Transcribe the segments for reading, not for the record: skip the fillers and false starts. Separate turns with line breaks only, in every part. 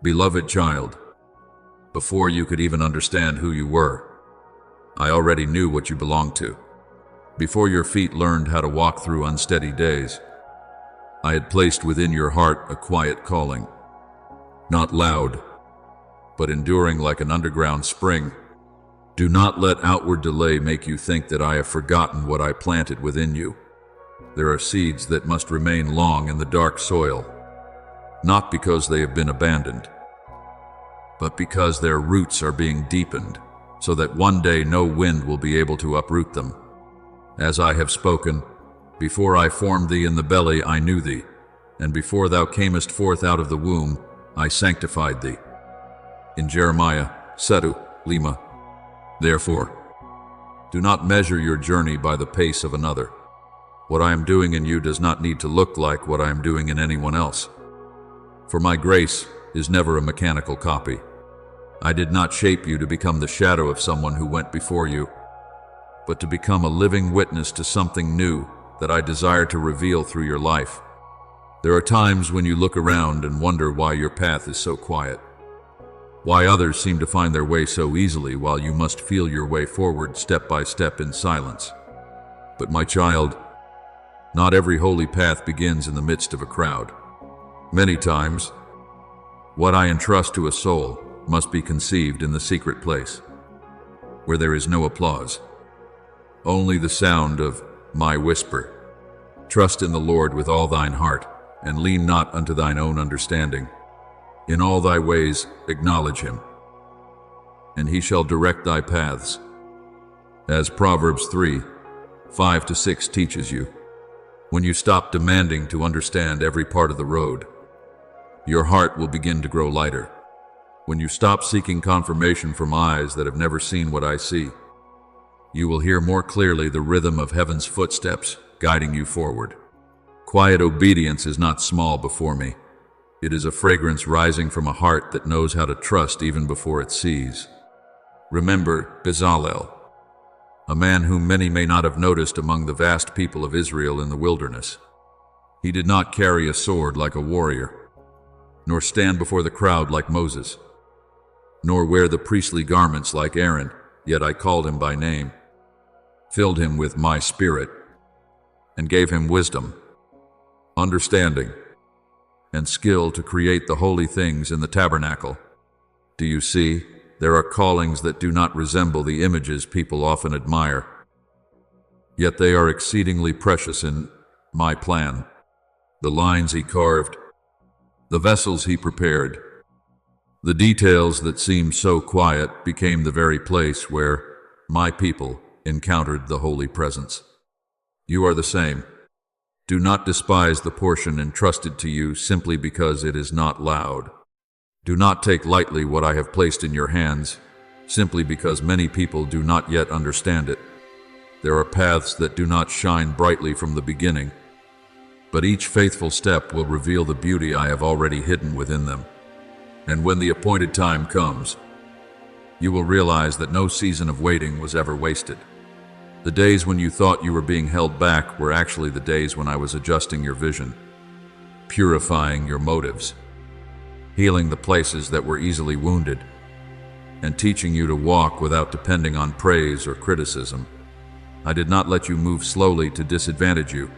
Beloved child, before you could even understand who you were, I already knew what you belonged to. Before your feet learned how to walk through unsteady days, I had placed within your heart a quiet calling, not loud, but enduring like an underground spring. Do not let outward delay make you think that I have forgotten what I planted within you. There are seeds that must remain long in the dark soil, not because they have been abandoned, but because their roots are being deepened, so that one day no wind will be able to uproot them. As I have spoken, before I formed thee in the belly I knew thee, and before thou camest forth out of the womb I sanctified thee. In Jeremiah, 1:5. Therefore, do not measure your journey by the pace of another. What I am doing in you does not need to look like what I am doing in anyone else. For my grace is never a mechanical copy. I did not shape you to become the shadow of someone who went before you, but to become a living witness to something new that I desire to reveal through your life. There are times when you look around and wonder why your path is so quiet, why others seem to find their way so easily while you must feel your way forward step by step in silence. But my child, not every holy path begins in the midst of a crowd. Many times, what I entrust to a soul must be conceived in the secret place, where there is no applause, only the sound of my whisper. Trust in the Lord with all thine heart, and lean not unto thine own understanding. In all thy ways acknowledge him, and he shall direct thy paths. As Proverbs 3:5-6 teaches you, when you stop demanding to understand every part of the road, your heart will begin to grow lighter. When you stop seeking confirmation from eyes that have never seen what I see, you will hear more clearly the rhythm of heaven's footsteps guiding you forward. Quiet obedience is not small before me. It is a fragrance rising from a heart that knows how to trust even before it sees. Remember Bezalel, a man whom many may not have noticed among the vast people of Israel in the wilderness. He did not carry a sword like a warrior, nor stand before the crowd like Moses, nor wear the priestly garments like Aaron, yet I called him by name, filled him with my spirit, and gave him wisdom, understanding, and skill to create the holy things in the tabernacle. Do you see? There are callings that do not resemble the images people often admire, yet they are exceedingly precious in my plan. The lines he carved, the vessels he prepared, the details that seemed so quiet became the very place where my people encountered the holy presence. You are the same. Do not despise the portion entrusted to you simply because it is not loud. Do not take lightly what I have placed in your hands, simply because many people do not yet understand it. There are paths that do not shine brightly from the beginning, but each faithful step will reveal the beauty I have already hidden within them. And when the appointed time comes, you will realize that no season of waiting was ever wasted. The days when you thought you were being held back were actually the days when I was adjusting your vision, purifying your motives, healing the places that were easily wounded, and teaching you to walk without depending on praise or criticism. I did not let you move slowly to disadvantage you.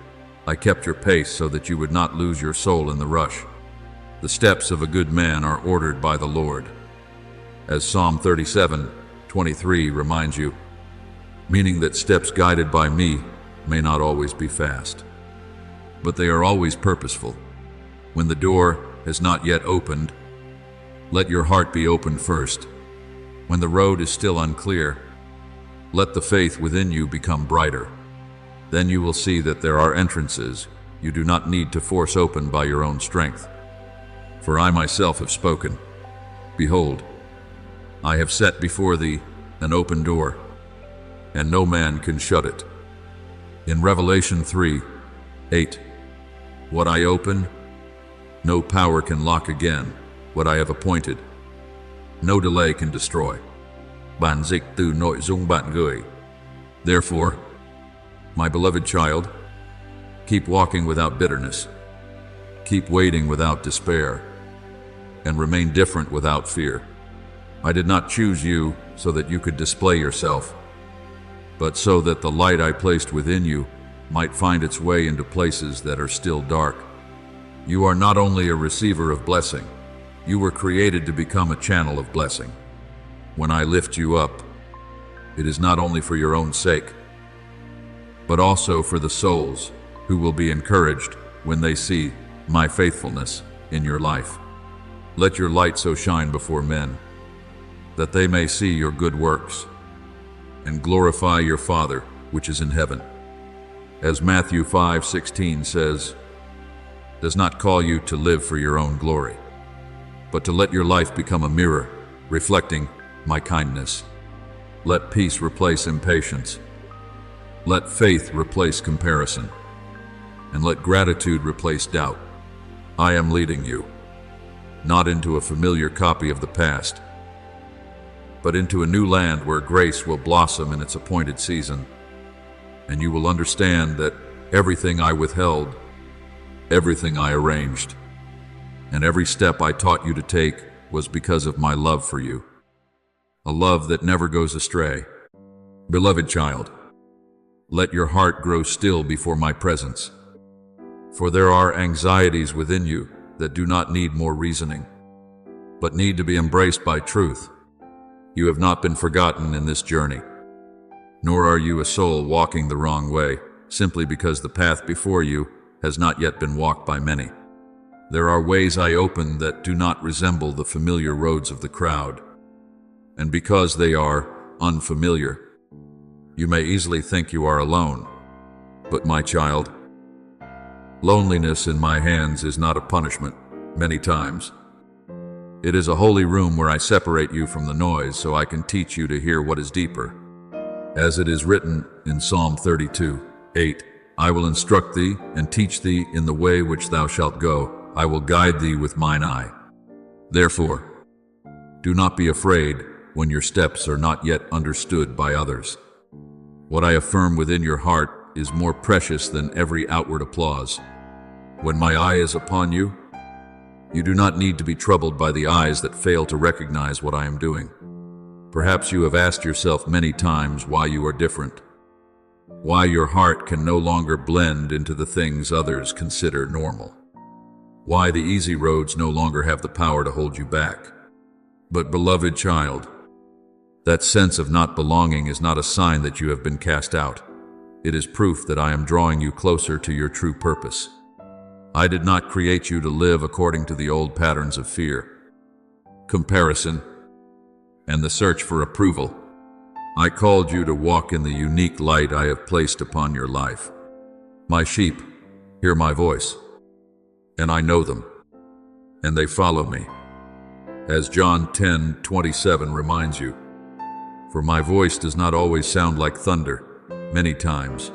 I kept your pace so that you would not lose your soul in the rush. The steps of a good man are ordered by the Lord, as Psalm 37:23 reminds you, meaning that steps guided by me may not always be fast, but they are always purposeful. When the door has not yet opened, let your heart be opened first. When the road is still unclear, let the faith within you become brighter. Then you will see that there are entrances you do not need to force open by your own strength. For I myself have spoken. Behold, I have set before thee an open door, and no man can shut it. In Revelation 3:8, what I open, no power can lock again. What I have appointed, no delay can destroy. Bản dịch từ nội dung bạn gửi. Therefore, my beloved child, keep walking without bitterness. Keep waiting without despair. and remain different without fear. I did not choose you so that you could display yourself, but so that the light I placed within you might find its way into places that are still dark. You are not only a receiver of blessing, you were created to become a channel of blessing. When I lift you up, it is not only for your own sake, but also for the souls who will be encouraged when they see my faithfulness in your life. Let your light so shine before men that they may see your good works and glorify your Father which is in heaven. As Matthew 5:16 says, does not call you to live for your own glory, but to let your life become a mirror reflecting my kindness. Let peace replace impatience. Let faith replace comparison. And let gratitude replace doubt. I am leading you, not into a familiar copy of the past, but into a new land where grace will blossom in its appointed season. And you will understand that everything I withheld, everything I arranged, and every step I taught you to take was because of my love for you, a love that never goes astray. Beloved child, let your heart grow still before my presence, for there are anxieties within you that do not need more reasoning, but need to be embraced by truth. You have not been forgotten in this journey, nor are you a soul walking the wrong way, simply because the path before you has not yet been walked by many. There are ways I open that do not resemble the familiar roads of the crowd, and because they are unfamiliar, you may easily think you are alone. But my child, loneliness in my hands is not a punishment, many times. It is a holy room where I separate you from the noise so I can teach you to hear what is deeper. As it is written in Psalm 32:8, I will instruct thee and teach thee in the way which thou shalt go. I will guide thee with mine eye. Therefore, do not be afraid when your steps are not yet understood by others. What I affirm within your heart is more precious than every outward applause. When my eye is upon you, you do not need to be troubled by the eyes that fail to recognize what I am doing. Perhaps you have asked yourself many times why you are different, why your heart can no longer blend into the things others consider normal, why the easy roads no longer have the power to hold you back. But beloved child, that sense of not belonging is not a sign that you have been cast out. It is proof that I am drawing you closer to your true purpose. I did not create you to live according to the old patterns of fear, comparison, and the search for approval. I called you to walk in the unique light I have placed upon your life. My sheep hear my voice, and I know them, and they follow me. As John 10:27 reminds you, for my voice does not always sound like thunder. Many times,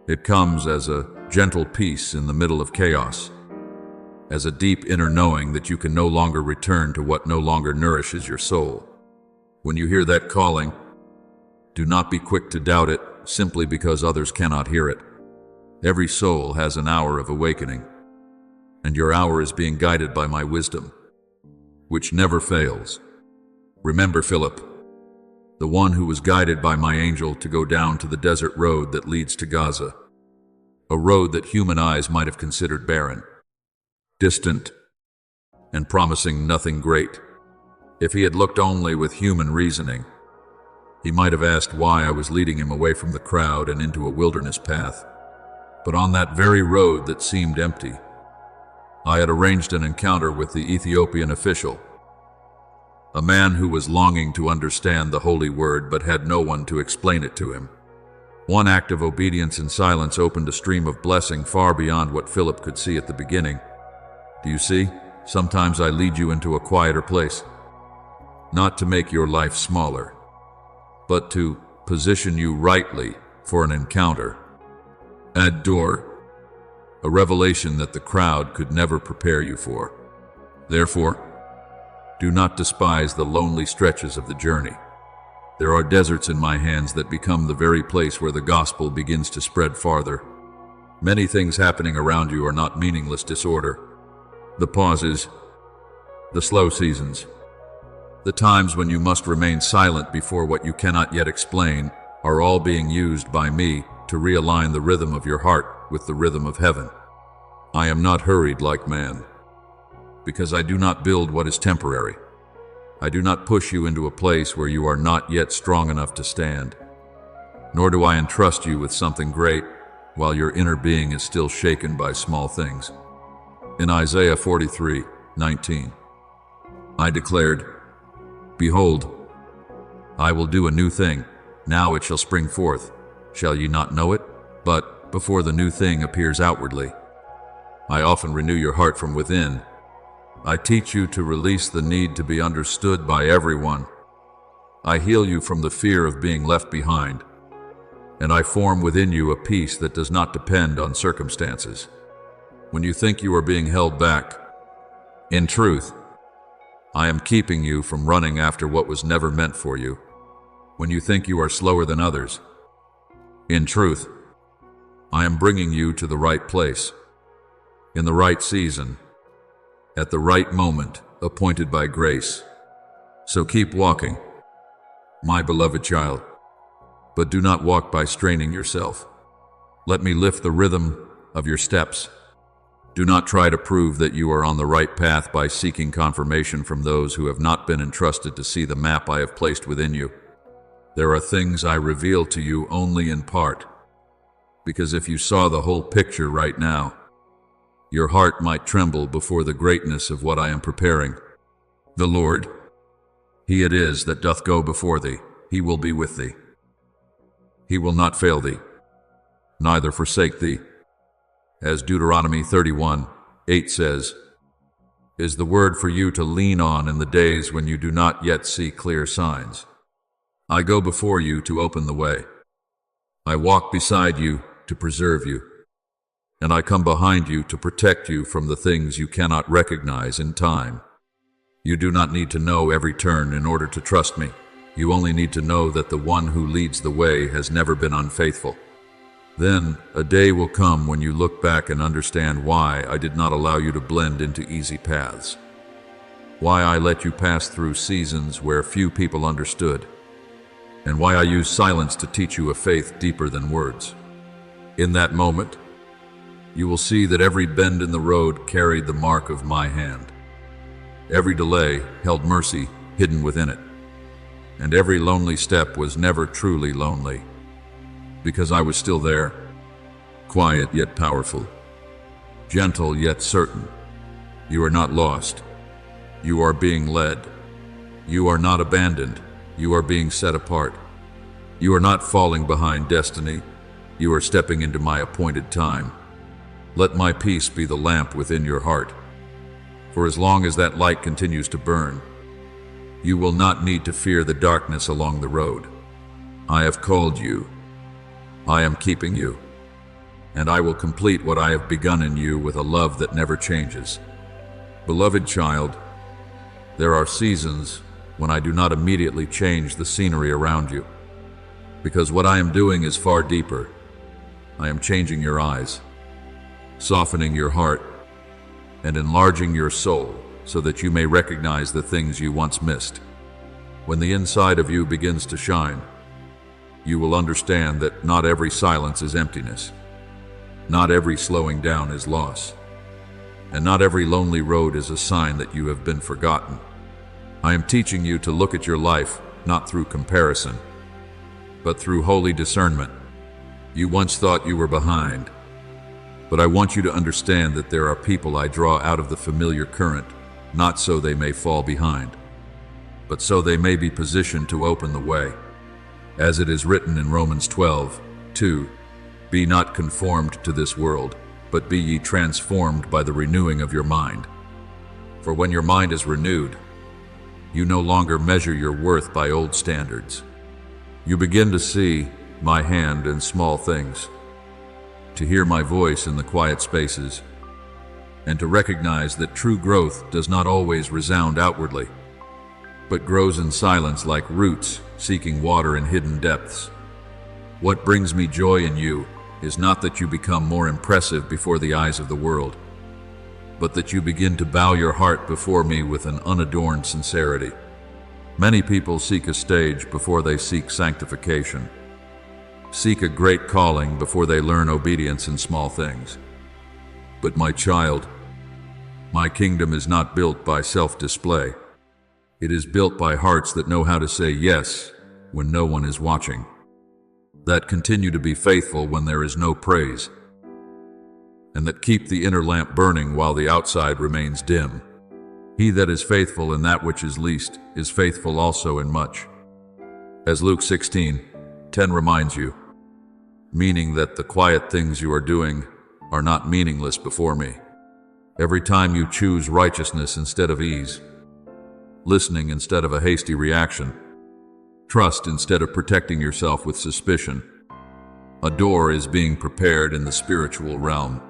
it comes as a gentle peace in the middle of chaos, as a deep inner knowing that you can no longer return to what no longer nourishes your soul. When you hear that calling, do not be quick to doubt it simply because others cannot hear it. Every soul has an hour of awakening, and your hour is being guided by my wisdom, which never fails. Remember Philip, the one who was guided by my angel to go down to the desert road that leads to Gaza, a road that human eyes might have considered barren, distant, and promising nothing great. If he had looked only with human reasoning, he might have asked why I was leading him away from the crowd and into a wilderness path. But on that very road that seemed empty, I had arranged an encounter with the Ethiopian official, a man who was longing to understand the holy word but had no one to explain it to him. One act of obedience and silence opened a stream of blessing far beyond what Philip could see at the beginning. Do you see? Sometimes I lead you into a quieter place, not to make your life smaller, but to position you rightly for an encounter. Ad door, a revelation that the crowd could never prepare you for. Therefore, do not despise the lonely stretches of the journey. There are deserts in my hands that become the very place where the gospel begins to spread farther. Many things happening around you are not meaningless disorder. The pauses, The slow seasons, the times when you must remain silent before what you cannot yet explain, are all being used by me to realign the rhythm of your heart with the rhythm of heaven. I am not hurried like man, because I do not build what is temporary. I do not push you into a place where you are not yet strong enough to stand, nor do I entrust you with something great while your inner being is still shaken by small things. In Isaiah 43:19, I declared, "Behold, I will do a new thing. Now it shall spring forth. Shall ye not know it? But before the new thing appears outwardly, I often renew your heart from within. I teach you to release the need to be understood by everyone. I heal you from the fear of being left behind, and I form within you a peace that does not depend on circumstances. When you think you are being held back, in truth, I am keeping you from running after what was never meant for you. When you think you are slower than others, in truth, I am bringing you to the right place, in the right season, at the right moment, appointed by grace. So keep walking, my beloved child, but do not walk by straining yourself. Let me lift the rhythm of your steps. Do not try to prove that you are on the right path by seeking confirmation from those who have not been entrusted to see the map I have placed within you. There are things I reveal to you only in part, because if you saw the whole picture right now, your heart might tremble before the greatness of what I am preparing. The Lord, He it is that doth go before thee. He will be with thee. He will not fail thee, neither forsake thee. As Deuteronomy 31:8 says, is the word for you to lean on in the days when you do not yet see clear signs. I go before you to open the way. I walk beside you to preserve you, and I come behind you to protect you from the things you cannot recognize in time. You do not need to know every turn in order to trust me. You only need to know that the one who leads the way has never been unfaithful. Then a day will come when you look back and understand why I did not allow you to blend into easy paths, why I let you pass through seasons where few people understood, and why I used silence to teach you a faith deeper than words. In that moment, you will see that every bend in the road carried the mark of my hand. Every delay held mercy hidden within it, and every lonely step was never truly lonely, because I was still there, quiet yet powerful, gentle yet certain. You are not lost. You are being led. You are not abandoned. You are being set apart. You are not falling behind destiny. You are stepping into my appointed time. Let my peace be the lamp within your heart. For as long as that light continues to burn, you will not need to fear the darkness along the road. I have called you. I am keeping you, and I will complete what I have begun in you with a love that never changes. Beloved child, there are seasons when I do not immediately change the scenery around you, because what I am doing is far deeper. I am changing your eyes, softening your heart, and enlarging your soul so that you may recognize the things you once missed. When the inside of you begins to shine, you will understand that not every silence is emptiness, not every slowing down is loss, and not every lonely road is a sign that you have been forgotten. I am teaching you to look at your life not through comparison, but through holy discernment. You once thought you were behind, but I want you to understand that there are people I draw out of the familiar current, not so they may fall behind, but so they may be positioned to open the way. As it is written in Romans 12:2, be not conformed to this world, but be ye transformed by the renewing of your mind. For when your mind is renewed, you no longer measure your worth by old standards. You begin to see my hand in small things, to hear my voice in the quiet spaces, and to recognize that true growth does not always resound outwardly, but grows in silence like roots seeking water in hidden depths. What brings me joy in you is not that you become more impressive before the eyes of the world, but that you begin to bow your heart before me with an unadorned sincerity. Many people seek a stage before they seek sanctification, seek a great calling before they learn obedience in small things. But my child, my kingdom is not built by self-display. It is built by hearts that know how to say yes when no one is watching, that continue to be faithful when there is no praise, and that keep the inner lamp burning while the outside remains dim. He that is faithful in that which is least is faithful also in much. As Luke 16:10 reminds you, meaning that the quiet things you are doing are not meaningless before me. Every time you choose righteousness instead of ease, listening instead of a hasty reaction, trust instead of protecting yourself with suspicion, a door is being prepared in the spiritual realm.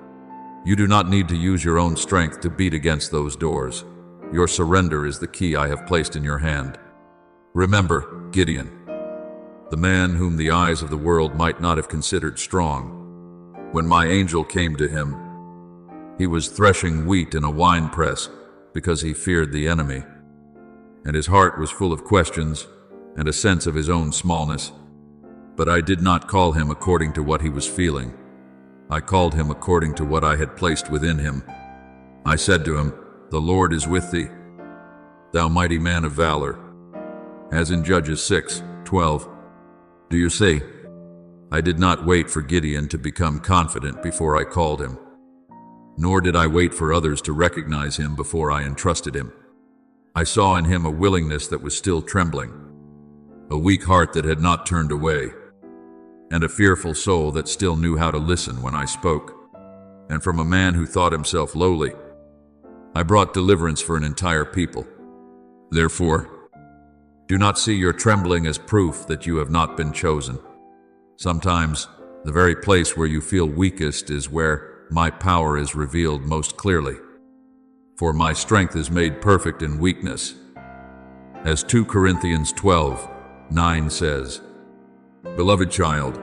You do not need to use your own strength to beat against those doors. Your surrender is the key I have placed in your hand. Remember Gideon, the man whom the eyes of the world might not have considered strong. When my angel came to him, he was threshing wheat in a winepress because he feared the enemy, and his heart was full of questions and a sense of his own smallness. But I did not call him according to what he was feeling. I called him according to what I had placed within him. I said to him, "The Lord is with thee, thou mighty man of valor," as in Judges 6:12. Do you see? I did not wait for Gideon to become confident before I called him, nor did I wait for others to recognize him before I entrusted him. I saw in him a willingness that was still trembling, a weak heart that had not turned away, and a fearful soul that still knew how to listen when I spoke. And from a man who thought himself lowly, I brought deliverance for an entire people. Therefore, do not see your trembling as proof that you have not been chosen. Sometimes, the very place where you feel weakest is where my power is revealed most clearly. For my strength is made perfect in weakness. As 2 Corinthians 12:9 says, Beloved child,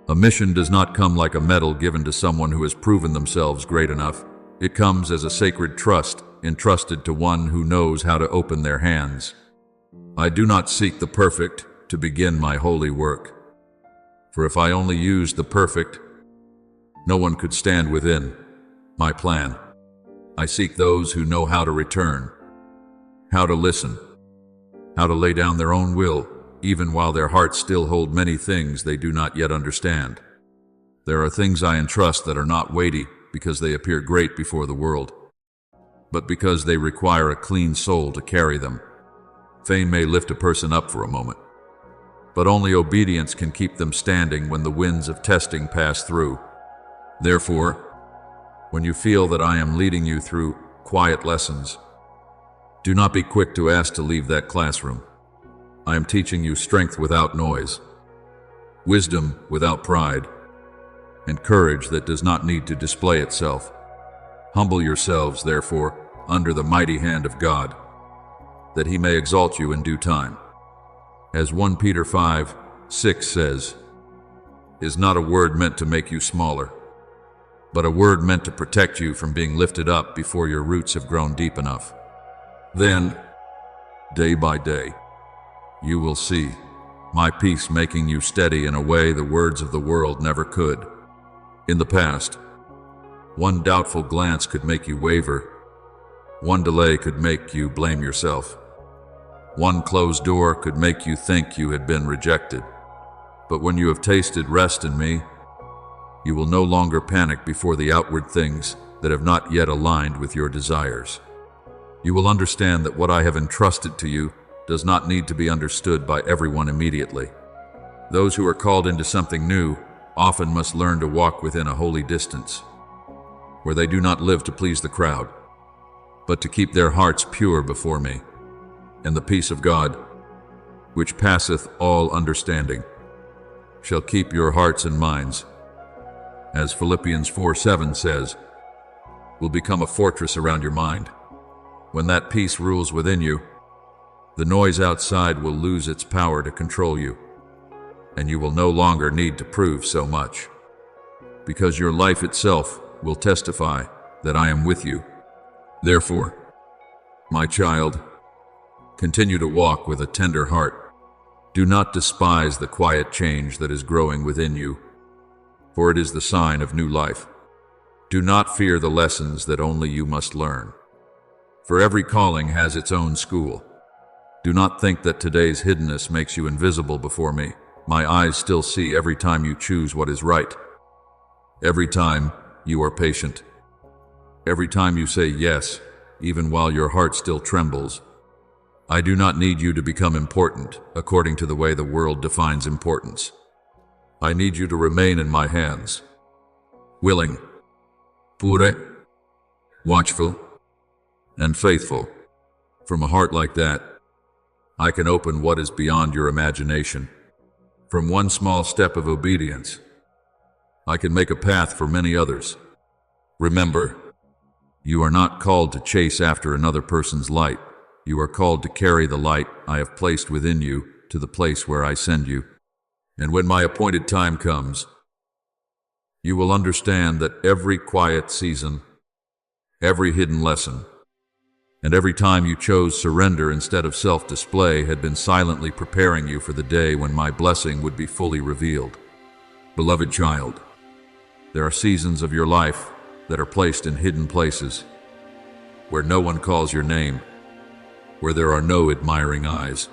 a mission does not come like a medal given to someone who has proven themselves great enough. It comes as a sacred trust entrusted to one who knows how to open their hands. I do not seek the perfect to begin my holy work. For if I only used the perfect, no one could stand within my plan. I seek those who know how to return, how to listen, how to lay down their own will, even while their hearts still hold many things they do not yet understand. There are things I entrust that are not weighty because they appear great before the world, but because they require a clean soul to carry them. Fame may lift a person up for a moment, but only obedience can keep them standing when the winds of testing pass through. Therefore, when you feel that I am leading you through quiet lessons, do not be quick to ask to leave that classroom. I am teaching you strength without noise, wisdom without pride, and courage that does not need to display itself. Humble yourselves, therefore, under the mighty hand of God, that he may exalt you in due time. As 1 Peter 5:6 says, is not a word meant to make you smaller, but a word meant to protect you from being lifted up before your roots have grown deep enough. Then, day by day, you will see my peace making you steady in a way the words of the world never could. In the past, one doubtful glance could make you waver. One delay could make you blame yourself. One closed door could make you think you had been rejected. But when you have tasted rest in me, you will no longer panic before the outward things that have not yet aligned with your desires. You will understand that what I have entrusted to you does not need to be understood by everyone immediately. Those who are called into something new often must learn to walk within a holy distance, where they do not live to please the crowd, but to keep their hearts pure before me. And the peace of God, which passeth all understanding, shall keep your hearts and minds, as Philippians 4:7 says, will become a fortress around your mind. When that peace rules within you, the noise outside will lose its power to control you, and you will no longer need to prove so much, because your life itself will testify that I am with you Therefore, my child, continue to walk with a tender heart. Do not despise the quiet change that is growing within you, for it is the sign of new life. Do not fear the lessons that only you must learn, for every calling has its own school. Do not think that today's hiddenness makes you invisible before me. My eyes still see every time you choose what is right. Every time you are patient. Every time you say yes, even while your heart still trembles. I do not need you to become important according to the way the world defines importance. I need you to remain in my hands, willing, pure, watchful, and faithful. From a heart like that, I can open what is beyond your imagination. From one small step of obedience, I can make a path for many others. Remember, you are not called to chase after another person's light. You are called to carry the light I have placed within you to the place where I send you. And when my appointed time comes, you will understand that every quiet season, every hidden lesson, and every time you chose surrender instead of self-display had been silently preparing you for the day when my blessing would be fully revealed. Beloved child, there are seasons of your life that are placed in hidden places, where no one calls your name, where there are no admiring eyes,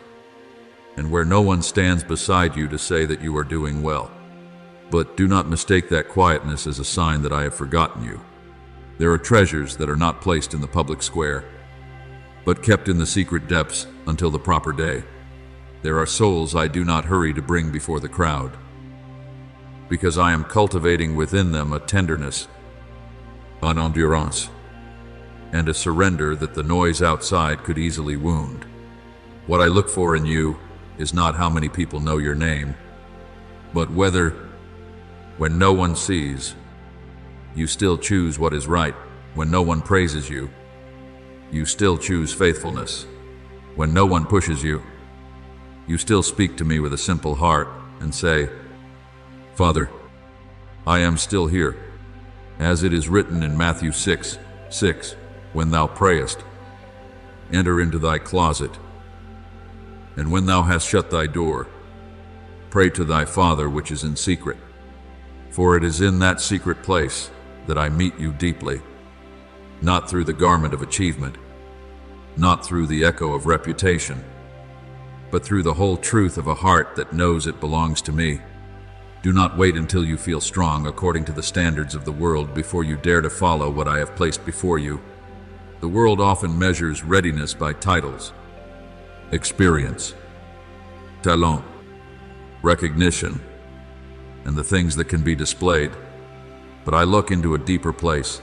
and where no one stands beside you to say that you are doing well. But do not mistake that quietness as a sign that I have forgotten you. There are treasures that are not placed in the public square, but kept in the secret depths until the proper day. There are souls I do not hurry to bring before the crowd, because I am cultivating within them a tenderness, an endurance, and a surrender that the noise outside could easily wound. What I look for in you is not how many people know your name, but whether, when no one sees, you still choose what is right. When no one praises you, you still choose faithfulness. When no one pushes you, you still speak to me with a simple heart and say, Father, I am still here. As it is written in Matthew 6:6, when thou prayest, enter into thy closet, and when thou hast shut thy door, pray to thy Father which is in secret. For it is in that secret place that I meet you deeply, not through the garment of achievement, not through the echo of reputation, but through the whole truth of a heart that knows it belongs to me. Do not wait until you feel strong according to the standards of the world before you dare to follow what I have placed before you. The world often measures readiness by titles, experience, talent, recognition, and the things that can be displayed. But I look into a deeper place,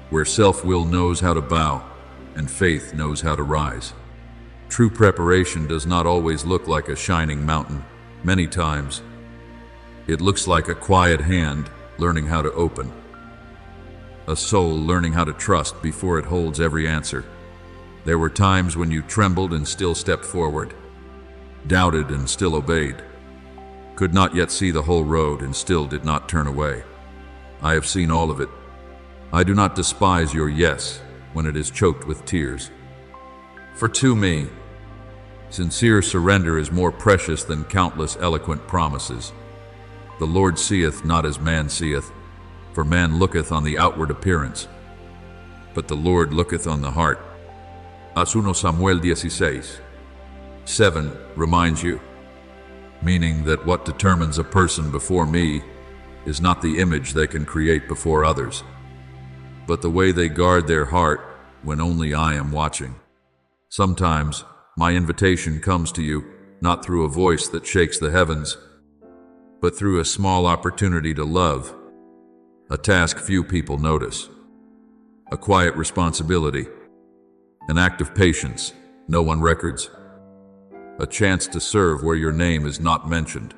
where self-will knows how to bow and faith knows how to rise. True preparation does not always look like a shining mountain. Many times, it looks like a quiet hand learning how to open, a soul learning how to trust before it holds every answer. There were times when you trembled and still stepped forward, doubted and still obeyed, could not yet see the whole road and still did not turn away. I have seen all of it. I do not despise your yes when it is choked with tears. For to me, sincere surrender is more precious than countless eloquent promises. The Lord seeth not as man seeth, for man looketh on the outward appearance, but the Lord looketh on the heart. As 1 Samuel 16:7 reminds you, meaning that what determines a person before me is not the image they can create before others, but the way they guard their heart when only I am watching. Sometimes my invitation comes to you not through a voice that shakes the heavens, but through a small opportunity to love, a task few people notice, a quiet responsibility, an act of patience no one records, a chance to serve where your name is not mentioned.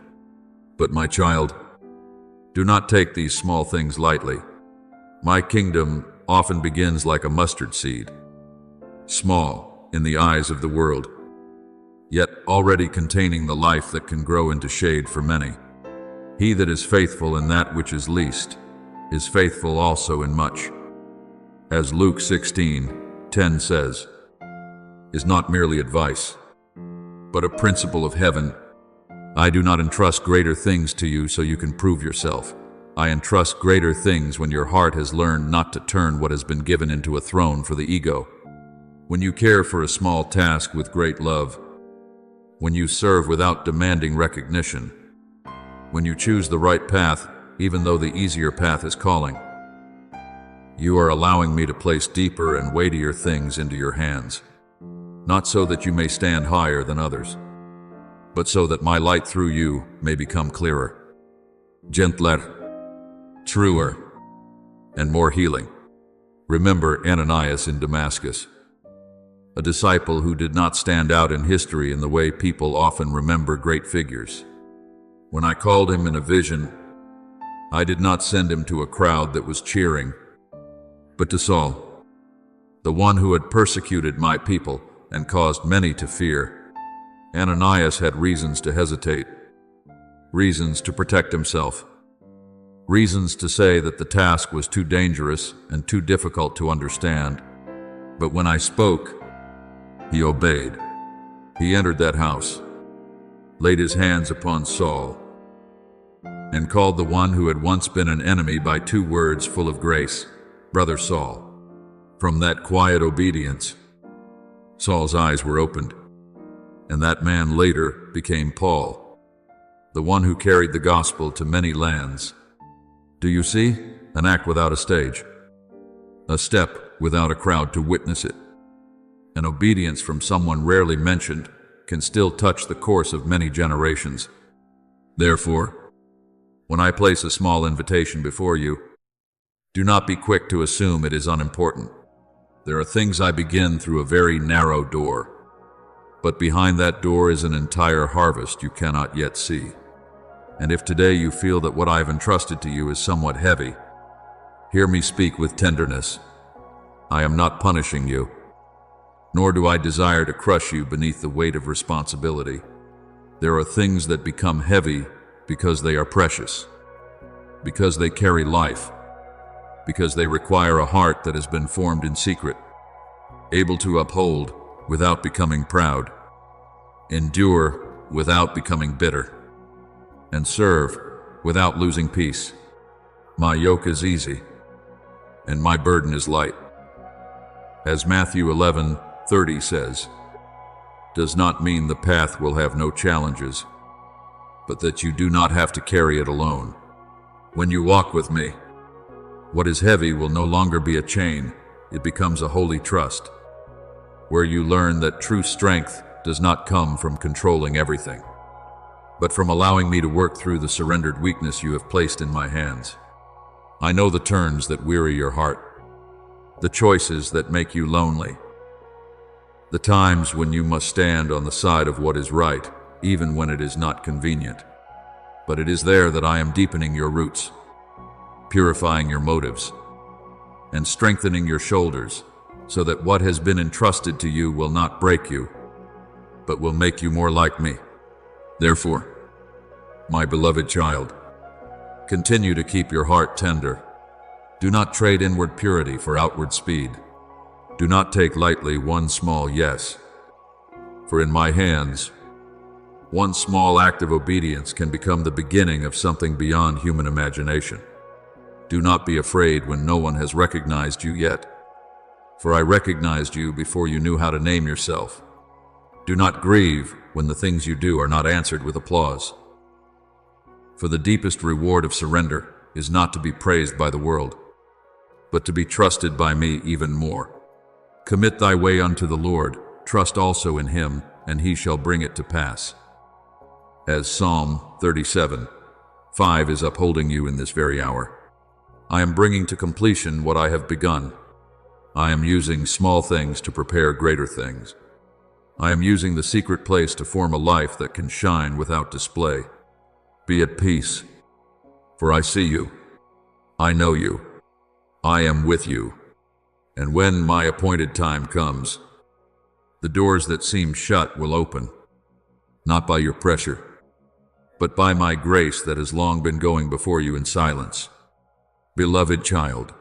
But my child, do not take these small things lightly. My kingdom often begins like a mustard seed, small in the eyes of the world, yet already containing the life that can grow into shade for many. He that is faithful in that which is least is faithful also in much. As Luke 16:10 says, is not merely advice, but a principle of heaven. I do not entrust greater things to you so you can prove yourself. I entrust greater things when your heart has learned not to turn what has been given into a throne for the ego. When you care for a small task with great love, when you serve without demanding recognition, when you choose the right path even though the easier path is calling, you are allowing me to place deeper and weightier things into your hands, not so that you may stand higher than others, but so that my light through you may become clearer, gentler, truer, and more healing. Remember Ananias in Damascus, a disciple who did not stand out in history in the way people often remember great figures. When I called him in a vision, I did not send him to a crowd that was cheering, but to Saul, the one who had persecuted my people and caused many to fear. Ananias had reasons to hesitate, reasons to protect himself, reasons to say that the task was too dangerous and too difficult to understand. But when I spoke, he obeyed. He entered that house, laid his hands upon Saul, and called the one who had once been an enemy by 2 words full of grace, Brother Saul. From that quiet obedience, Saul's eyes were opened, and that man later became Paul, the one who carried the gospel to many lands. Do you see? An act without a stage, a step without a crowd to witness it. An obedience from someone rarely mentioned can still touch the course of many generations. Therefore, when I place a small invitation before you, do not be quick to assume it is unimportant. There are things I begin through a very narrow door, but behind that door is an entire harvest you cannot yet see. And if today you feel that what I have entrusted to you is somewhat heavy, hear me speak with tenderness. I am not punishing you, nor do I desire to crush you beneath the weight of responsibility. There are things that become heavy because they are precious, because they carry life, because they require a heart that has been formed in secret, able to uphold without becoming proud, endure without becoming bitter, and serve without losing peace. My yoke is easy, and my burden is light. As Matthew 11:30 says, does not mean the path will have no challenges, but that you do not have to carry it alone. When you walk with me, what is heavy will no longer be a chain, it becomes a holy trust, where you learn that true strength does not come from controlling everything, but from allowing me to work through the surrendered weakness you have placed in my hands. I know the turns that weary your heart, the choices that make you lonely, the times when you must stand on the side of what is right, even when it is not convenient. But it is there that I am deepening your roots, purifying your motives, and strengthening your shoulders, so that what has been entrusted to you will not break you, but will make you more like me. Therefore, my beloved child, continue to keep your heart tender. Do not trade inward purity for outward speed. Do not take lightly one small yes, for in my hands, one small act of obedience can become the beginning of something beyond human imagination. Do not be afraid when no one has recognized you yet, for I recognized you before you knew how to name yourself. Do not grieve when the things you do are not answered with applause, for the deepest reward of surrender is not to be praised by the world, but to be trusted by me even more. Commit thy way unto the Lord, trust also in him, and he shall bring it to pass. As Psalm 37:5 is upholding you in this very hour, I am bringing to completion what I have begun. I am using small things to prepare greater things. I am using the secret place to form a life that can shine without display. Be at peace, for I see you. I know you. I am with you. And when my appointed time comes, the doors that seem shut will open, not by your pressure, but by my grace that has long been going before you in silence. Beloved child,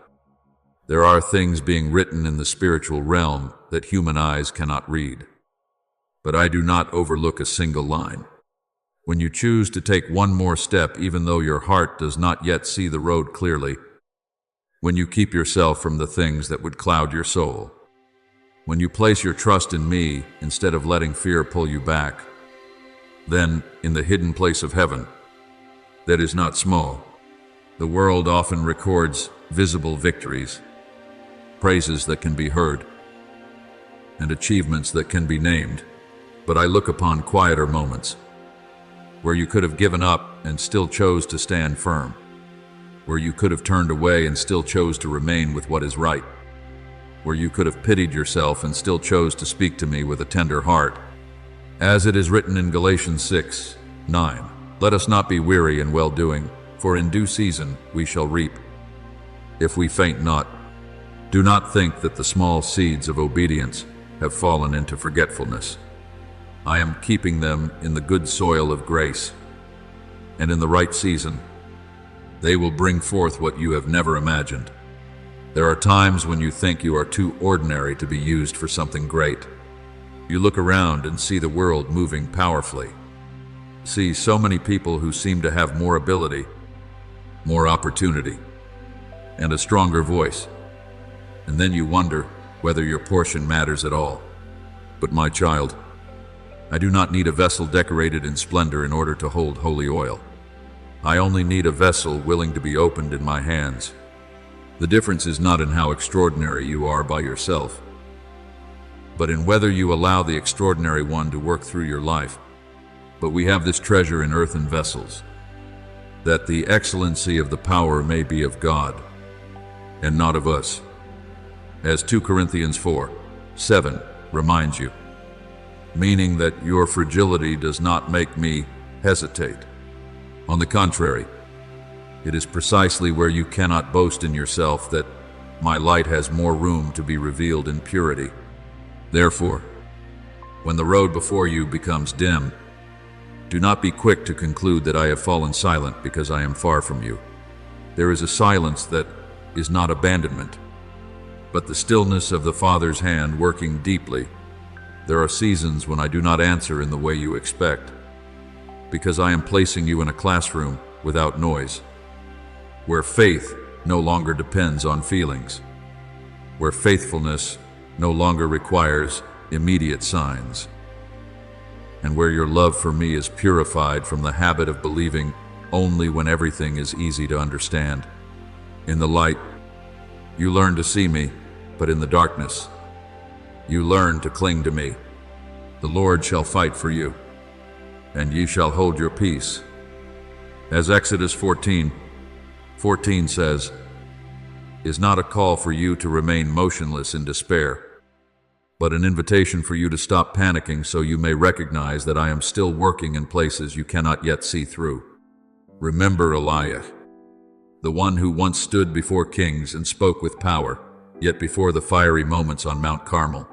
There are things being written in the spiritual realm that human eyes cannot read. But I do not overlook a single line. When you choose to take one more step even though your heart does not yet see the road clearly, when you keep yourself from the things that would cloud your soul, when you place your trust in me instead of letting fear pull you back, then, in the hidden place of heaven, that is not small, the world often records visible victories, praises that can be heard, and achievements that can be named. But I look upon quieter moments, where you could have given up and still chose to stand firm, where you could have turned away and still chose to remain with what is right, where you could have pitied yourself and still chose to speak to me with a tender heart. As it is written in Galatians 6:9, let us not be weary in well-doing, for in due season we shall reap, if we faint not. Do not think that the small seeds of obedience have fallen into forgetfulness. I am keeping them in the good soil of grace, and in the right season, they will bring forth what you have never imagined. There are times when you think you are too ordinary to be used for something great. You look around and see the world moving powerfully. See so many people who seem to have more ability, more opportunity, and a stronger voice. And then you wonder whether your portion matters at all. But my child, I do not need a vessel decorated in splendor in order to hold holy oil. I only need a vessel willing to be opened in my hands. The difference is not in how extraordinary you are by yourself, but in whether you allow the extraordinary one to work through your life. But we have this treasure in earthen vessels, that the excellency of the power may be of God, and not of us, as 2 Corinthians 4:7 reminds you, meaning that your fragility does not make me hesitate. On the contrary, it is precisely where you cannot boast in yourself that my light has more room to be revealed in purity. Therefore, when the road before you becomes dim, do not be quick to conclude that I have fallen silent because I am far from you. There is a silence that is not abandonment, but the stillness of the Father's hand working deeply. There are seasons when I do not answer in the way you expect, because I am placing you in a classroom without noise, where faith no longer depends on feelings, where faithfulness no longer requires immediate signs, and where your love for me is purified from the habit of believing only when everything is easy to understand. In the light, you learn to see me, but in the darkness, you learn to cling to me. The Lord shall fight for you, and ye shall hold your peace. As Exodus 14:14 says, is not a call for you to remain motionless in despair, but an invitation for you to stop panicking so you may recognize that I am still working in places you cannot yet see through. Remember Elijah, the one who once stood before kings and spoke with power, yet before the fiery moments on Mount Carmel,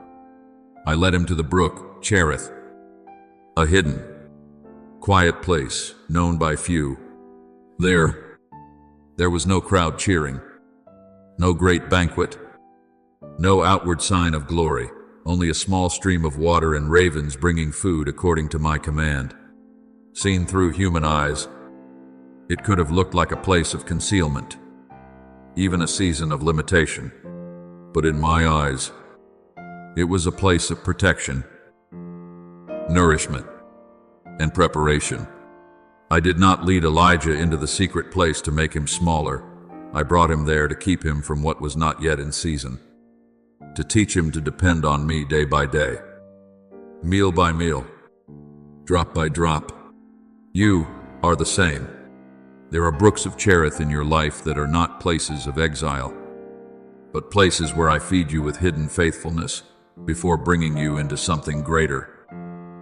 I led him to the brook Cherith, a hidden, quiet place known by few. There was no crowd cheering, no great banquet, no outward sign of glory, only a small stream of water and ravens bringing food according to my command. Seen through human eyes, it could have looked like a place of concealment, even a season of limitation. But in my eyes, it was a place of protection, nourishment, and preparation. I did not lead Elijah into the secret place to make him smaller. I brought him there to keep him from what was not yet in season, to teach him to depend on me day by day, meal by meal, drop by drop. You are the same. There are brooks of Cherith in your life that are not places of exile, but places where I feed you with hidden faithfulness before bringing you into something greater.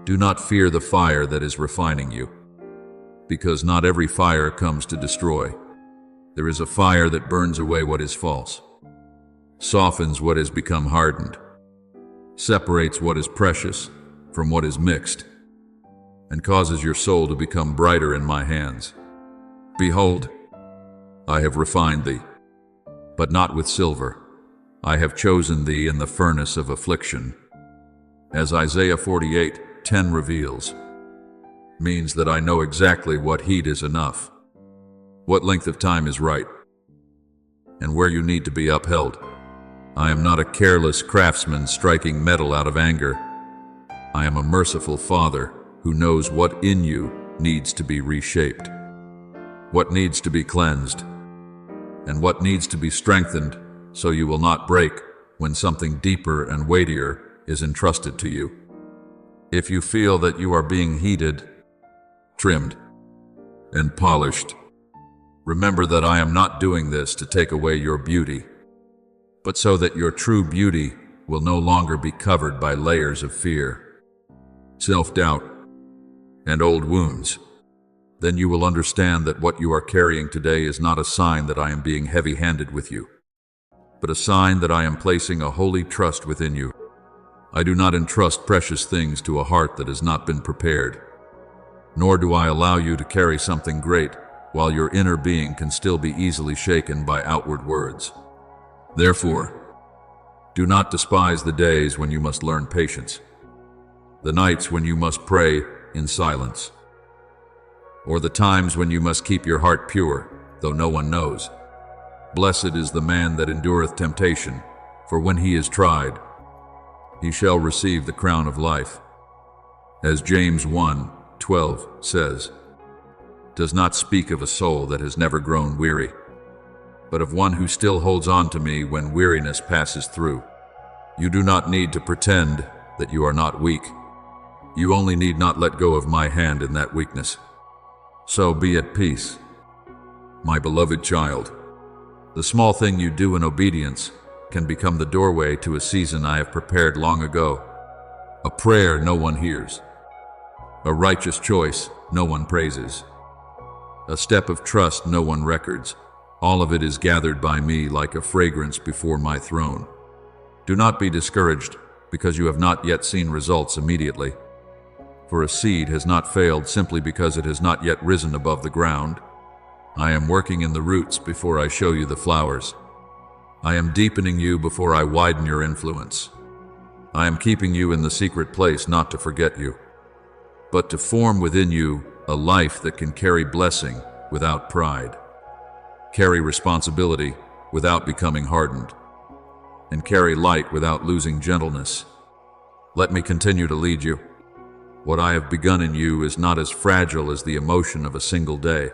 Do not fear the fire that is refining you, because not every fire comes to destroy. There is a fire that burns away what is false, softens what has become hardened, separates what is precious from what is mixed, and causes your soul to become brighter in my hands. Behold, I have refined thee, but not with silver, I have chosen thee in the furnace of affliction. As Isaiah 48:10 reveals, means that I know exactly what heat is enough, what length of time is right, and where you need to be upheld. I am not a careless craftsman striking metal out of anger. I am a merciful Father who knows what in you needs to be reshaped, what needs to be cleansed, and what needs to be strengthened so you will not break when something deeper and weightier is entrusted to you. If you feel that you are being heated, trimmed, and polished, remember that I am not doing this to take away your beauty, but so that your true beauty will no longer be covered by layers of fear, self-doubt, and old wounds. Then you will understand that what you are carrying today is not a sign that I am being heavy-handed with you, but a sign that I am placing a holy trust within you. I do not entrust precious things to a heart that has not been prepared, nor do I allow you to carry something great while your inner being can still be easily shaken by outward words. Therefore, do not despise the days when you must learn patience, the nights when you must pray in silence, or the times when you must keep your heart pure, though no one knows. Blessed is the man that endureth temptation, for when he is tried, he shall receive the crown of life. As James 1:12 says, does not speak of a soul that has never grown weary, but of one who still holds on to me when weariness passes through. You do not need to pretend that you are not weak. You only need not let go of my hand in that weakness. So be at peace, my beloved child. The small thing you do in obedience can become the doorway to a season I have prepared long ago. A prayer no one hears, a righteous choice no one praises, a step of trust no one records. All of it is gathered by me like a fragrance before my throne. Do not be discouraged because you have not yet seen results immediately. For a seed has not failed simply because it has not yet risen above the ground. I am working in the roots before I show you the flowers. I am deepening you before I widen your influence. I am keeping you in the secret place not to forget you, but to form within you a life that can carry blessing without pride, carry responsibility without becoming hardened, and carry light without losing gentleness. Let me continue to lead you. What I have begun in you is not as fragile as the emotion of a single day.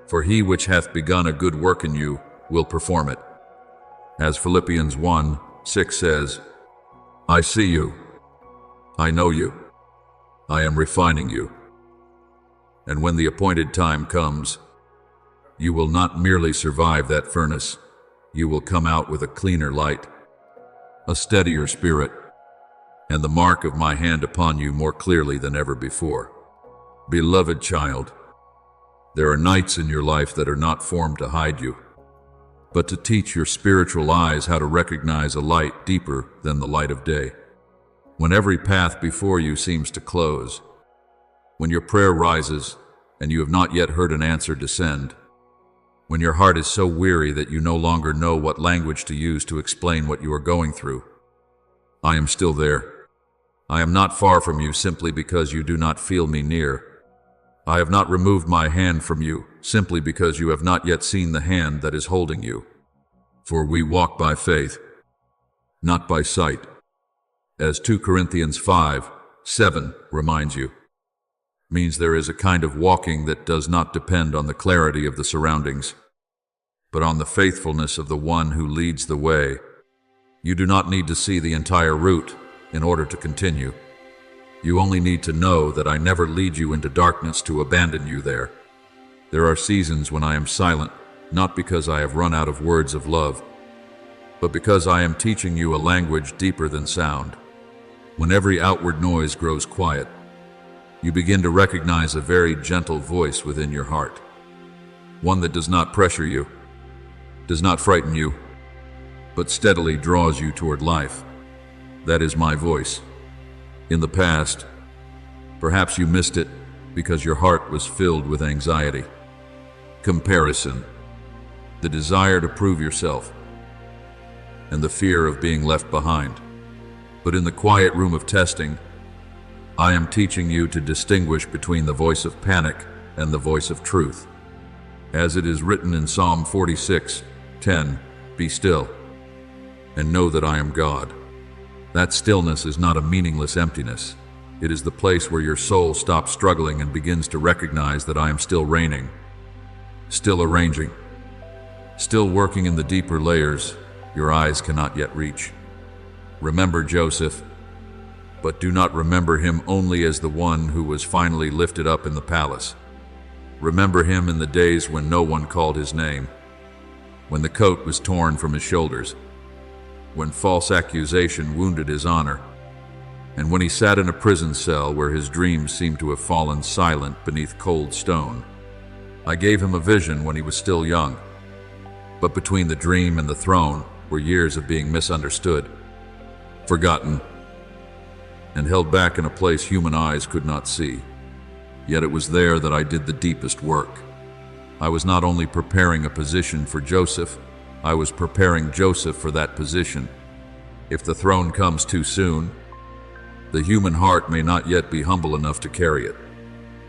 For he which hath begun a good work in you will perform it. As Philippians 1:6 says, I see you, I know you, I am refining you. And when the appointed time comes, you will not merely survive that furnace, you will come out with a cleaner light, a steadier spirit, and the mark of my hand upon you more clearly than ever before. Beloved child, there are nights in your life that are not formed to hide you, but to teach your spiritual eyes how to recognize a light deeper than the light of day. When every path before you seems to close, when your prayer rises and you have not yet heard an answer descend, when your heart is so weary that you no longer know what language to use to explain what you are going through, I am still there. I am not far from you simply because you do not feel me near. I have not removed my hand from you simply because you have not yet seen the hand that is holding you. For we walk by faith, not by sight, as 2 Corinthians 5:7 reminds you. Means there is a kind of walking that does not depend on the clarity of the surroundings, but on the faithfulness of the one who leads the way. You do not need to see the entire route in order to continue. You only need to know that I never lead you into darkness to abandon you there. There are seasons when I am silent, not because I have run out of words of love, but because I am teaching you a language deeper than sound. When every outward noise grows quiet, you begin to recognize a very gentle voice within your heart, one that does not pressure you, does not frighten you, but steadily draws you toward life. That is my voice. In the past, perhaps you missed it because your heart was filled with anxiety, comparison, the desire to prove yourself, and the fear of being left behind. But in the quiet room of testing, I am teaching you to distinguish between the voice of panic and the voice of truth. As it is written in Psalm 46:10, "Be still, and know that I am God." That stillness is not a meaningless emptiness. It is the place where your soul stops struggling and begins to recognize that I am still reigning, still arranging, still working in the deeper layers your eyes cannot yet reach. Remember Joseph, but do not remember him only as the one who was finally lifted up in the palace. Remember him in the days when no one called his name, when the coat was torn from his shoulders, when false accusation wounded his honor, and when he sat in a prison cell where his dreams seemed to have fallen silent beneath cold stone. I gave him a vision when he was still young, but between the dream and the throne were years of being misunderstood, forgotten, and held back in a place human eyes could not see. Yet it was there that I did the deepest work. I was not only preparing a position for Joseph, I was preparing Joseph for that position. If the throne comes too soon, the human heart may not yet be humble enough to carry it.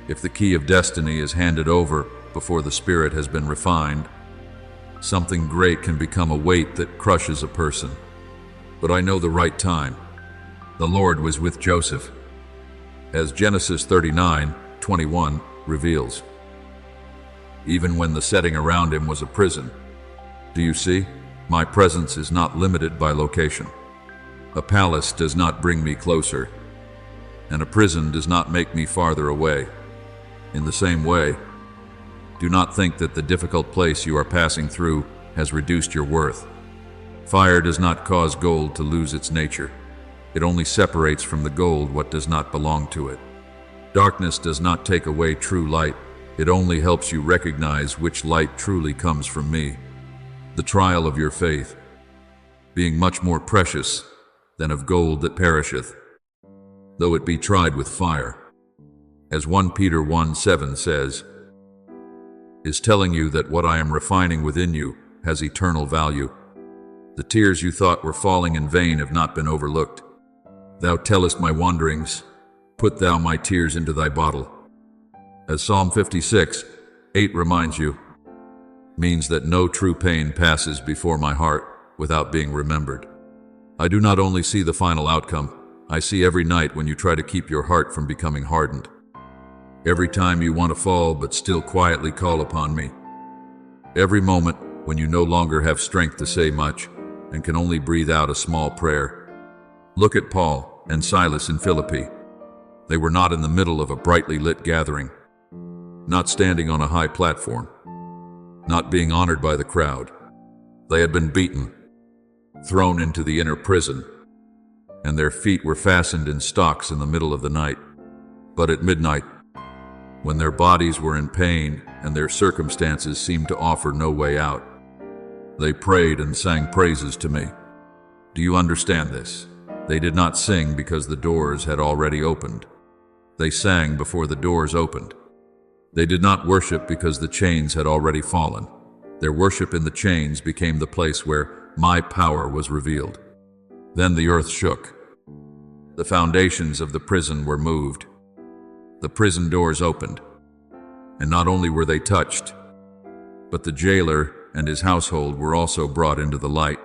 If the key of destiny is handed over before the spirit has been refined, something great can become a weight that crushes a person. But I know the right time. The Lord was with Joseph, as Genesis 39:21 reveals, even when the setting around him was a prison. Do you see? My presence is not limited by location. A palace does not bring me closer, and a prison does not make me farther away. In the same way, do not think that the difficult place you are passing through has reduced your worth. Fire does not cause gold to lose its nature. It only separates from the gold what does not belong to it. Darkness does not take away true light. It only helps you recognize which light truly comes from me. The trial of your faith, being much more precious than of gold that perisheth, though it be tried with fire, as 1 Peter 1:7 says, is telling you that what I am refining within you has eternal value. The tears you thought were falling in vain have not been overlooked. Thou tellest my wanderings, put thou my tears into thy bottle. As Psalm 56:8 reminds you, means that no true pain passes before my heart without being remembered. I do not only see the final outcome, I see every night when you try to keep your heart from becoming hardened. Every time you want to fall but still quietly call upon me. Every moment when you no longer have strength to say much and can only breathe out a small prayer. Look at Paul and Silas in Philippi. They were not in the middle of a brightly lit gathering, not standing on a high platform, not being honored by the crowd. They had been beaten, thrown into the inner prison, and their feet were fastened in stocks in the middle of the night. But at midnight, when their bodies were in pain and their circumstances seemed to offer no way out, they prayed and sang praises to me. Do you understand this? They did not sing because the doors had already opened. They sang before the doors opened. They did not worship because the chains had already fallen. Their worship in the chains became the place where my power was revealed. Then the earth shook. The foundations of the prison were moved. The prison doors opened. And not only were they touched, but the jailer and his household were also brought into the light.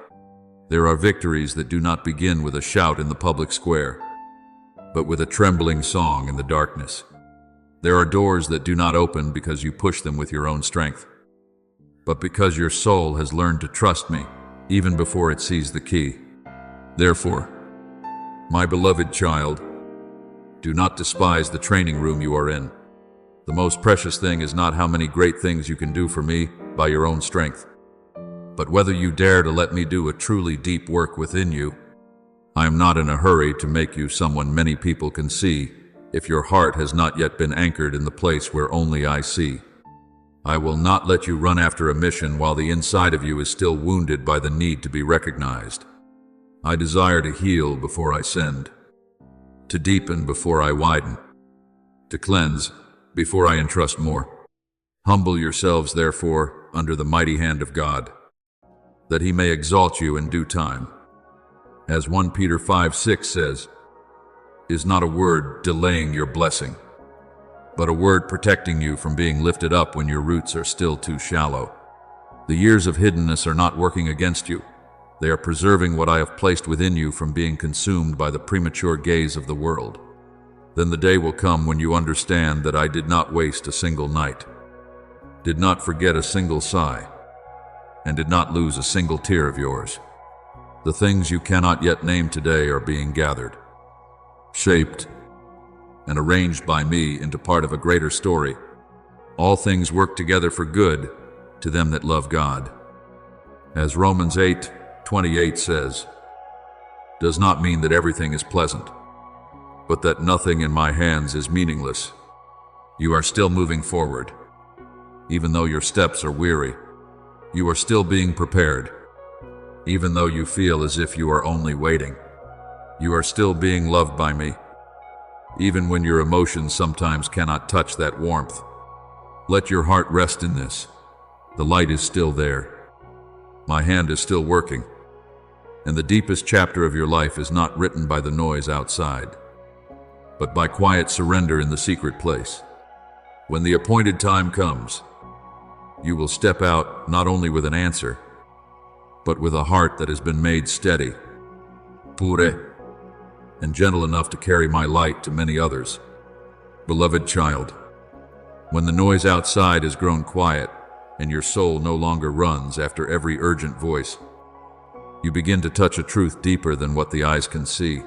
There are victories that do not begin with a shout in the public square, but with a trembling song in the darkness. There are doors that do not open because you push them with your own strength, but because your soul has learned to trust me even before it sees the key. Therefore, my beloved child, do not despise the training room you are in. The most precious thing is not how many great things you can do for me by your own strength, but whether you dare to let me do a truly deep work within you. I am not in a hurry to make you someone many people can see if your heart has not yet been anchored in the place where only I see. I will not let you run after a mission while the inside of you is still wounded by the need to be recognized. I desire to heal before I send, to deepen before I widen, to cleanse before I entrust more. Humble yourselves, therefore, under the mighty hand of God, that he may exalt you in due time. As 1 Peter 5:6 says, is not a word delaying your blessing, but a word protecting you from being lifted up when your roots are still too shallow. The years of hiddenness are not working against you. They are preserving what I have placed within you from being consumed by the premature gaze of the world. Then the day will come when you understand that I did not waste a single night, did not forget a single sigh, and did not lose a single tear of yours. The things you cannot yet name today are being gathered, shaped, and arranged by me into part of a greater story. All things work together for good to them that love God. As Romans 8:28 says, does not mean that everything is pleasant, but that nothing in my hands is meaningless. You are still moving forward. Even though your steps are weary, you are still being prepared. Even though you feel as if you are only waiting, you are still being loved by me. Even when your emotions sometimes cannot touch that warmth, let your heart rest in this. The light is still there. My hand is still working. And the deepest chapter of your life is not written by the noise outside, but by quiet surrender in the secret place. When the appointed time comes, you will step out not only with an answer, but with a heart that has been made steady, pure, and gentle enough to carry my light to many others. Beloved child, when the noise outside has grown quiet and your soul no longer runs after every urgent voice, you begin to touch a truth deeper than what the eyes can see.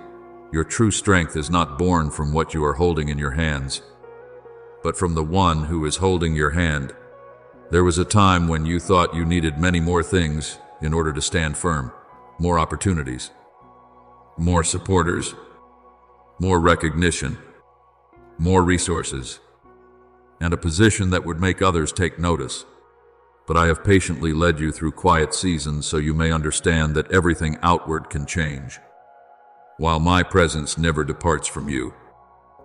Your true strength is not born from what you are holding in your hands, but from the one who is holding your hand. There was a time when you thought you needed many more things in order to stand firm. More opportunities, more supporters, more recognition, more resources, and a position that would make others take notice. But I have patiently led you through quiet seasons so you may understand that everything outward can change, while my presence never departs from you.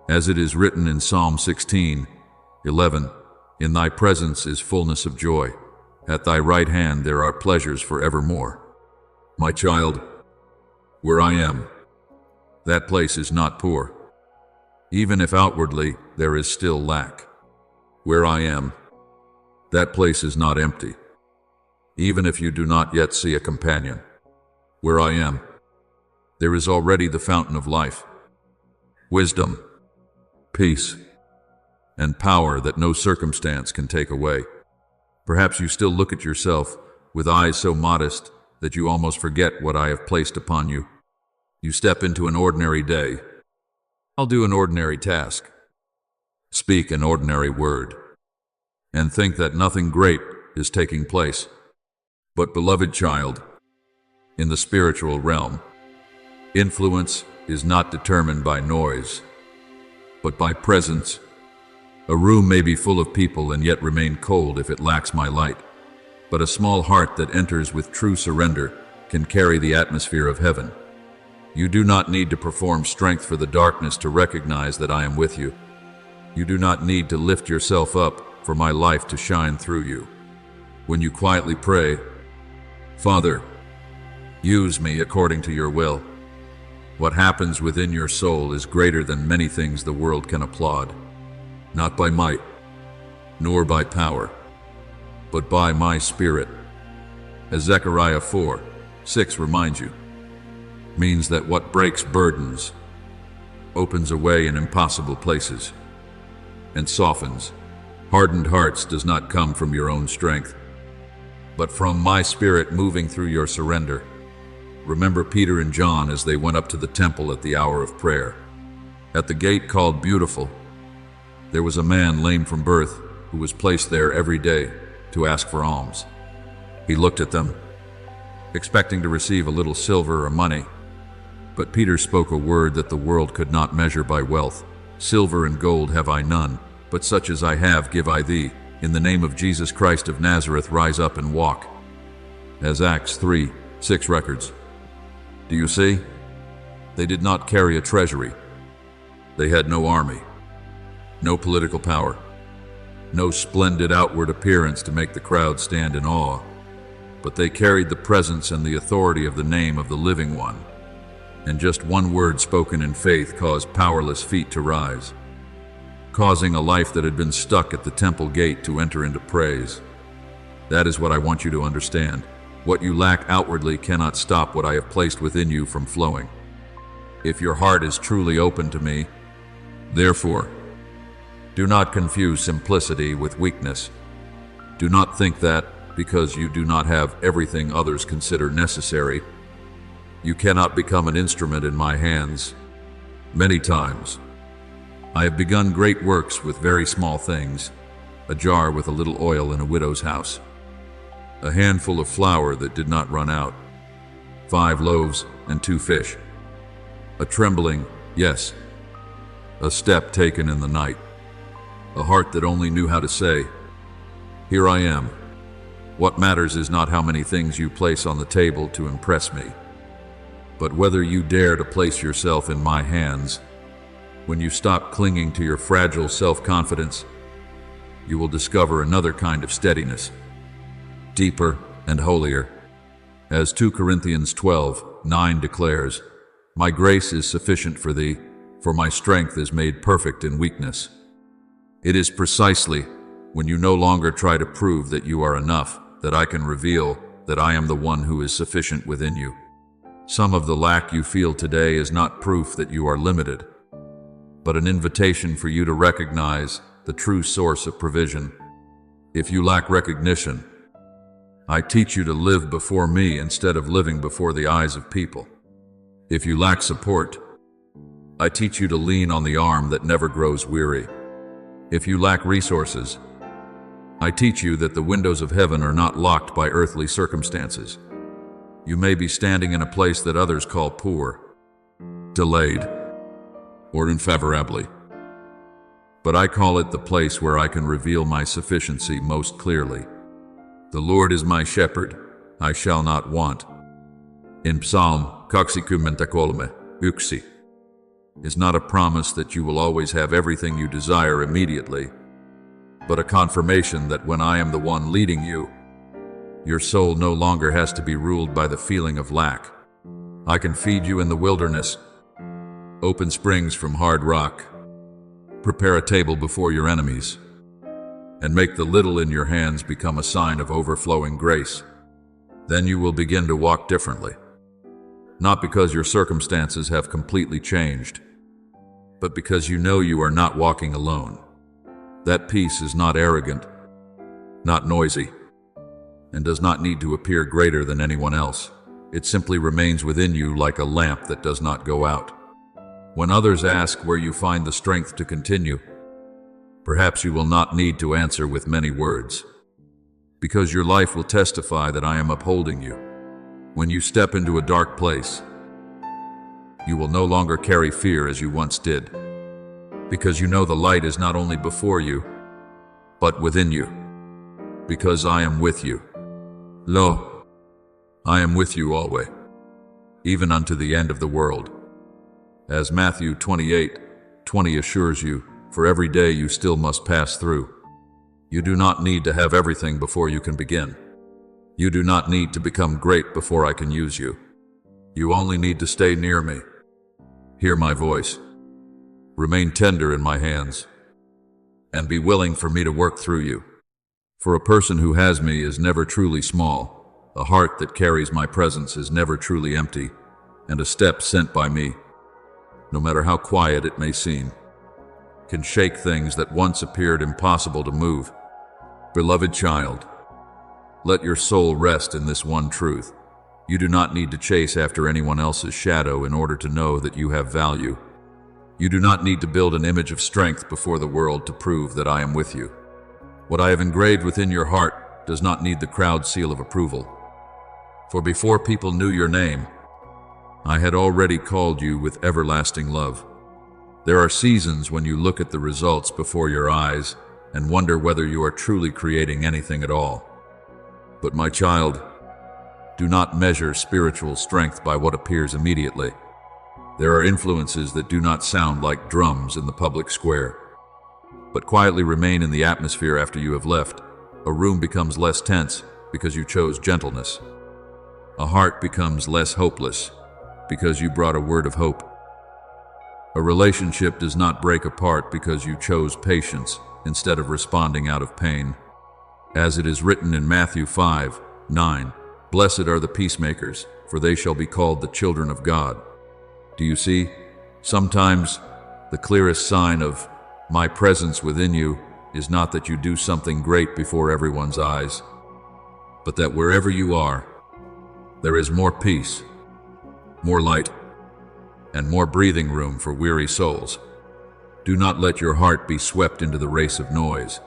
As it is written in Psalm 16:11, in thy presence is fullness of joy. At thy right hand there are pleasures forevermore. My child, where I am, that place is not poor, even if outwardly there is still lack. Where I am, that place is not empty, even if you do not yet see a companion. Where I am, there is already the fountain of life, wisdom, peace, and power that no circumstance can take away. Perhaps you still look at yourself with eyes so modest that you almost forget what I have placed upon you. You step into an ordinary day. I'll do an ordinary task, speak an ordinary word, and think that nothing great is taking place. But, beloved child, in the spiritual realm, influence is not determined by noise, but by presence. A room may be full of people and yet remain cold if it lacks my light, but a small heart that enters with true surrender can carry the atmosphere of heaven. You do not need to perform strength for the darkness to recognize that I am with you. You do not need to lift yourself up for my life to shine through you. When you quietly pray, Father, use me according to your will, what happens within your soul is greater than many things the world can applaud. Not by might, nor by power, but by my Spirit. As Zechariah 4:6 reminds you, means that what breaks burdens, opens a way in impossible places, and softens hardened hearts does not come from your own strength, but from my Spirit moving through your surrender. Remember Peter and John as they went up to the temple at the hour of prayer. At the gate called Beautiful, there was a man lame from birth who was placed there every day to ask for alms. He looked at them, expecting to receive a little silver or money. But Peter spoke a word that the world could not measure by wealth. Silver and gold have I none, but such as I have give I thee. In the name of Jesus Christ of Nazareth, rise up and walk. As Acts 3:6 records. Do you see? They did not carry a treasury. They had no army, no political power, no splendid outward appearance to make the crowd stand in awe. but they carried the presence and the authority of the name of the living one. And just one word spoken in faith caused powerless feet to rise, causing a life that had been stuck at the temple gate to enter into praise. That is what I want you to understand. What you lack outwardly cannot stop what I have placed within you from flowing. If your heart is truly open to me, therefore, do not confuse simplicity with weakness. Do not think that, because you do not have everything others consider necessary, you cannot become an instrument in my hands. Many times, I have begun great works with very small things, a jar with a little oil in a widow's house, a handful of flour that did not run out, 5 loaves and 2 fish, a trembling, yes, a step taken in the night, a heart that only knew how to say, "Here I am." What matters is not how many things you place on the table to impress me, but whether you dare to place yourself in my hands. When you stop clinging to your fragile self-confidence, you will discover another kind of steadiness, deeper and holier. As 2 Corinthians 12:9 declares, "My grace is sufficient for thee, for my strength is made perfect in weakness." It is precisely when you no longer try to prove that you are enough that I can reveal that I am the one who is sufficient within you. Some of the lack you feel today is not proof that you are limited, but an invitation for you to recognize the true source of provision. If you lack recognition, I teach you to live before me instead of living before the eyes of people. If you lack support, I teach you to lean on the arm that never grows weary. If you lack resources, I teach you that the windows of heaven are not locked by earthly circumstances. You may be standing in a place that others call poor, delayed, or unfavorably, but I call it the place where I can reveal my sufficiency most clearly. The Lord is my shepherd, I shall not want. In Psalm 63:1 is not a promise that you will always have everything you desire immediately, but a confirmation that when I am the one leading you, your soul no longer has to be ruled by the feeling of lack. I can feed you in the wilderness, open springs from hard rock, prepare a table before your enemies, and make the little in your hands become a sign of overflowing grace. Then you will begin to walk differently, not because your circumstances have completely changed, but because you know you are not walking alone. That peace is not arrogant, not noisy, and does not need to appear greater than anyone else. It simply remains within you like a lamp that does not go out. When others ask where you find the strength to continue, perhaps you will not need to answer with many words, because your life will testify that I am upholding you. When you step into a dark place, you will no longer carry fear as you once did, because you know the light is not only before you, but within you, because I am with you. Lo, I am with you always, even unto the end of the world. As Matthew 28:20 assures you, for every day you still must pass through. You do not need to have everything before you can begin. You do not need to become great before I can use you. You only need to stay near me. Hear my voice. Remain tender in my hands, and be willing for me to work through you. For a person who has me is never truly small. A heart that carries my presence is never truly empty, and a step sent by me, no matter how quiet it may seem, can shake things that once appeared impossible to move. Beloved child, let your soul rest in this one truth. You do not need to chase after anyone else's shadow in order to know that you have value. You do not need to build an image of strength before the world to prove that I am with you. What I have engraved within your heart does not need the crowd seal of approval. For before people knew your name, I had already called you with everlasting love. There are seasons when you look at the results before your eyes and wonder whether you are truly creating anything at all. But my child, do not measure spiritual strength by what appears immediately. There are influences that do not sound like drums in the public square, but quietly remain in the atmosphere after you have left. A room becomes less tense, because you chose gentleness. A heart becomes less hopeless because you brought a word of hope. A relationship does not break apart because you chose patience instead of responding out of pain. As it is written in Matthew 5:9, "Blessed are the peacemakers, for they shall be called the children of God." Do you see? Sometimes the clearest sign of my presence within you is not that you do something great before everyone's eyes, but that wherever you are, there is more peace, more light, and more breathing room for weary souls. Do not let your heart be swept into the race of noise,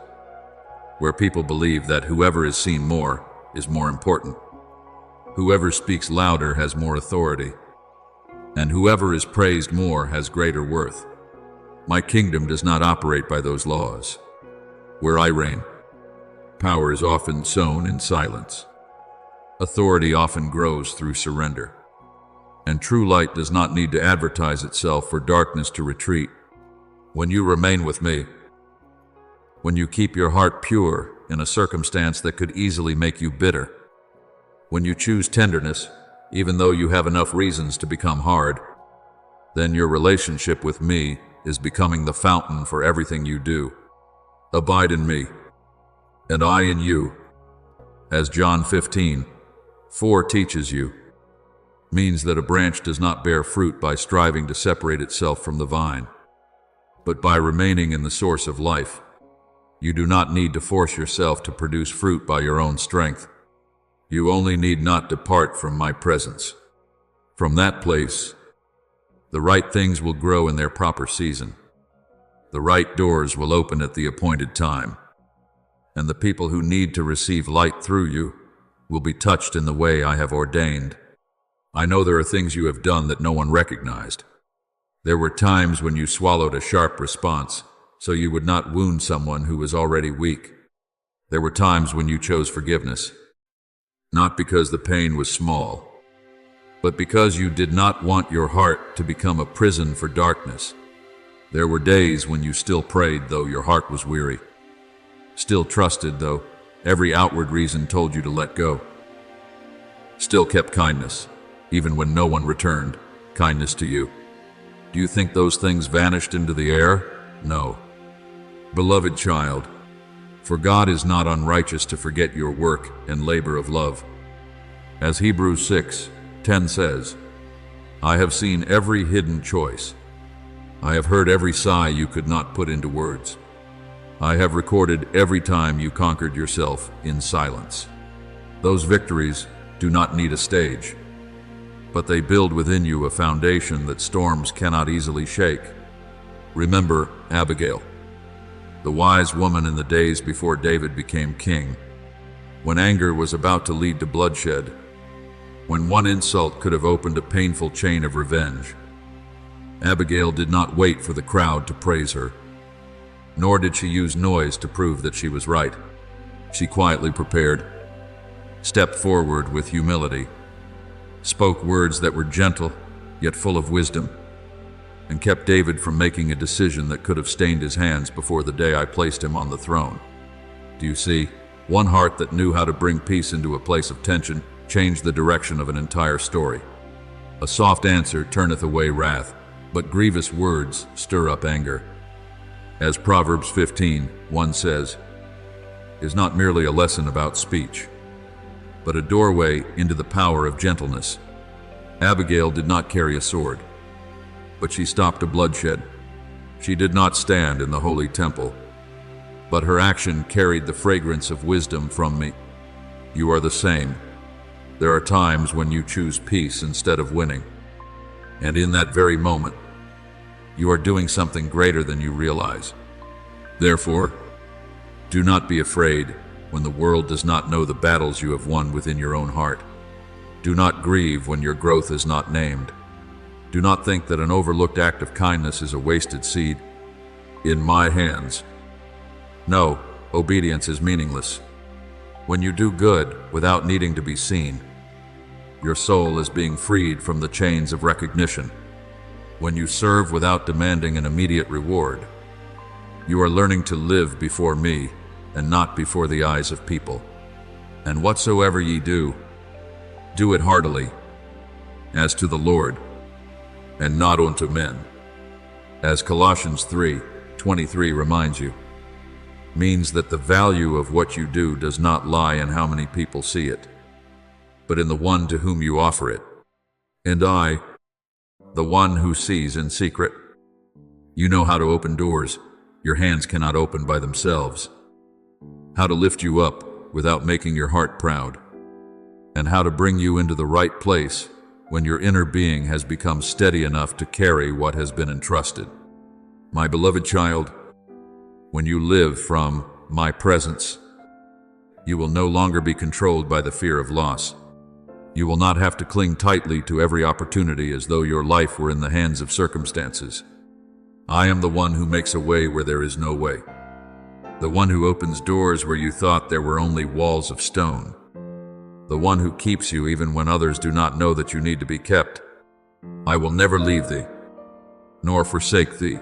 where people believe that whoever is seen more is more important. Whoever speaks louder has more authority, and whoever is praised more has greater worth. My kingdom does not operate by those laws. Where I reign, power is often sown in silence. Authority often grows through surrender. And true light does not need to advertise itself for darkness to retreat. When you remain with me, when you keep your heart pure in a circumstance that could easily make you bitter, when you choose tenderness, even though you have enough reasons to become hard, then your relationship with me is becoming the fountain for everything you do. Abide in me, and I in you, as John 15:4 teaches you, means that a branch does not bear fruit by striving to separate itself from the vine, but by remaining in the source of life. You do not need to force yourself to produce fruit by your own strength. You only need not depart from my presence. From that place, the right things will grow in their proper season. The right doors will open at the appointed time, and the people who need to receive light through you will be touched in the way I have ordained. I know there are things you have done that no one recognized. There were times when you swallowed a sharp response so you would not wound someone who was already weak. There were times when you chose forgiveness, not because the pain was small, but because you did not want your heart to become a prison for darkness. There were days when you still prayed though your heart was weary, still trusted though every outward reason told you to let go, still kept kindness even when no one returned kindness to you. Do you think those things vanished into the air? No. Beloved child, for God is not unrighteous to forget your work and labor of love. As Hebrews 6:10 says, I have seen every hidden choice. I have heard every sigh you could not put into words. I have recorded every time you conquered yourself in silence. Those victories do not need a stage, but they build within you a foundation that storms cannot easily shake. Remember Abigail, the wise woman in the days before David became king, when anger was about to lead to bloodshed, when one insult could have opened a painful chain of revenge. Abigail did not wait for the crowd to praise her, nor did she use noise to prove that she was right. She quietly prepared, stepped forward with humility, spoke words that were gentle yet full of wisdom, and kept David from making a decision that could have stained his hands before the day I placed him on the throne. Do you see? One heart that knew how to bring peace into a place of tension changed the direction of an entire story. A soft answer turneth away wrath, but grievous words stir up anger. As Proverbs 15:1 says, is not merely a lesson about speech, but a doorway into the power of gentleness. Abigail did not carry a sword, but she stopped a bloodshed. She did not stand in the holy temple, but her action carried the fragrance of wisdom from me. You are the same. There are times when you choose peace instead of winning, and in that very moment, you are doing something greater than you realize. Therefore, do not be afraid when the world does not know the battles you have won within your own heart. Do not grieve when your growth is not named. Do not think that an overlooked act of kindness is a wasted seed in my hands. No, obedience is meaningless. When you do good without needing to be seen, your soul is being freed from the chains of recognition. When you serve without demanding an immediate reward, you are learning to live before me and not before the eyes of people. And whatsoever ye do, do it heartily, as to the Lord, and not unto men, as Colossians 3:23 reminds you, means that the value of what you do does not lie in how many people see it, but in the one to whom you offer it. And I, the one who sees in secret. You know how to open doors your hands cannot open by themselves, how to lift you up without making your heart proud, and how to bring you into the right place when your inner being has become steady enough to carry what has been entrusted. My beloved child, when you live from my presence, you will no longer be controlled by the fear of loss. You will not have to cling tightly to every opportunity as though your life were in the hands of circumstances. I am the one who makes a way where there is no way, the one who opens doors where you thought there were only walls of stone, the one who keeps you even when others do not know that you need to be kept. I will never leave thee, nor forsake thee.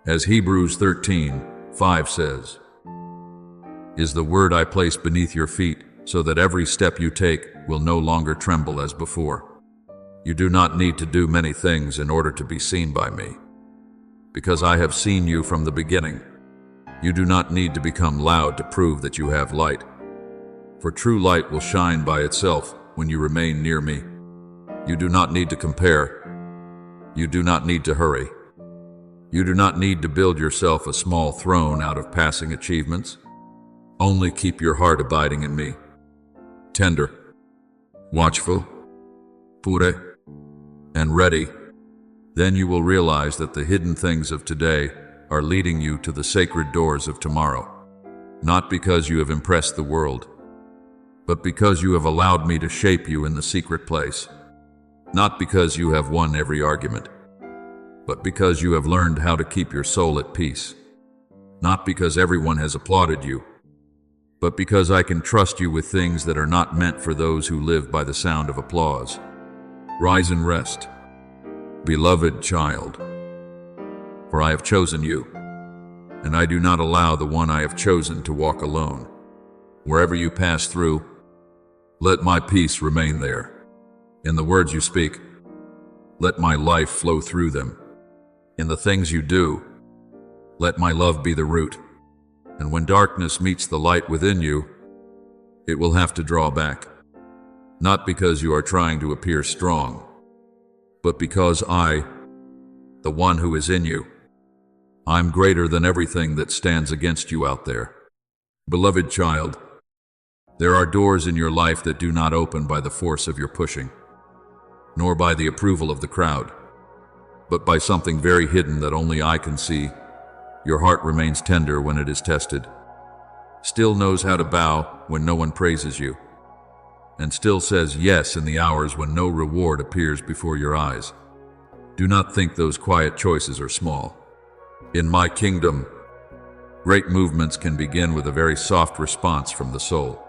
As Hebrews 13:5 says, is the word I place beneath your feet, so that every step you take will no longer tremble as before. You do not need to do many things in order to be seen by me, because I have seen you from the beginning. You do not need to become loud to prove that you have light, for true light will shine by itself when you remain near me. You do not need to compare. You do not need to hurry. You do not need to build yourself a small throne out of passing achievements. Only keep your heart abiding in me, tender, watchful, pure, and ready. Then you will realize that the hidden things of today are leading you to the sacred doors of tomorrow, not because you have impressed the world, but because you have allowed me to shape you in the secret place, not because you have won every argument, but because you have learned how to keep your soul at peace, not because everyone has applauded you, but because I can trust you with things that are not meant for those who live by the sound of applause. Rise and rest, beloved child, for I have chosen you, and I do not allow the one I have chosen to walk alone. Wherever you pass through, let my peace remain there. In the words you speak, let my life flow through them. In the things you do, let my love be the root. And when darkness meets the light within you, it will have to draw back, not because you are trying to appear strong, but because I, the one who is in you, I'm greater than everything that stands against you out there. Beloved child, there are doors in your life that do not open by the force of your pushing, nor by the approval of the crowd, but by something very hidden that only I can see. Your heart remains tender when it is tested, still knows how to bow when no one praises you, and still says yes in the hours when no reward appears before your eyes. Do not think those quiet choices are small. In my kingdom, great movements can begin with a very soft response from the soul.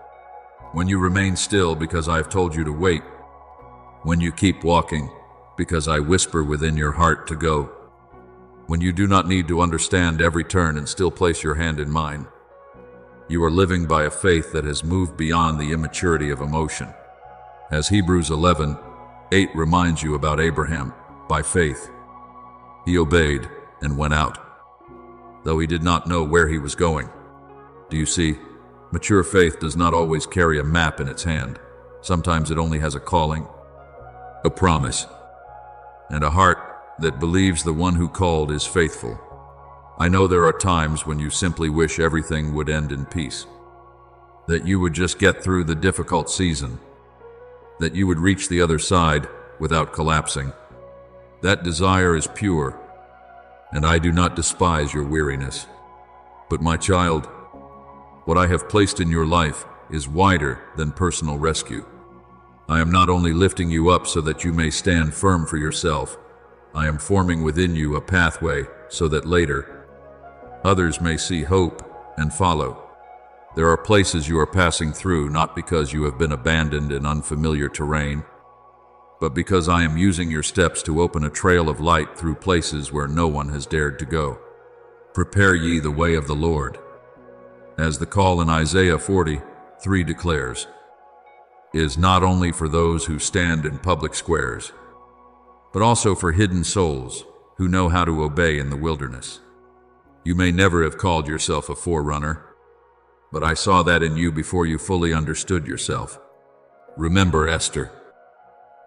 When you remain still because I have told you to wait, when you keep walking because I whisper within your heart to go, when you do not need to understand every turn and still place your hand in mine, you are living by a faith that has moved beyond the immaturity of emotion. As Hebrews 11:8 reminds you about Abraham, by faith, he obeyed and went out, though he did not know where he was going. Do you see? Mature faith does not always carry a map in its hand. Sometimes it only has a calling, a promise, and a heart that believes the one who called is faithful. I know there are times when you simply wish everything would end in peace, that you would just get through the difficult season, that you would reach the other side without collapsing. That desire is pure, and I do not despise your weariness. But my child, what I have placed in your life is wider than personal rescue. I am not only lifting you up so that you may stand firm for yourself, I am forming within you a pathway so that later others may see hope and follow. There are places you are passing through not because you have been abandoned in unfamiliar terrain, but because I am using your steps to open a trail of light through places where no one has dared to go. Prepare ye the way of the Lord. As the call in Isaiah 40, 3 declares, is not only for those who stand in public squares, but also for hidden souls who know how to obey in the wilderness. You may never have called yourself a forerunner, but I saw that in you before you fully understood yourself. Remember Esther,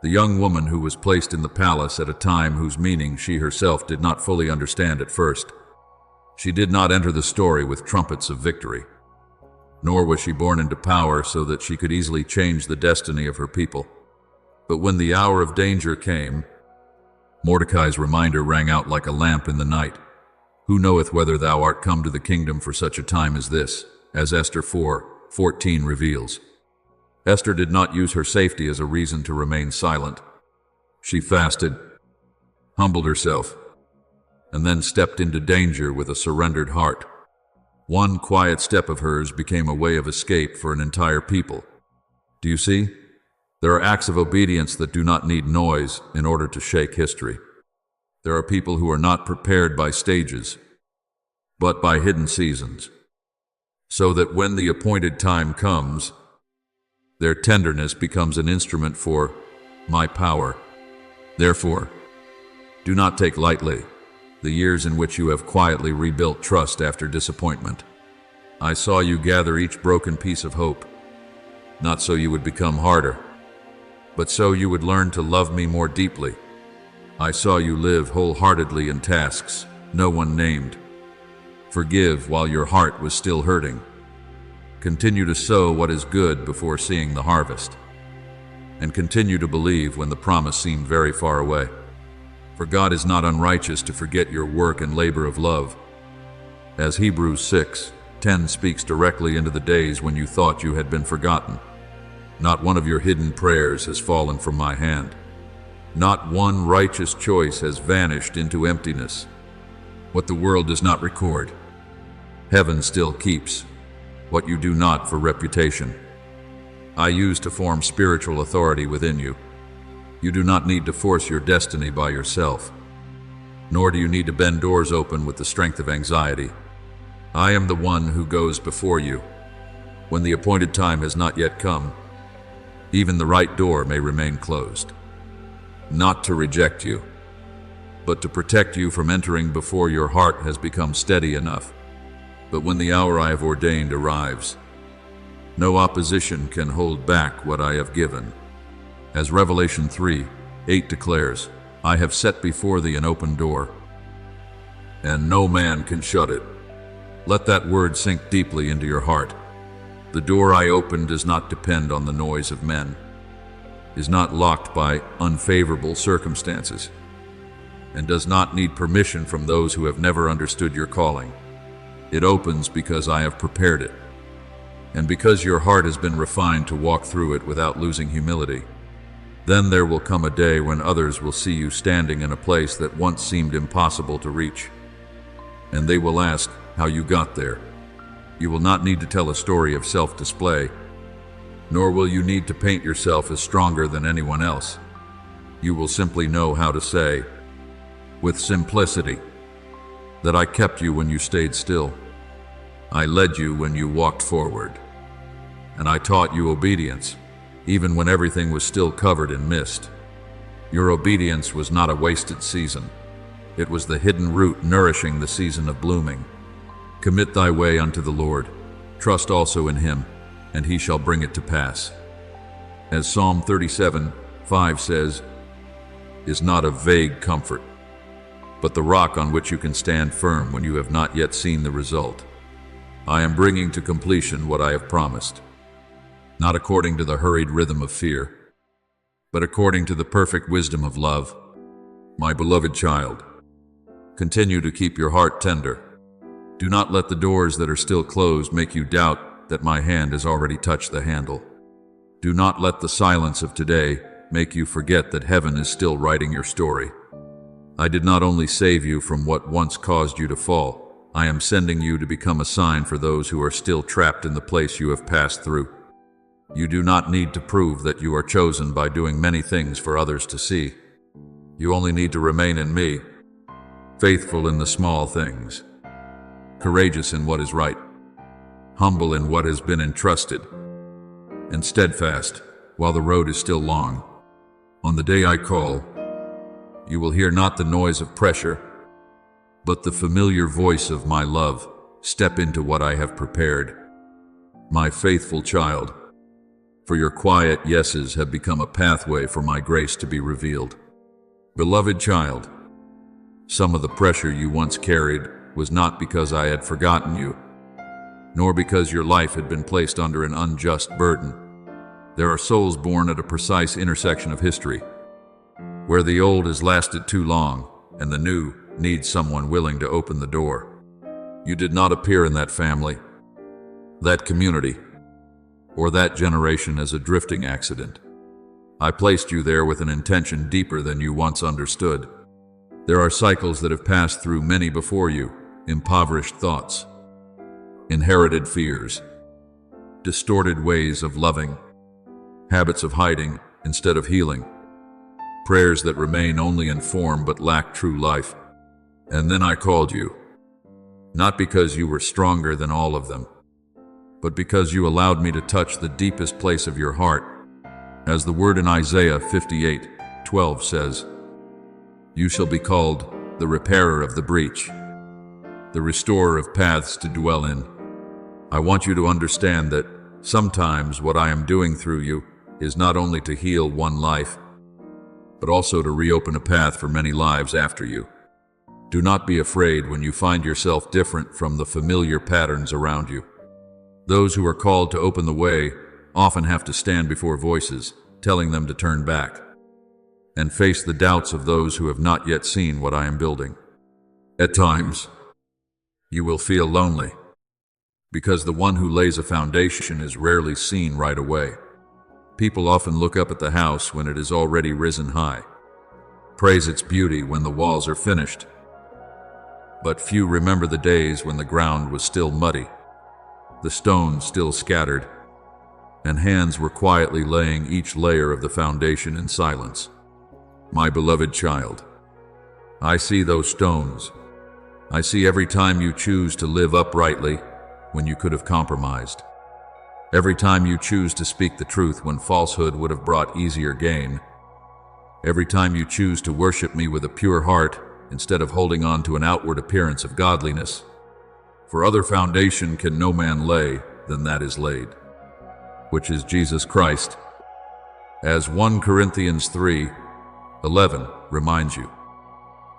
the young woman who was placed in the palace at a time whose meaning she herself did not fully understand at first. She did not enter the story with trumpets of victory, nor was she born into power so that she could easily change the destiny of her people. But when the hour of danger came, Mordecai's reminder rang out like a lamp in the night. Who knoweth whether thou art come to the kingdom for such a time as this, as Esther 4:14 reveals. Esther did not use her safety as a reason to remain silent. She fasted, humbled herself, and then stepped into danger with a surrendered heart. One quiet step of hers became a way of escape for an entire people. Do you see? There are acts of obedience that do not need noise in order to shake history. There are people who are not prepared by stages, but by hidden seasons, so that when the appointed time comes, their tenderness becomes an instrument for my power. Therefore, do not take lightly the years in which you have quietly rebuilt trust after disappointment. I saw you gather each broken piece of hope, not so you would become harder, but so you would learn to love me more deeply. I saw you live wholeheartedly in tasks no one named. Forgive while your heart was still hurting. Continue to sow what is good before seeing the harvest, and continue to believe when the promise seemed very far away. For God is not unrighteous to forget your work and labor of love. As Hebrews 6:10 speaks directly into the days when you thought you had been forgotten. Not one of your hidden prayers has fallen from my hand. Not one righteous choice has vanished into emptiness. What the world does not record, heaven still keeps. What you do not for reputation, I use to form spiritual authority within you. You do not need to force your destiny by yourself, nor do you need to bend doors open with the strength of anxiety. I am the one who goes before you. When the appointed time has not yet come, even the right door may remain closed. Not to reject you, but to protect you from entering before your heart has become steady enough. But when the hour I have ordained arrives, no opposition can hold back what I have given. As Revelation 3:8 declares, I have set before thee an open door, and no man can shut it. Let that word sink deeply into your heart. The door I open does not depend on the noise of men, is not locked by unfavorable circumstances, and does not need permission from those who have never understood your calling. It opens because I have prepared it, and because your heart has been refined to walk through it without losing humility. Then there will come a day when others will see you standing in a place that once seemed impossible to reach, and they will ask how you got there. You will not need to tell a story of self-display, nor will you need to paint yourself as stronger than anyone else. You will simply know how to say, with simplicity, that I kept you when you stayed still. I led you when you walked forward, and I taught you obedience, even when everything was still covered in mist. Your obedience was not a wasted season. It was the hidden root nourishing the season of blooming. Commit thy way unto the Lord. Trust also in him, and he shall bring it to pass. As Psalm 37:5 says, is not a vague comfort, but the rock on which you can stand firm when you have not yet seen the result. I am bringing to completion what I have promised, not according to the hurried rhythm of fear, but according to the perfect wisdom of love. My beloved child, continue to keep your heart tender. Do not let the doors that are still closed make you doubt that my hand has already touched the handle. Do not let the silence of today make you forget that heaven is still writing your story. I did not only save you from what once caused you to fall, I am sending you to become a sign for those who are still trapped in the place you have passed through. You do not need to prove that you are chosen by doing many things for others to see. You only need to remain in me, faithful in the small things, courageous in what is right, humble in what has been entrusted, and steadfast while the road is still long. On the day I call, you will hear not the noise of pressure, but the familiar voice of my love. Step into what I have prepared, my faithful child, for your quiet yeses have become a pathway for my grace to be revealed. Beloved child, some of the pressure you once carried was not because I had forgotten you, nor because your life had been placed under an unjust burden. There are souls born at a precise intersection of history, where the old has lasted too long and the new needs someone willing to open the door. You did not appear in that family, that community, or that generation as a drifting accident. I placed you there with an intention deeper than you once understood. There are cycles that have passed through many before you, impoverished thoughts, inherited fears, distorted ways of loving, habits of hiding instead of healing, prayers that remain only in form but lack true life. And then I called you, not because you were stronger than all of them, but because you allowed me to touch the deepest place of your heart. As the word in Isaiah 58:12 says, you shall be called the repairer of the breach, the restorer of paths to dwell in. I want you to understand that sometimes what I am doing through you is not only to heal one life, but also to reopen a path for many lives after you. Do not be afraid when you find yourself different from the familiar patterns around you. Those who are called to open the way often have to stand before voices telling them to turn back and face the doubts of those who have not yet seen what I am building. At times, you will feel lonely because the one who lays a foundation is rarely seen right away. People often look up at the house when it is already risen high, praise its beauty when the walls are finished, but few remember the days when the ground was still muddy, the stones still scattered, and hands were quietly laying each layer of the foundation in silence. My beloved child, I see those stones. I see every time you choose to live uprightly when you could have compromised. Every time you choose to speak the truth when falsehood would have brought easier gain. Every time you choose to worship me with a pure heart instead of holding on to an outward appearance of godliness. For other foundation can no man lay than that is laid, which is Jesus Christ. As 1 Corinthians 3:11 reminds you,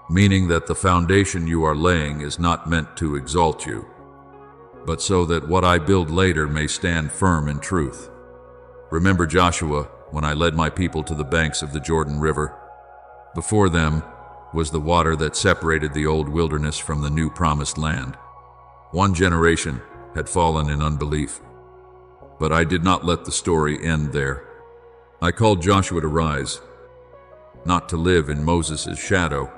meaning that the foundation you are laying is not meant to exalt you, but so that what I build later may stand firm in truth. Remember Joshua when I led my people to the banks of the Jordan River. Before them was the water that separated the old wilderness from the new promised land. One generation had fallen in unbelief, but I did not let the story end there. I called Joshua to rise, not to live in Moses' shadow,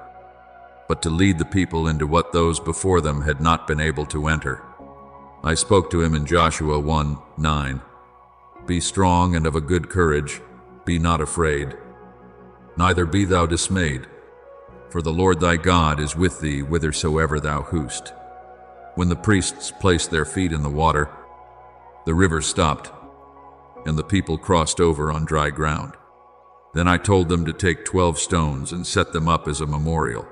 but to lead the people into what those before them had not been able to enter. I spoke to him in Joshua 1:9. Be strong and of a good courage, be not afraid, neither be thou dismayed, for the Lord thy God is with thee whithersoever thou houst. When the priests placed their feet in the water, the river stopped, and the people crossed over on dry ground. Then I told them to take 12 stones and set them up as a memorial,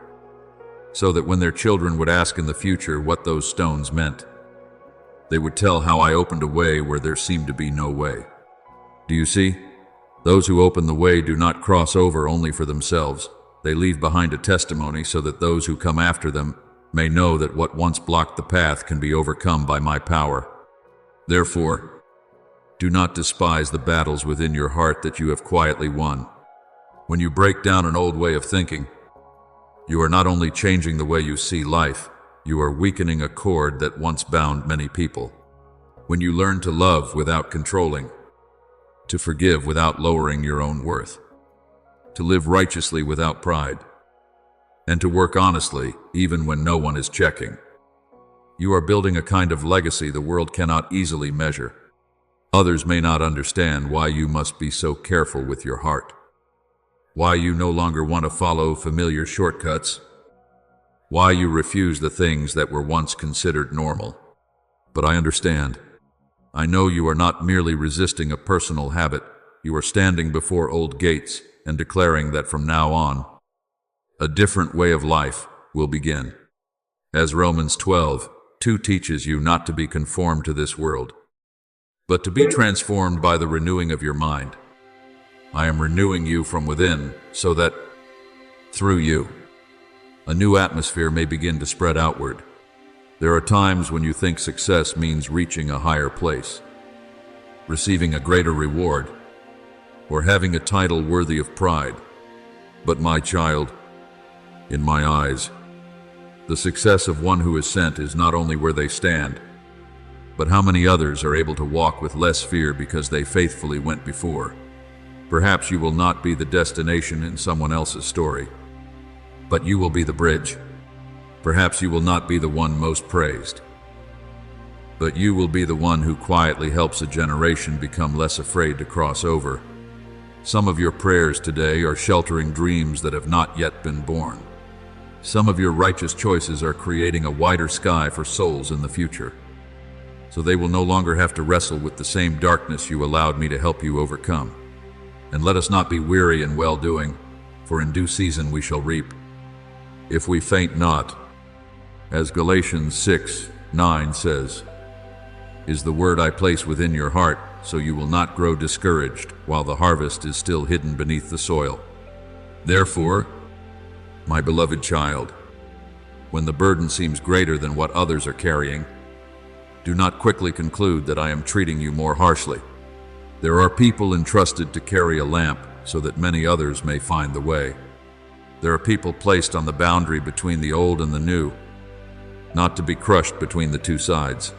so that when their children would ask in the future what those stones meant, they would tell how I opened a way where there seemed to be no way. Do you see? Those who open the way do not cross over only for themselves. They leave behind a testimony so that those who come after them may know that what once blocked the path can be overcome by my power. Therefore, do not despise the battles within your heart that you have quietly won. When you break down an old way of thinking, you are not only changing the way you see life, you are weakening a cord that once bound many people. When you learn to love without controlling, to forgive without lowering your own worth, to live righteously without pride, and to work honestly even when no one is checking, you are building a kind of legacy the world cannot easily measure. Others may not understand why you must be so careful with your heart, why you no longer want to follow familiar shortcuts, why you refuse the things that were once considered normal. But I understand. I know you are not merely resisting a personal habit. You are standing before old gates and declaring that from now on, a different way of life will begin. As Romans 12:2 teaches you not to be conformed to this world, but to be transformed by the renewing of your mind. I am renewing you from within so that, through you, a new atmosphere may begin to spread outward. There are times when you think success means reaching a higher place, receiving a greater reward, or having a title worthy of pride. But my child, in my eyes, the success of one who is sent is not only where they stand, but how many others are able to walk with less fear because they faithfully went before. Perhaps you will not be the destination in someone else's story, but you will be the bridge. Perhaps you will not be the one most praised, but you will be the one who quietly helps a generation become less afraid to cross over. Some of your prayers today are sheltering dreams that have not yet been born. Some of your righteous choices are creating a wider sky for souls in the future, so they will no longer have to wrestle with the same darkness you allowed me to help you overcome. And let us not be weary in well-doing, for in due season we shall reap, if we faint not. As Galatians 6:9 says, is the word I place within your heart, so you will not grow discouraged while the harvest is still hidden beneath the soil. Therefore, my beloved child, when the burden seems greater than what others are carrying, do not quickly conclude that I am treating you more harshly. There are people entrusted to carry a lamp so that many others may find the way. There are people placed on the boundary between the old and the new, not to be crushed between the two sides,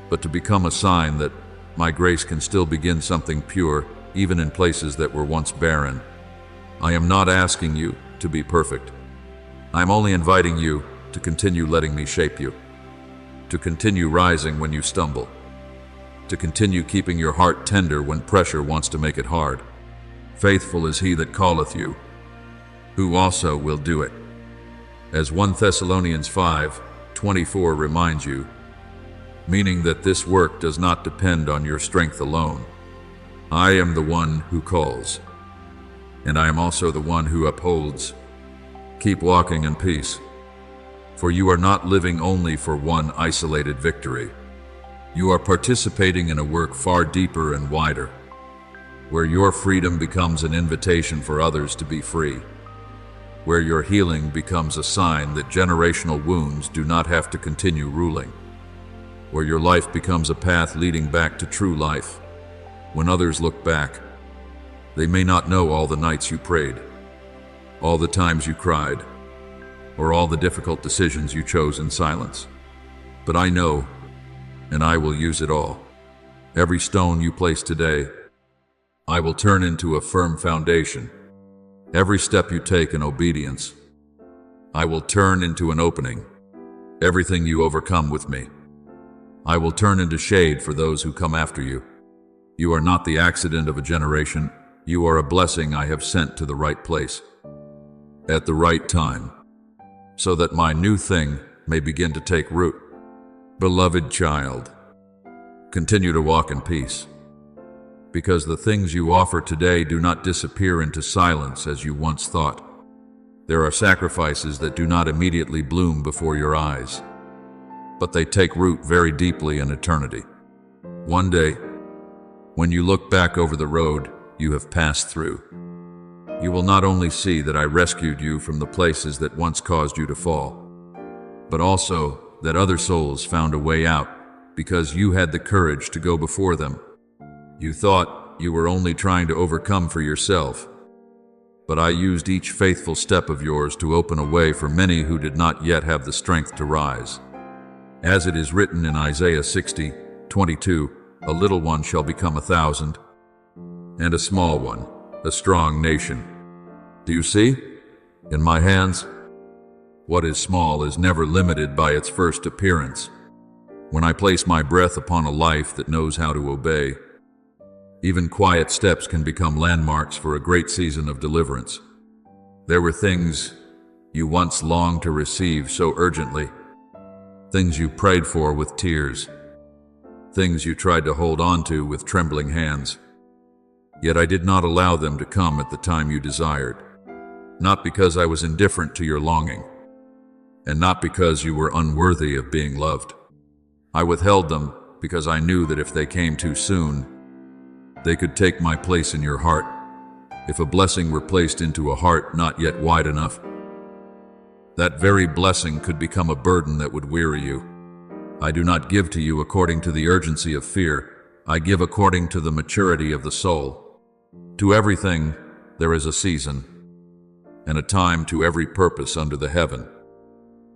but to become a sign that my grace can still begin something pure, even in places that were once barren. I am not asking you to be perfect. I am only inviting you to continue letting me shape you, to continue rising when you stumble, to continue keeping your heart tender when pressure wants to make it hard. Faithful is he that calleth you, who also will do it. As 1 Thessalonians 5:24 reminds you, meaning that this work does not depend on your strength alone. I am the one who calls, and I am also the one who upholds. Keep walking in peace, for you are not living only for one isolated victory. You are participating in a work far deeper and wider, where your freedom becomes an invitation for others to be free, where your healing becomes a sign that generational wounds do not have to continue ruling, where your life becomes a path leading back to true life. When others look back, they may not know all the nights you prayed, all the times you cried, or all the difficult decisions you chose in silence. But I know, and I will use it all. Every stone you place today, I will turn into a firm foundation. Every step you take in obedience, I will turn into an opening. Everything you overcome with me, I will turn into shade for those who come after you. You are not the accident of a generation. You are a blessing I have sent to the right place, at the right time, so that my new thing may begin to take root. Beloved child, continue to walk in peace, because the things you offer today do not disappear into silence as you once thought. There are sacrifices that do not immediately bloom before your eyes, but they take root very deeply in eternity. One day, when you look back over the road you have passed through, you will not only see that I rescued you from the places that once caused you to fall, but also that other souls found a way out because you had the courage to go before them. You thought you were only trying to overcome for yourself, but I used each faithful step of yours to open a way for many who did not yet have the strength to rise. As it is written in Isaiah 60:22, a little one shall become 1,000, and a small one, a strong nation. Do you see? In my hands, what is small is never limited by its first appearance. When I place my breath upon a life that knows how to obey, even quiet steps can become landmarks for a great season of deliverance. There were things you once longed to receive so urgently, things you prayed for with tears, things you tried to hold on to with trembling hands. Yet I did not allow them to come at the time you desired, not because I was indifferent to your longing, and not because you were unworthy of being loved. I withheld them because I knew that if they came too soon, they could take my place in your heart. If a blessing were placed into a heart not yet wide enough, that very blessing could become a burden that would weary you. I do not give to you according to the urgency of fear. I give according to the maturity of the soul. To everything there is a season, and a time to every purpose under the heaven.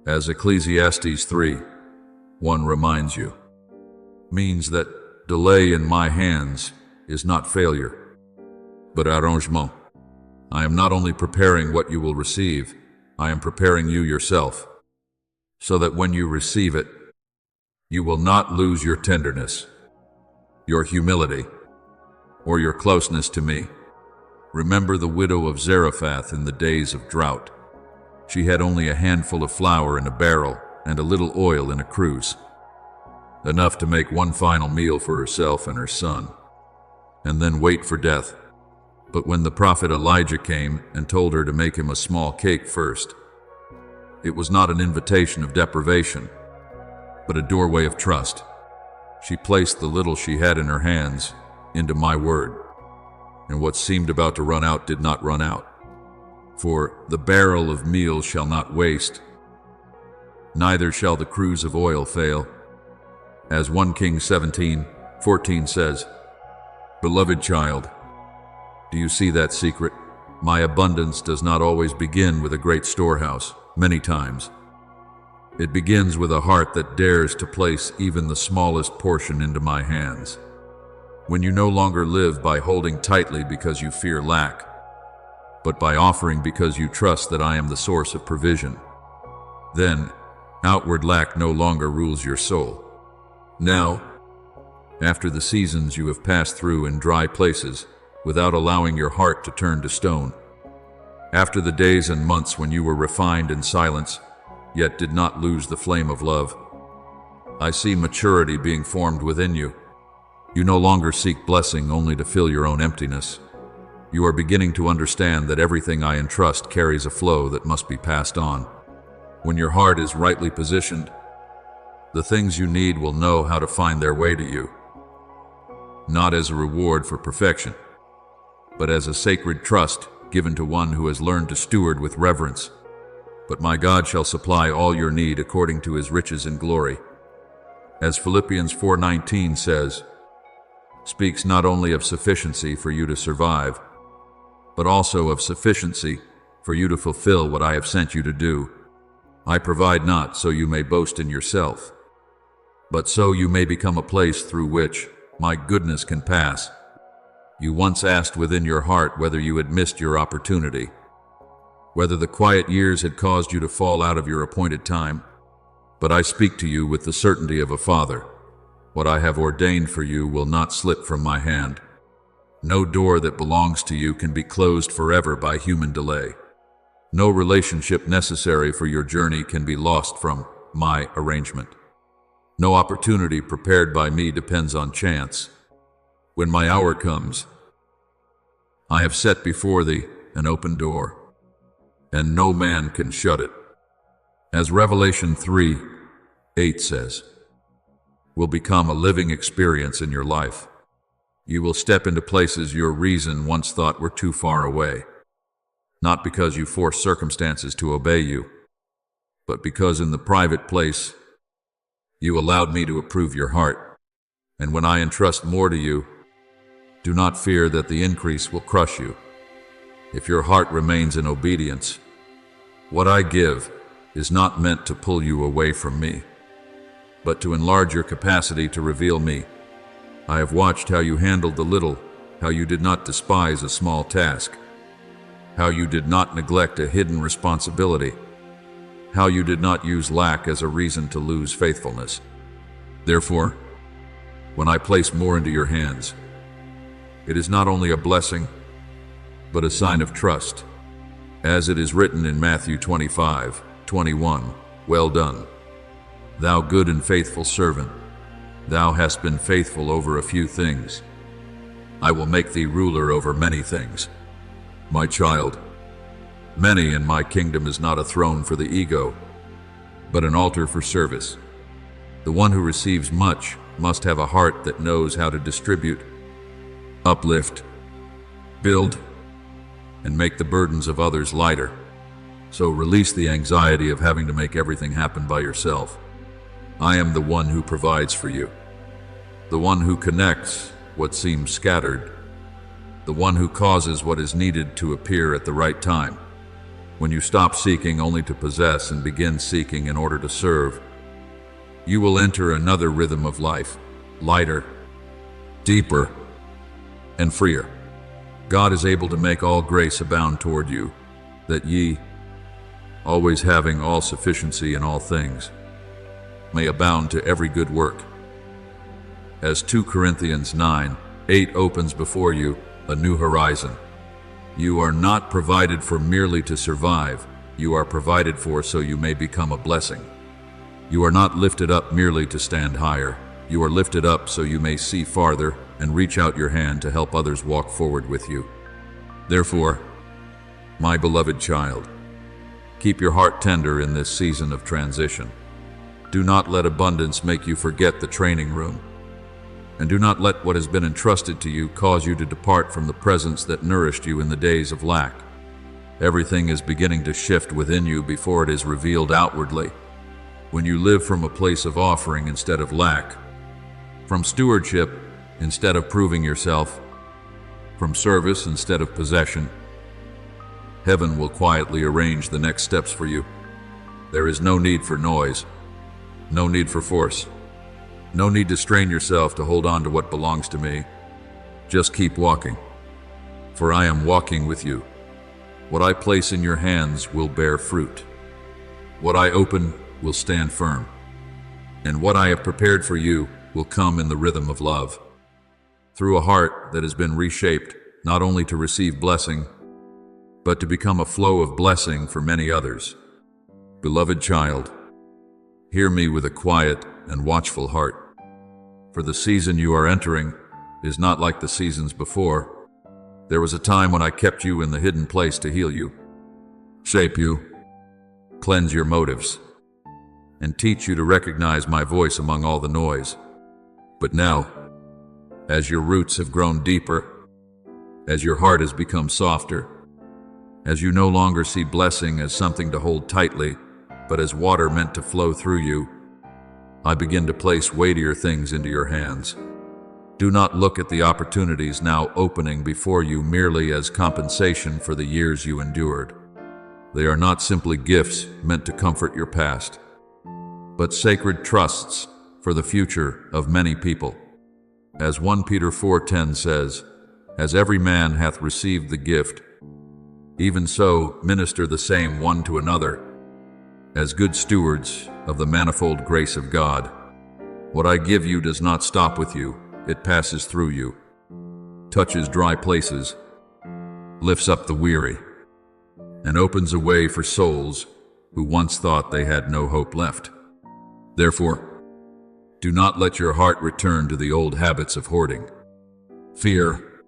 As Ecclesiastes 3:1 reminds you, means that delay in my hands is not failure, but arrangement. I am not only preparing what you will receive, I am preparing you yourself, so that when you receive it, you will not lose your tenderness, your humility, or your closeness to me. Remember the widow of Zarephath in the days of drought. She had only a handful of flour in a barrel and a little oil in a cruse, enough to make one final meal for herself and her son, and then wait for death. But when the prophet Elijah came and told her to make him a small cake first, it was not an invitation of deprivation, but a doorway of trust. She placed the little she had in her hands into my word, and what seemed about to run out did not run out. For the barrel of meal shall not waste, neither shall the cruse of oil fail. As 1 Kings 17:14 says, Beloved child, do you see that secret? My abundance does not always begin with a great storehouse. Many times, it begins with a heart that dares to place even the smallest portion into my hands. When you no longer live by holding tightly because you fear lack, but by offering because you trust that I am the source of provision, then outward lack no longer rules your soul. Now, after the seasons you have passed through in dry places, without allowing your heart to turn to stone, after the days and months when you were refined in silence, yet did not lose the flame of love, I see maturity being formed within you. You no longer seek blessing only to fill your own emptiness. You are beginning to understand that everything I entrust carries a flow that must be passed on. When your heart is rightly positioned, the things you need will know how to find their way to you, not as a reward for perfection, but as a sacred trust given to one who has learned to steward with reverence. But my God shall supply all your need according to his riches in glory. As Philippians 4:19 says, speaks not only of sufficiency for you to survive, but also of sufficiency for you to fulfill what I have sent you to do. I provide not so you may boast in yourself, but so you may become a place through which my goodness can pass. You once asked within your heart whether you had missed your opportunity, whether the quiet years had caused you to fall out of your appointed time. But I speak to you with the certainty of a father. What I have ordained for you will not slip from my hand. No door that belongs to you can be closed forever by human delay. No relationship necessary for your journey can be lost from my arrangement. No opportunity prepared by me depends on chance. When my hour comes, I have set before thee an open door, and no man can shut it. As Revelation 3:8 says, will become a living experience in your life. You will step into places your reason once thought were too far away, not because you forced circumstances to obey you, but because in the private place you allowed me to approve your heart. And when I entrust more to you, do not fear that the increase will crush you. If your heart remains in obedience, what I give is not meant to pull you away from me, but to enlarge your capacity to reveal me. I have watched how you handled the little, how you did not despise a small task, how you did not neglect a hidden responsibility, how you did not use lack as a reason to lose faithfulness. Therefore, when I place more into your hands, it is not only a blessing, but a sign of trust. As it is written in Matthew 25:21, well done, thou good and faithful servant. Thou hast been faithful over a few things. I will make thee ruler over many things. My child, many in my kingdom is not a throne for the ego, but an altar for service. The one who receives much must have a heart that knows how to distribute, uplift, build, and make the burdens of others lighter. So release the anxiety of having to make everything happen by yourself. I am the one who provides for you, the one who connects what seems scattered, the one who causes what is needed to appear at the right time. When you stop seeking only to possess and begin seeking in order to serve, you will enter another rhythm of life, lighter, deeper, and freer. God is able to make all grace abound toward you, that ye, always having all sufficiency in all things, may abound to every good work. As 2 Corinthians 9:8 opens before you a new horizon. You are not provided for merely to survive. You are provided for so you may become a blessing. You are not lifted up merely to stand higher. You are lifted up so you may see farther and reach out your hand to help others walk forward with you. Therefore, my beloved child, keep your heart tender in this season of transition. Do not let abundance make you forget the training room. And do not let what has been entrusted to you cause you to depart from the presence that nourished you in the days of lack. Everything is beginning to shift within you before it is revealed outwardly. When you live from a place of offering instead of lack, from stewardship instead of proving yourself, from service instead of possession, heaven will quietly arrange the next steps for you. There is no need for noise, no need for force. No need to strain yourself to hold on to what belongs to me. Just keep walking, for I am walking with you. What I place in your hands will bear fruit. What I open will stand firm, and what I have prepared for you will come in the rhythm of love, through a heart that has been reshaped not only to receive blessing, but to become a flow of blessing for many others. Beloved child, hear me with a quiet and watchful heart, for the season you are entering is not like the seasons before. There was a time when I kept you in the hidden place to heal you, shape you, cleanse your motives, and teach you to recognize my voice among all the noise. But now, as your roots have grown deeper, as your heart has become softer, as you no longer see blessing as something to hold tightly, but as water meant to flow through you, I begin to place weightier things into your hands. Do not look at the opportunities now opening before you merely as compensation for the years you endured. They are not simply gifts meant to comfort your past, but sacred trusts for the future of many people. As 1 Peter 4:10 says, "As every man hath received the gift, even so minister the same one to another, as good stewards of the manifold grace of God. What I give you does not stop with you, it passes through you, touches dry places, lifts up the weary, and opens a way for souls who once thought they had no hope left. Therefore, do not let your heart return to the old habits of hoarding, fear,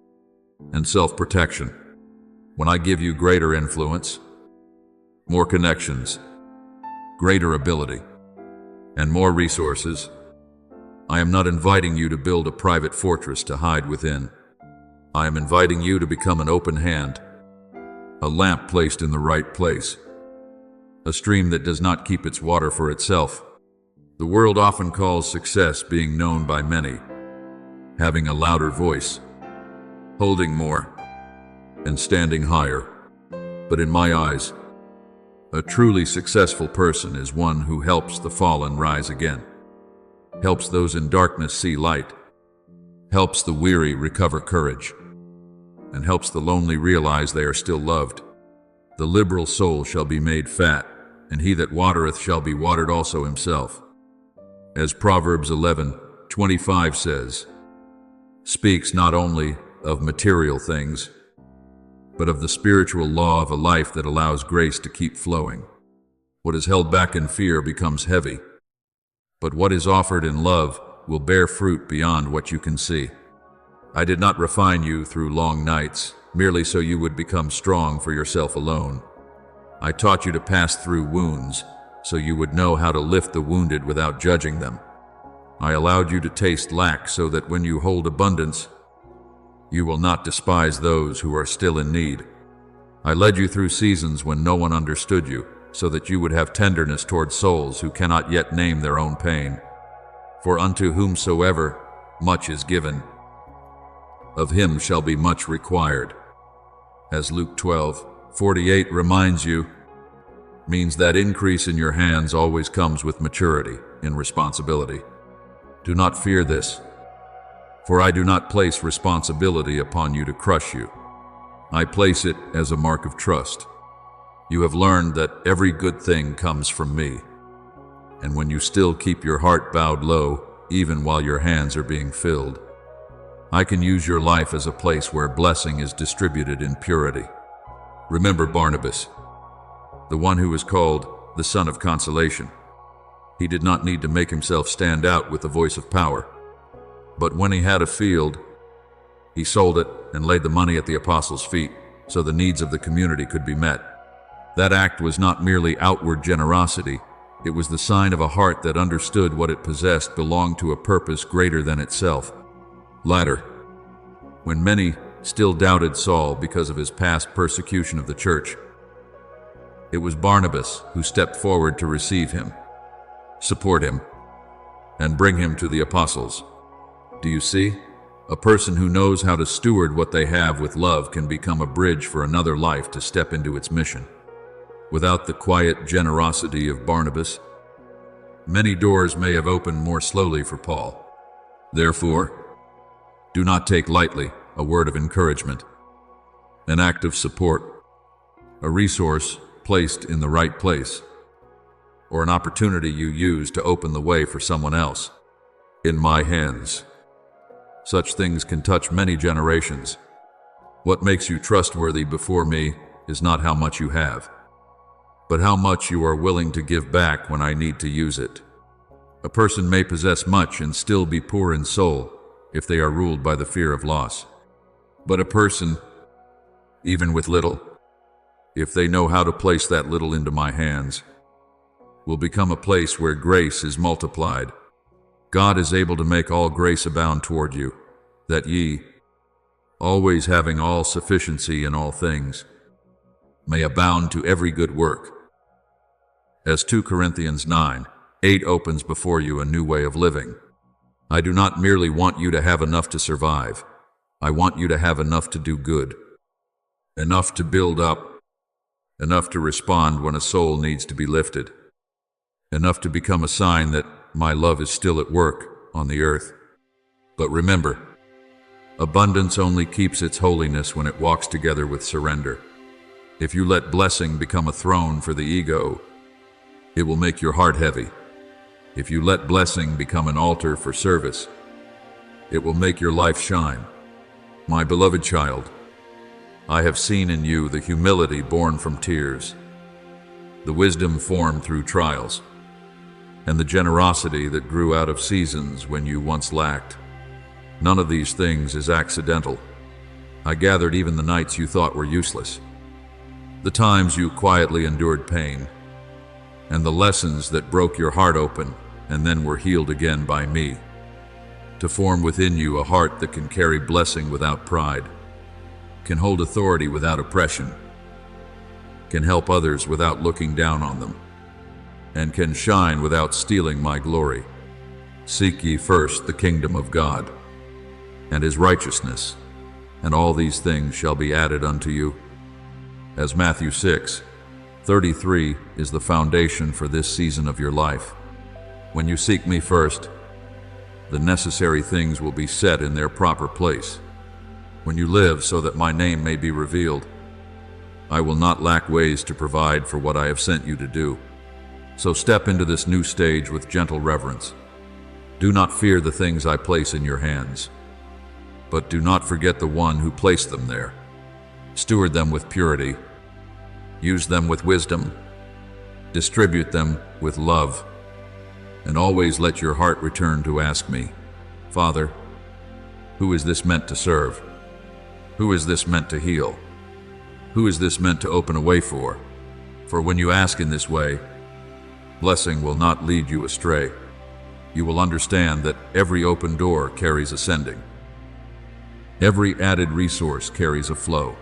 and self-protection. When I give you greater influence, more connections, greater ability, and more resources, I am not inviting you to build a private fortress to hide within. I am inviting you to become an open hand, a lamp placed in the right place, a stream that does not keep its water for itself. The world often calls success being known by many, having a louder voice, holding more, and standing higher. But in my eyes, a truly successful person is one who helps the fallen rise again, helps those in darkness see light, helps the weary recover courage, and helps the lonely realize they are still loved. The liberal soul shall be made fat, and he that watereth shall be watered also himself. As Proverbs 11:25 says, speaks not only of material things, but of the spiritual law of a life that allows grace to keep flowing. What is held back in fear becomes heavy, but what is offered in love will bear fruit beyond what you can see. I did not refine you through long nights, merely so you would become strong for yourself alone. I taught you to pass through wounds, so you would know how to lift the wounded without judging them. I allowed you to taste lack so that when you hold abundance, you will not despise those who are still in need. I led you through seasons when no one understood you, so that you would have tenderness toward souls who cannot yet name their own pain. For unto whomsoever much is given, of him shall be much required. As Luke 12:48 reminds you, means that increase in your hands always comes with maturity in responsibility. Do not fear this, for I do not place responsibility upon you to crush you. I place it as a mark of trust. You have learned that every good thing comes from me. And when you still keep your heart bowed low, even while your hands are being filled, I can use your life as a place where blessing is distributed in purity. Remember Barnabas, the one who is called the Son of Consolation. He did not need to make himself stand out with the voice of power. But when he had a field, he sold it and laid the money at the apostles' feet so the needs of the community could be met. That act was not merely outward generosity. It was the sign of a heart that understood what it possessed belonged to a purpose greater than itself. Later, when many still doubted Saul because of his past persecution of the church, it was Barnabas who stepped forward to receive him, support him, and bring him to the apostles. Do you see? A person who knows how to steward what they have with love can become a bridge for another life to step into its mission. Without the quiet generosity of Barnabas, many doors may have opened more slowly for Paul. Therefore, do not take lightly a word of encouragement, an act of support, a resource placed in the right place, or an opportunity you use to open the way for someone else. In my hands, such things can touch many generations. What makes you trustworthy before me is not how much you have, but how much you are willing to give back when I need to use it. A person may possess much and still be poor in soul if they are ruled by the fear of loss. But a person, even with little, if they know how to place that little into my hands, will become a place where grace is multiplied. God is able to make all grace abound toward you, that ye, always having all sufficiency in all things, may abound to every good work. As 2 Corinthians 9:8 opens before you a new way of living. I do not merely want you to have enough to survive. I want you to have enough to do good, enough to build up, enough to respond when a soul needs to be lifted, enough to become a sign that my love is still at work on the earth. But remember, abundance only keeps its holiness when it walks together with surrender. If you let blessing become a throne for the ego, it will make your heart heavy. If you let blessing become an altar for service, it will make your life shine. My beloved child, I have seen in you the humility born from tears, the wisdom formed through trials, and the generosity that grew out of seasons when you once lacked. None of these things is accidental. I gathered even the nights you thought were useless, the times you quietly endured pain, and the lessons that broke your heart open and then were healed again by me, to form within you a heart that can carry blessing without pride, can hold authority without oppression, can help others without looking down on them, and can shine without stealing my glory. Seek ye first the kingdom of God and his righteousness, and all these things shall be added unto you. As Matthew 6:33 is the foundation for this season of your life. When you seek me first, the necessary things will be set in their proper place. When you live so that my name may be revealed, I will not lack ways to provide for what I have sent you to do. So step into this new stage with gentle reverence. Do not fear the things I place in your hands, but do not forget the one who placed them there. Steward them with purity, use them with wisdom, distribute them with love, And always let your heart return to ask me, Father, who is this meant to serve? Who is this meant to heal? Who is this meant to open a way for? For when you ask in this way, blessing will not lead you astray. You will understand that every open door carries ascending. Every added resource carries a flow.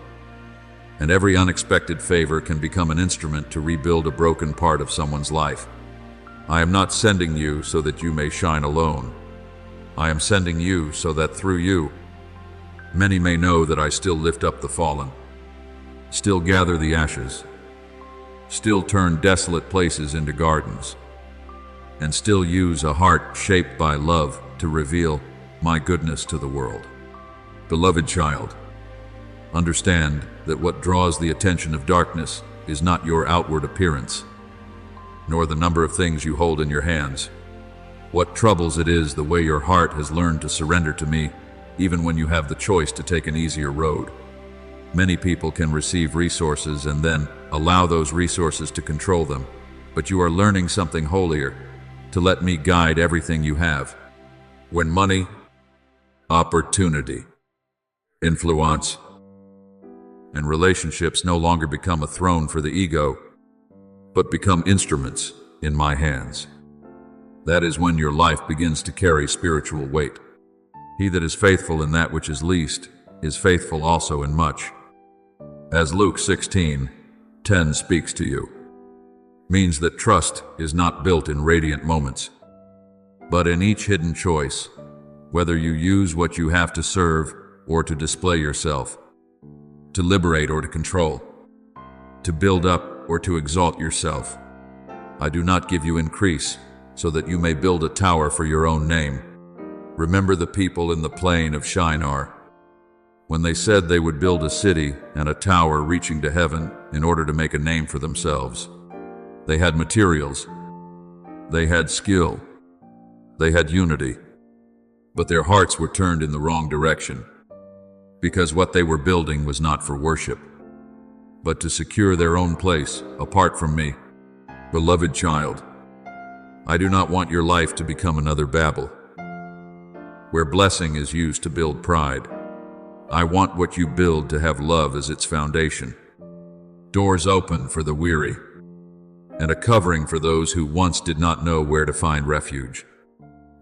And every unexpected favor can become an instrument to rebuild a broken part of someone's life. I am not sending you so that you may shine alone. I am sending you so that through you, many may know that I still lift up the fallen, still gather the ashes, still turn desolate places into gardens, and still use a heart shaped by love to reveal my goodness to the world. Beloved child, understand that what draws the attention of darkness is not your outward appearance, nor the number of things you hold in your hands. What troubles it is the way your heart has learned to surrender to me, even when you have the choice to take an easier road. Many people can receive resources and then allow those resources to control them, but you are learning something holier, to let me guide everything you have. When money, opportunity, influence, and relationships no longer become a throne for the ego, but become instruments in my hands, that is when your life begins to carry spiritual weight. He that is faithful in that which is least is faithful also in much. As Luke 16:10 speaks to you, means that trust is not built in radiant moments, but in each hidden choice, whether you use what you have to serve or to display yourself, to liberate or to control, to build up or to exalt yourself. I do not give you increase, so that you may build a tower for your own name. Remember the people in the plain of Shinar, when they said they would build a city and a tower reaching to heaven in order to make a name for themselves. They had materials, they had skill, they had unity, but their hearts were turned in the wrong direction, because what they were building was not for worship, but to secure their own place apart from me. Beloved child, I do not want your life to become another Babel, where blessing is used to build pride. I want what you build to have love as its foundation, doors open for the weary, and a covering for those who once did not know where to find refuge.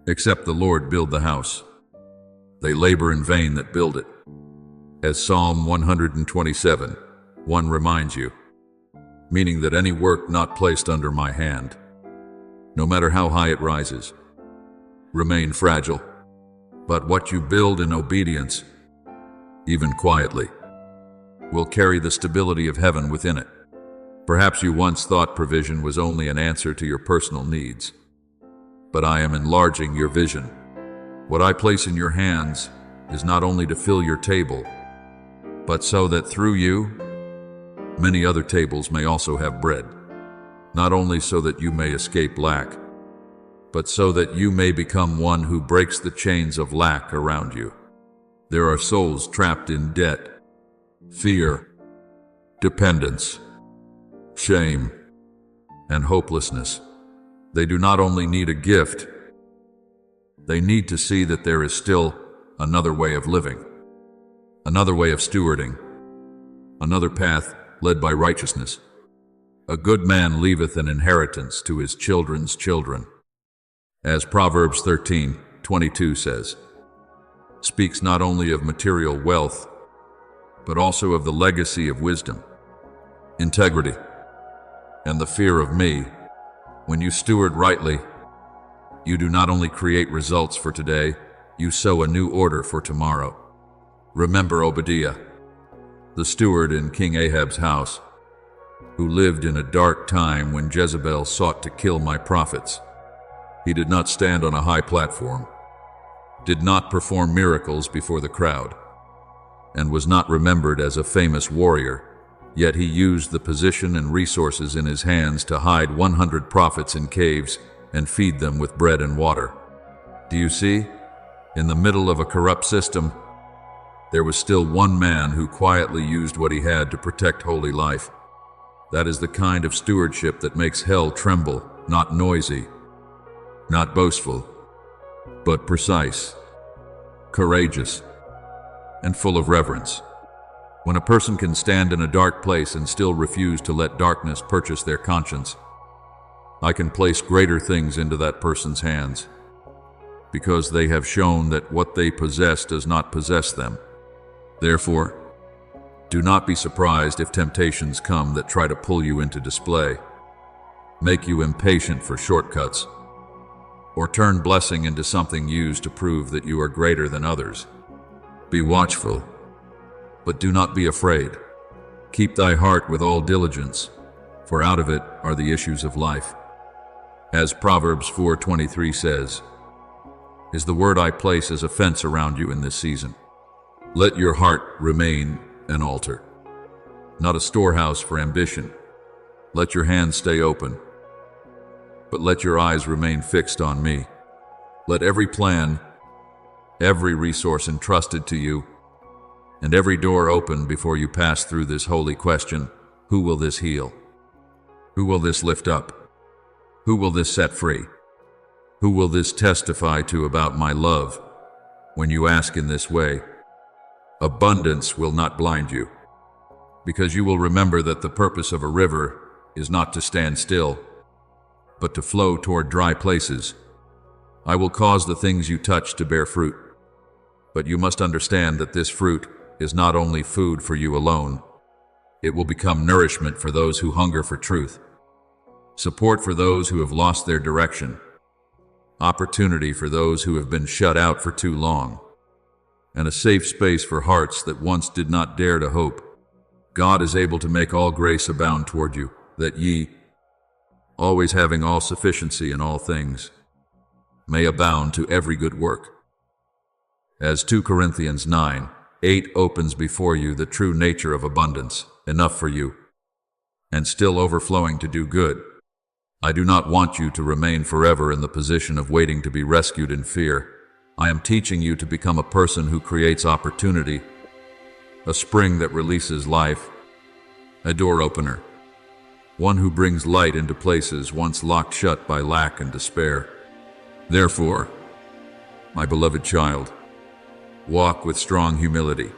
Except the Lord build the house, they labor in vain that build it. As Psalm 127:1 reminds you, meaning that any work not placed under my hand, no matter how high it rises, remain fragile. But what you build in obedience, even quietly, will carry the stability of heaven within it. Perhaps you once thought provision was only an answer to your personal needs, but I am enlarging your vision. What I place in your hands is not only to fill your table, but so that through you, many other tables may also have bread, not only so that you may escape lack, but so that you may become one who breaks the chains of lack around you. There are souls trapped in debt, fear, dependence, shame, and hopelessness. They do not only need a gift, they need to see that there is still another way of living, another way of stewarding, another path led by righteousness. A good man leaveth an inheritance to his children's children, as Proverbs 13:22 says. Speaks not only of material wealth, but also of the legacy of wisdom, integrity, and the fear of me. When you steward rightly, you do not only create results for today, you sow a new order for tomorrow. Remember Obadiah, the steward in King Ahab's house, who lived in a dark time when Jezebel sought to kill my prophets. He did not stand on a high platform, did not perform miracles before the crowd, and was not remembered as a famous warrior, yet he used the position and resources in his hands to hide 100 prophets in caves and feed them with bread and water. Do you see? In the middle of a corrupt system, there was still one man who quietly used what he had to protect holy life. That is the kind of stewardship that makes hell tremble, not noisy, not boastful, but precise, courageous, and full of reverence. When a person can stand in a dark place and still refuse to let darkness purchase their conscience, I can place greater things into that person's hands, because they have shown that what they possess does not possess them. Therefore, do not be surprised if temptations come that try to pull you into display, make you impatient for shortcuts, or turn blessing into something used to prove that you are greater than others. Be watchful, but do not be afraid. Keep thy heart with all diligence, for out of it are the issues of life. As Proverbs 4:23 says, is the word I place as a fence around you in this season. Let your heart remain an altar, not a storehouse for ambition. Let your hands stay open, but let your eyes remain fixed on me. Let every plan, every resource entrusted to you, and every door open before you pass through this holy question: who will this heal? Who will this lift up? Who will this set free? Who will this testify to about my love? When you ask in this way, abundance will not blind you, because you will remember that the purpose of a river is not to stand still, but to flow toward dry places. I will cause the things you touch to bear fruit, but you must understand that this fruit is not only food for you alone. It will become nourishment for those who hunger for truth, support for those who have lost their direction, opportunity for those who have been shut out for too long, and a safe space for hearts that once did not dare to hope. God is able to make all grace abound toward you, that ye, always having all sufficiency in all things, may abound to every good work. As 2 Corinthians 9:8 opens before you the true nature of abundance, enough for you, and still overflowing to do good. I do not want you to remain forever in the position of waiting to be rescued in fear. I am teaching you to become a person who creates opportunity, a spring that releases life, a door opener, one who brings light into places once locked shut by lack and despair. Therefore, my beloved child, walk with strong humility.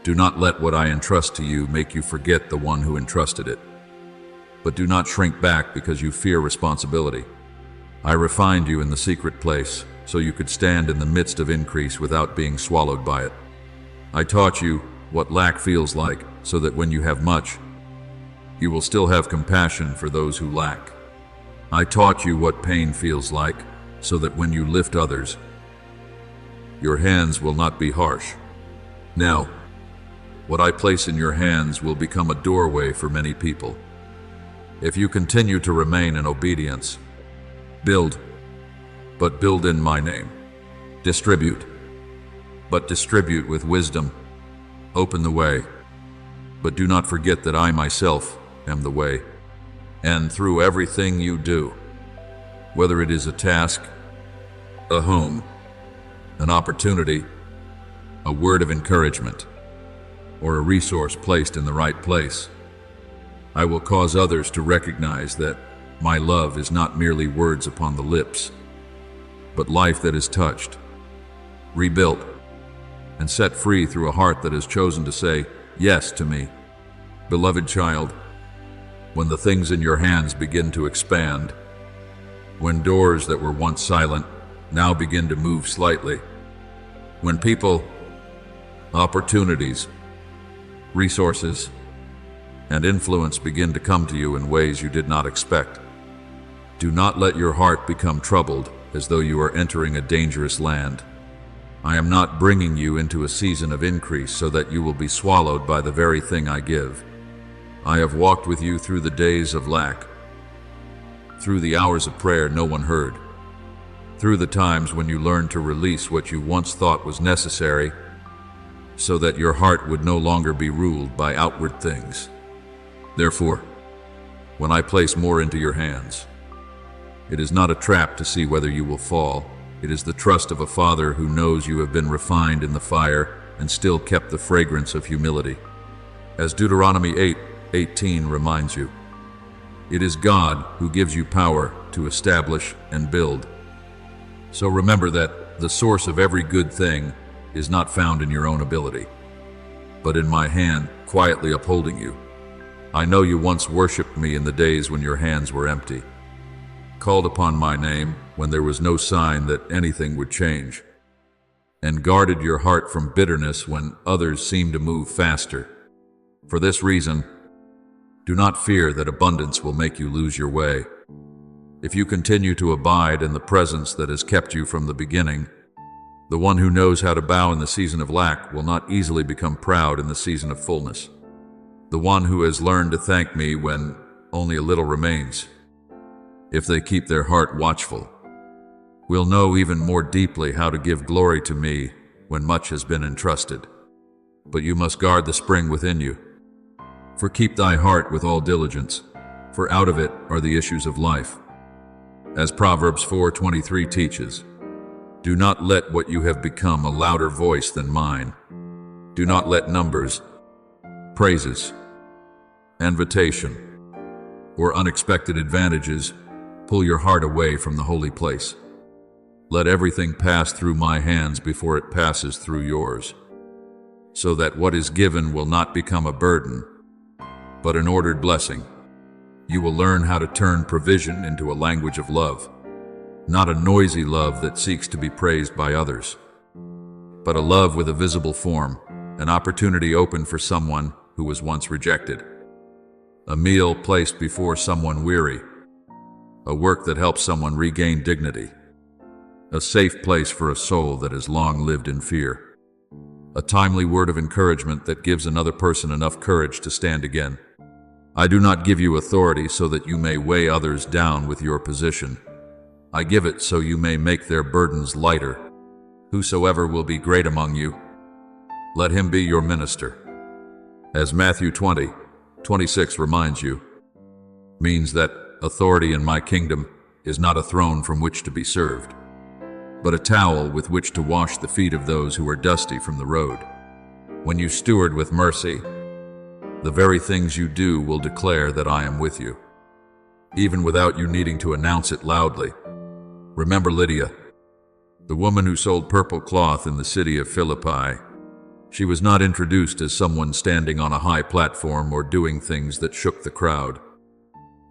Do not let what I entrust to you make you forget the one who entrusted it. But do not shrink back because you fear responsibility. I refined you in the secret place, so you could stand in the midst of increase without being swallowed by it. I taught you what lack feels like, so that when you have much, you will still have compassion for those who lack. I taught you what pain feels like, so that when you lift others, your hands will not be harsh. Now, what I place in your hands will become a doorway for many people. If you continue to remain in obedience, build, but build in my name. Distribute, but distribute with wisdom. Open the way, but do not forget that I myself am the way. And through everything you do, whether it is a task, a home, an opportunity, a word of encouragement, or a resource placed in the right place, I will cause others to recognize that my love is not merely words upon the lips, but life that is touched, rebuilt, and set free through a heart that has chosen to say yes to me. Beloved child, when the things in your hands begin to expand, when doors that were once silent now begin to move slightly, when people, opportunities, resources, and influence begin to come to you in ways you did not expect, do not let your heart become troubled as though you are entering a dangerous land. I am not bringing you into a season of increase so that you will be swallowed by the very thing I give. I have walked with you through the days of lack, through the hours of prayer no one heard, through the times when you learned to release what you once thought was necessary, so that your heart would no longer be ruled by outward things. Therefore, when I place more into your hands, it is not a trap to see whether you will fall. It is the trust of a father who knows you have been refined in the fire and still kept the fragrance of humility. As Deuteronomy 8:18 reminds you, it is God who gives you power to establish and build. So remember that the source of every good thing is not found in your own ability, but in my hand quietly upholding you. I know you once worshipped me in the days when your hands were empty, called upon my name when there was no sign that anything would change, and guarded your heart from bitterness when others seemed to move faster. For this reason, do not fear that abundance will make you lose your way. If you continue to abide in the presence that has kept you from the beginning, the one who knows how to bow in the season of lack will not easily become proud in the season of fullness. The one who has learned to thank me when only a little remains, if they keep their heart watchful, will know even more deeply how to give glory to me when much has been entrusted. But you must guard the spring within you. For keep thy heart with all diligence, for out of it are the issues of life. As Proverbs 4:23 teaches, do not let what you have become a louder voice than mine. Do not let numbers, praises, invitation, or unexpected advantages pull your heart away from the holy place. Let everything pass through my hands before it passes through yours, so that what is given will not become a burden, but an ordered blessing. You will learn how to turn provision into a language of love, not a noisy love that seeks to be praised by others, but a love with a visible form, an opportunity open for someone who was once rejected, a meal placed before someone weary, a work that helps someone regain dignity, a safe place for a soul that has long lived in fear, a timely word of encouragement that gives another person enough courage to stand again. I do not give you authority so that you may weigh others down with your position. I give it so you may make their burdens lighter. Whosoever will be great among you, let him be your minister. As Matthew 20:26 reminds you, means that authority in my kingdom is not a throne from which to be served, but a towel with which to wash the feet of those who are dusty from the road. When you steward with mercy, the very things you do will declare that I am with you, even without you needing to announce it loudly. Remember Lydia, the woman who sold purple cloth in the city of Philippi. She was not introduced as someone standing on a high platform or doing things that shook the crowd,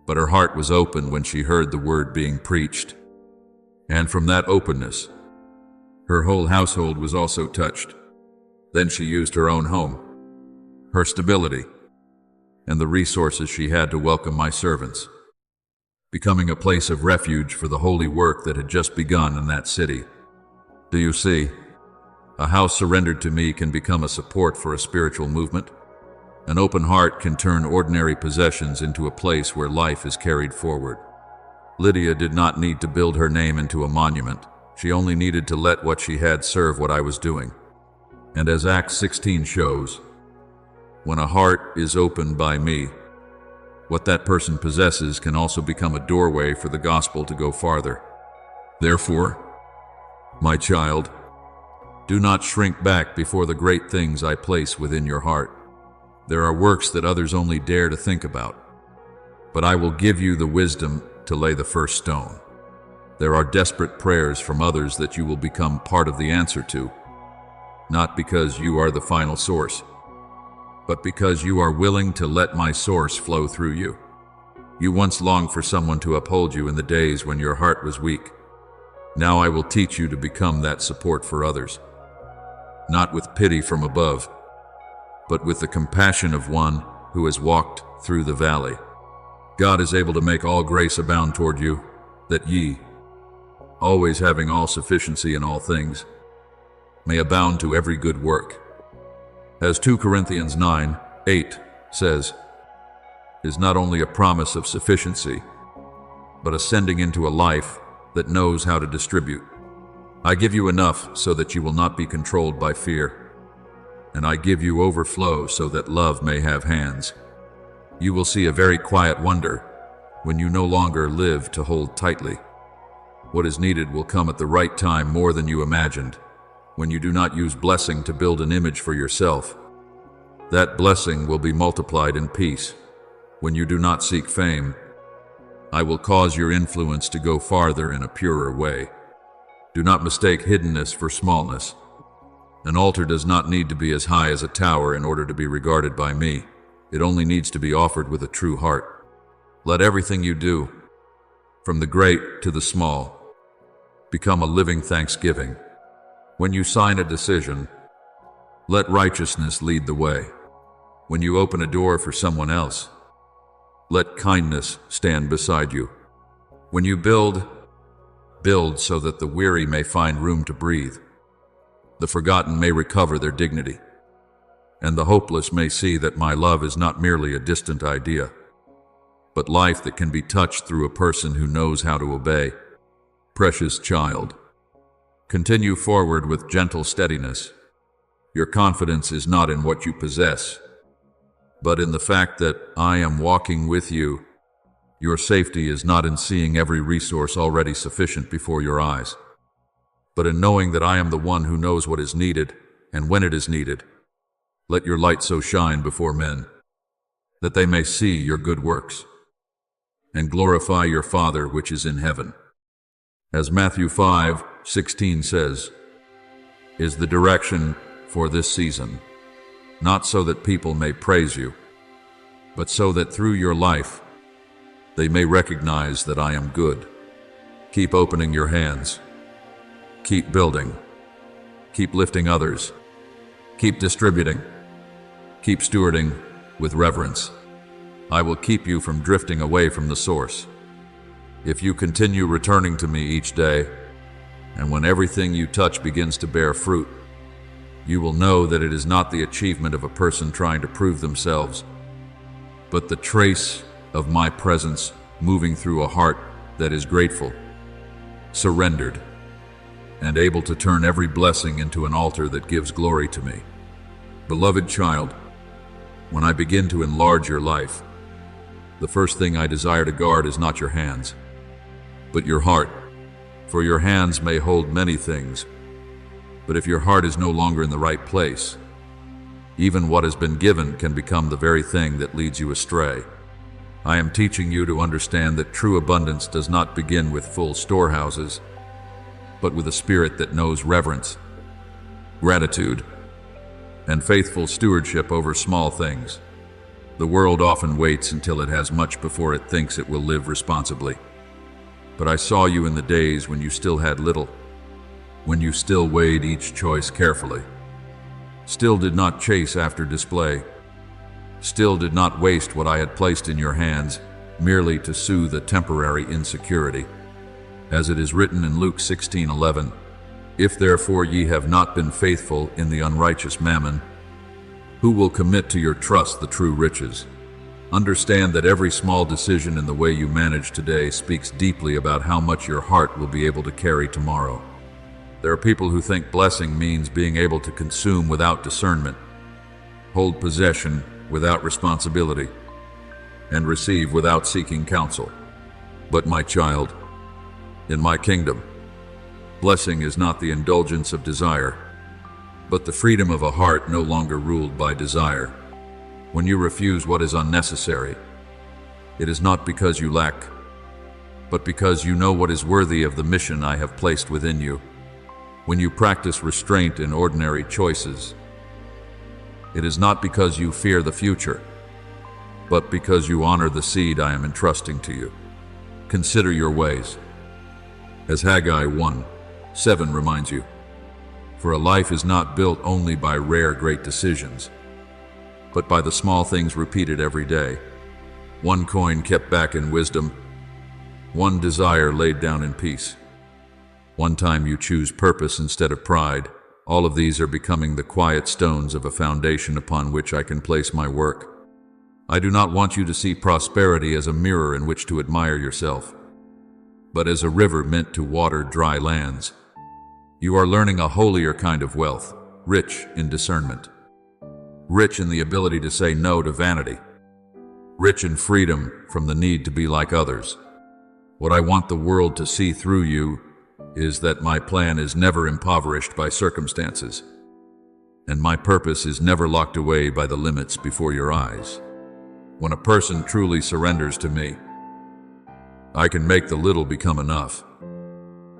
but her heart was open when she heard the word being preached. And from that openness, her whole household was also touched. Then she used her own home, her stability, and the resources she had to welcome my servants, becoming a place of refuge for the holy work that had just begun in that city. Do you see? A house surrendered to me can become a support for a spiritual movement. An open heart can turn ordinary possessions into a place where life is carried forward. Lydia did not need to build her name into a monument. She only needed to let what she had serve what I was doing. And as Acts 16 shows, when a heart is opened by me, what that person possesses can also become a doorway for the gospel to go farther. Therefore, my child, do not shrink back before the great things I place within your heart. There are works that others only dare to think about, but I will give you the wisdom to lay the first stone. There are desperate prayers from others that you will become part of the answer to, not because you are the final source, but because you are willing to let my source flow through you. You once longed for someone to uphold you in the days when your heart was weak. Now I will teach you to become that support for others, not with pity from above, but with the compassion of one who has walked through the valley. God is able to make all grace abound toward you, that ye, always having all sufficiency in all things, may abound to every good work. As 2 Corinthians 9:8 says, is not only a promise of sufficiency, but ascending into a life that knows how to distribute. I give you enough so that you will not be controlled by fear, and I give you overflow so that love may have hands. You will see a very quiet wonder when you no longer live to hold tightly. What is needed will come at the right time more than you imagined. When you do not use blessing to build an image for yourself, that blessing will be multiplied in peace. When you do not seek fame, I will cause your influence to go farther in a purer way. Do not mistake hiddenness for smallness. An altar does not need to be as high as a tower in order to be regarded by me. It only needs to be offered with a true heart. Let everything you do, from the great to the small, become a living thanksgiving. When you sign a decision, let righteousness lead the way. When you open a door for someone else, let kindness stand beside you. When you build so that the weary may find room to breathe. The forgotten may recover their dignity, and the hopeless may see that my love is not merely a distant idea, but life that can be touched through a person who knows how to obey. Precious child, continue forward with gentle steadiness. Your confidence is not in what you possess, but in the fact that I am walking with you. Your safety is not in seeing every resource already sufficient before your eyes, but in knowing that I am the one who knows what is needed and when it is needed. Let your light so shine before men, that they may see your good works and glorify your Father which is in heaven. As Matthew 5:16 says, is the direction for this season, not so that people may praise you, but so that through your life they may recognize that I am good. Keep opening your hands. Keep building. Keep lifting others. Keep distributing. Keep stewarding with reverence. I will keep you from drifting away from the source. If you continue returning to me each day, and when everything you touch begins to bear fruit, you will know that it is not the achievement of a person trying to prove themselves, but the trace of my presence moving through a heart that is grateful, surrendered, and able to turn every blessing into an altar that gives glory to me. Beloved child, when I begin to enlarge your life, the first thing I desire to guard is not your hands, but your heart. For your hands may hold many things, but if your heart is no longer in the right place, even what has been given can become the very thing that leads you astray. I am teaching you to understand that true abundance does not begin with full storehouses, but with a spirit that knows reverence, gratitude, and faithful stewardship over small things. The world often waits until it has much before it thinks it will live responsibly. But I saw you in the days when you still had little, when you still weighed each choice carefully, still did not chase after display, still did not waste what I had placed in your hands merely to soothe a temporary insecurity. As it is written in Luke 16:11, if therefore ye have not been faithful in the unrighteous mammon, who will commit to your trust the true riches? Understand that every small decision in the way you manage today speaks deeply about how much your heart will be able to carry tomorrow. There are people who think blessing means being able to consume without discernment, hold possession without responsibility, and receive without seeking counsel. But my child, in my kingdom, blessing is not the indulgence of desire, but the freedom of a heart no longer ruled by desire. When you refuse what is unnecessary, it is not because you lack, but because you know what is worthy of the mission I have placed within you. When you practice restraint in ordinary choices, it is not because you fear the future, but because you honor the seed I am entrusting to you. Consider your ways. As Haggai 1:7 reminds you, for a life is not built only by rare great decisions, but by the small things repeated every day. One coin kept back in wisdom, one desire laid down in peace. One time you choose purpose instead of pride. All of these are becoming the quiet stones of a foundation upon which I can place my work. I do not want you to see prosperity as a mirror in which to admire yourself, but as a river meant to water dry lands. You are learning a holier kind of wealth, rich in discernment, rich in the ability to say no to vanity, rich in freedom from the need to be like others. What I want the world to see through you is that my plan is never impoverished by circumstances, and my purpose is never locked away by the limits before your eyes. When a person truly surrenders to me, I can make the little become enough.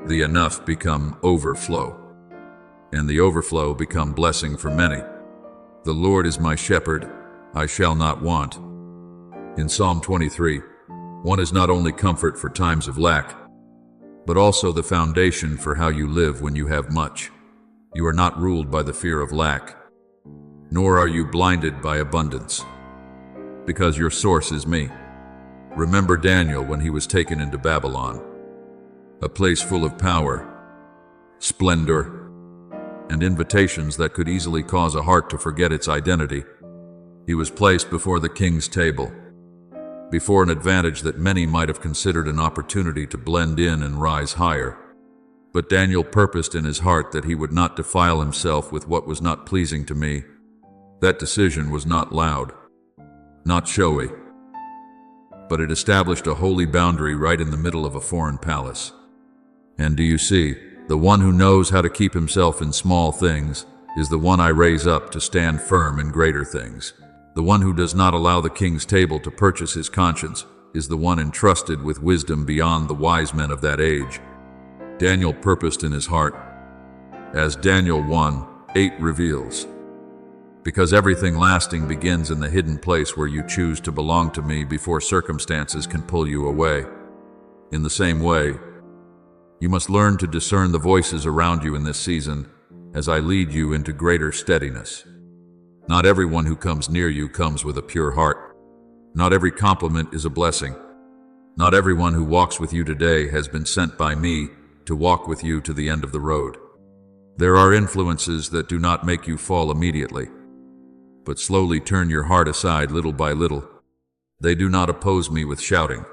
the enough become overflow, and the overflow become blessing for many. The Lord is my shepherd, I shall not want. In Psalm 23, one is not only comfort for times of lack, but also the foundation for how you live when you have much. You are not ruled by the fear of lack, nor are you blinded by abundance, because your source is me. Remember Daniel when he was taken into Babylon, a place full of power, splendor, and invitations that could easily cause a heart to forget its identity. He was placed before the king's table, before an advantage that many might have considered an opportunity to blend in and rise higher. But Daniel purposed in his heart that he would not defile himself with what was not pleasing to me. That decision was not loud, not showy, but it established a holy boundary right in the middle of a foreign palace. And do you see, the one who knows how to keep himself in small things is the one I raise up to stand firm in greater things. The one who does not allow the king's table to purchase his conscience is the one entrusted with wisdom beyond the wise men of that age. Daniel purposed in his heart, as Daniel 1:8 reveals, because everything lasting begins in the hidden place where you choose to belong to me before circumstances can pull you away. In the same way, you must learn to discern the voices around you in this season as I lead you into greater steadiness. Not everyone who comes near you comes with a pure heart. Not every compliment is a blessing. Not everyone who walks with you today has been sent by me to walk with you to the end of the road. There are influences that do not make you fall immediately, but slowly turn your heart aside little by little. They do not oppose me with shouting,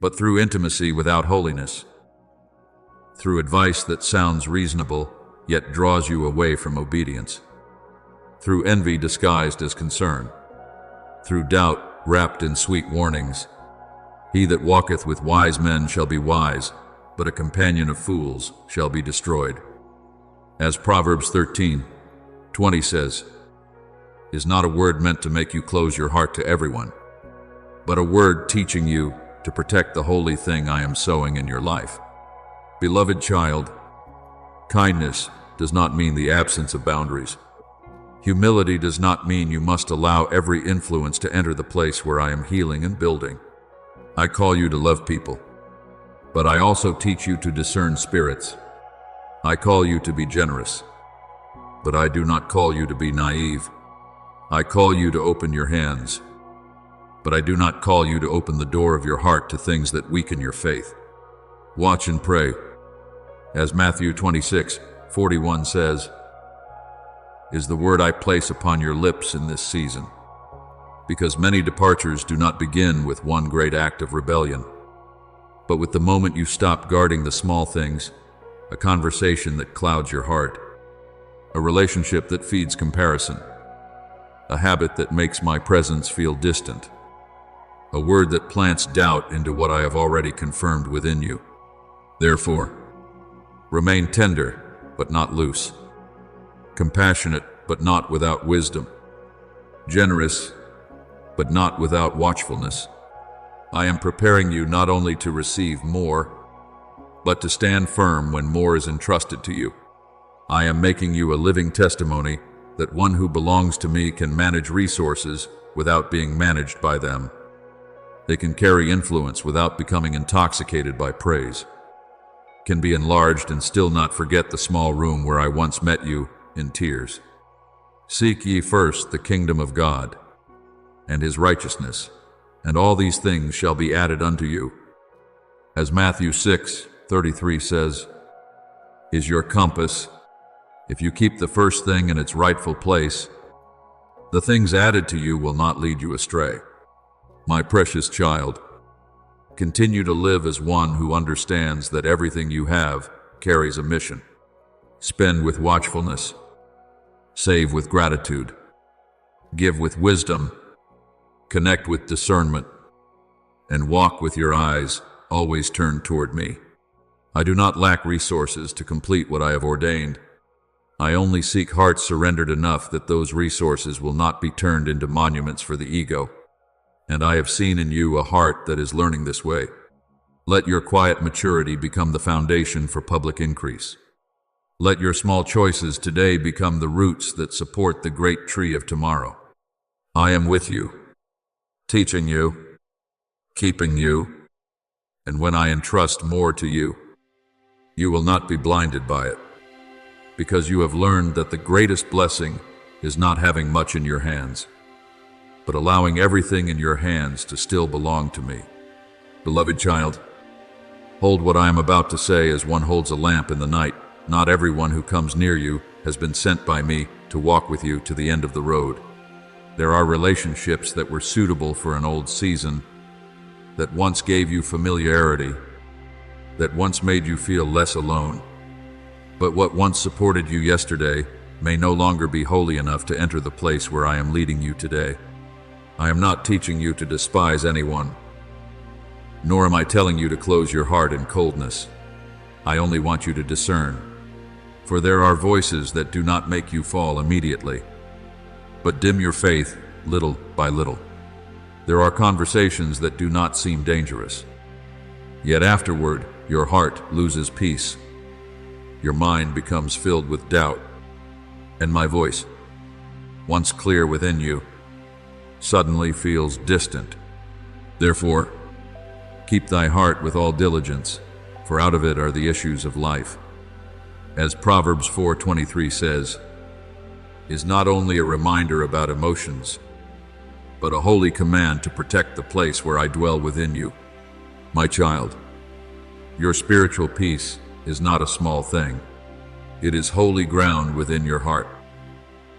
but through intimacy without holiness, through advice that sounds reasonable yet draws you away from obedience, through envy disguised as concern, through doubt wrapped in sweet warnings. He that walketh with wise men shall be wise, but a companion of fools shall be destroyed. As Proverbs 13:20 says, is not a word meant to make you close your heart to everyone, but a word teaching you to protect the holy thing I am sowing in your life. Beloved child, kindness does not mean the absence of boundaries. Humility does not mean you must allow every influence to enter the place where I am healing and building. I call you to love people, but I also teach you to discern spirits. I call you to be generous, but I do not call you to be naive. I call you to open your hands, but I do not call you to open the door of your heart to things that weaken your faith. Watch and pray. As Matthew 26:41 says, is the word I place upon your lips in this season, because many departures do not begin with one great act of rebellion, but with the moment you stop guarding the small things, a conversation that clouds your heart, a relationship that feeds comparison, a habit that makes my presence feel distant, a word that plants doubt into what I have already confirmed within you. Therefore, remain tender, but not loose, compassionate, but not without wisdom, generous, but not without watchfulness. I am preparing you not only to receive more, but to stand firm when more is entrusted to you. I am making you a living testimony that one who belongs to me can manage resources without being managed by them. They can carry influence without becoming intoxicated by praise, can be enlarged and still not forget the small room where I once met you in tears. Seek ye first the kingdom of God and his righteousness, and all these things shall be added unto you. As Matthew 6:33 says, is your compass. If you keep the first thing in its rightful place, the things added to you will not lead you astray. My precious child, continue to live as one who understands that everything you have carries a mission. Spend with watchfulness, save with gratitude, give with wisdom, connect with discernment, and walk with your eyes always turned toward me. I do not lack resources to complete what I have ordained. I only seek hearts surrendered enough that those resources will not be turned into monuments for the ego. And I have seen in you a heart that is learning this way. Let your quiet maturity become the foundation for public increase. Let your small choices today become the roots that support the great tree of tomorrow. I am with you, teaching you, keeping you, and when I entrust more to you, you will not be blinded by it, because you have learned that the greatest blessing is not having much in your hands, but allowing everything in your hands to still belong to me. Beloved child, hold what I am about to say as one holds a lamp in the night. Not everyone who comes near you has been sent by me to walk with you to the end of the road. There are relationships that were suitable for an old season, that once gave you familiarity, that once made you feel less alone. But what once supported you yesterday may no longer be holy enough to enter the place where I am leading you today. I am not teaching you to despise anyone, nor am I telling you to close your heart in coldness. I only want you to discern, for there are voices that do not make you fall immediately, but dim your faith little by little. There are conversations that do not seem dangerous, yet afterward your heart loses peace. Your mind becomes filled with doubt, and my voice, once clear within you, suddenly feels distant. Therefore, keep thy heart with all diligence, for out of it are the issues of life. As Proverbs 4:23 says, is not only a reminder about emotions, but a holy command to protect the place where I dwell within you. My child, your spiritual peace is not a small thing. It is holy ground within your heart,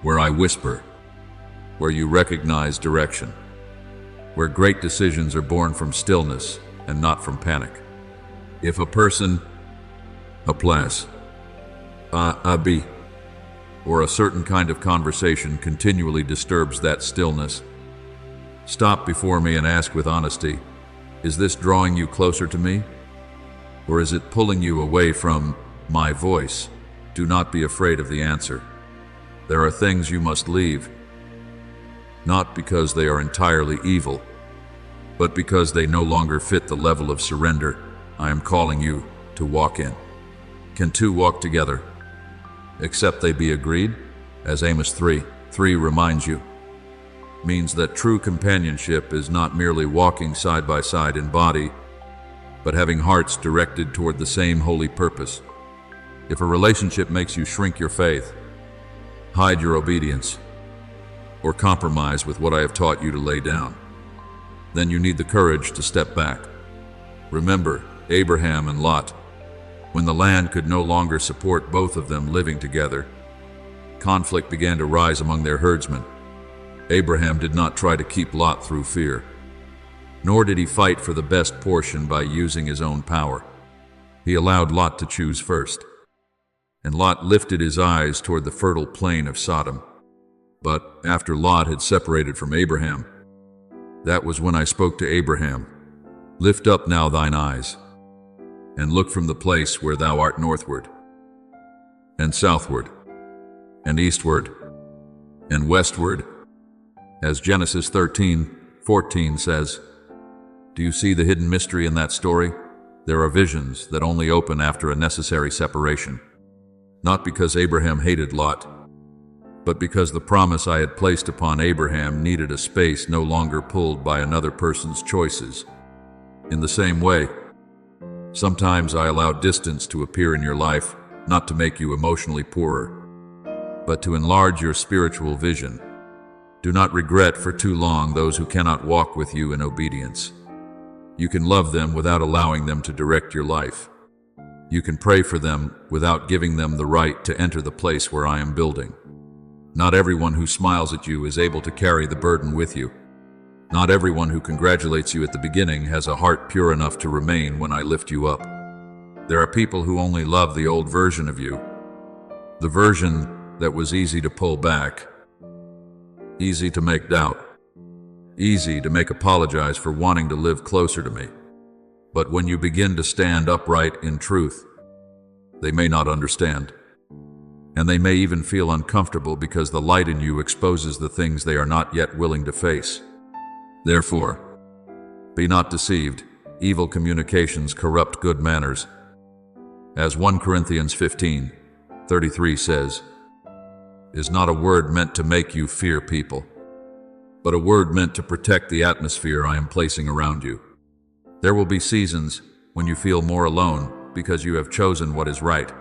where I whisper, where you recognize direction, where great decisions are born from stillness and not from panic. If a person, a place, a be, or a certain kind of conversation continually disturbs that stillness, stop before me and ask with honesty, is this drawing you closer to me? Or is it pulling you away from my voice? Do not be afraid of the answer. There are things you must leave, not because they are entirely evil, but because they no longer fit the level of surrender I am calling you to walk in. Can two walk together, except they be agreed? As Amos 3:3 reminds you, means that true companionship is not merely walking side by side in body, but having hearts directed toward the same holy purpose. If a relationship makes you shrink your faith, hide your obedience, or compromise with what I have taught you to lay down, then you need the courage to step back. Remember Abraham and Lot. When the land could no longer support both of them living together, conflict began to rise among their herdsmen. Abraham did not try to keep Lot through fear, nor did he fight for the best portion by using his own power. He allowed Lot to choose first, and Lot lifted his eyes toward the fertile plain of Sodom. But after Lot had separated from Abraham, that was when I spoke to Abraham, lift up now thine eyes, and look from the place where thou art northward, and southward, and eastward, and westward, as Genesis 13:14 says. Do you see the hidden mystery in that story? There are visions that only open after a necessary separation, not because Abraham hated Lot, but because the promise I had placed upon Abraham needed a space no longer pulled by another person's choices. In the same way, sometimes I allow distance to appear in your life, not to make you emotionally poorer, but to enlarge your spiritual vision. Do not regret for too long those who cannot walk with you in obedience. You can love them without allowing them to direct your life. You can pray for them without giving them the right to enter the place where I am building. Not everyone who smiles at you is able to carry the burden with you. Not everyone who congratulates you at the beginning has a heart pure enough to remain when I lift you up. There are people who only love the old version of you, the version that was easy to pull back, easy to make doubt, easy to make apologize for wanting to live closer to me. But when you begin to stand upright in truth, they may not understand. And they may even feel uncomfortable because the light in you exposes the things they are not yet willing to face. Therefore, be not deceived. evil communications corrupt good manners. As 1 Corinthians 15:33 says, "Is not a word meant to make you fear people, but a word meant to protect the atmosphere I am placing around you." There will be seasons when you feel more alone because you have chosen what is right.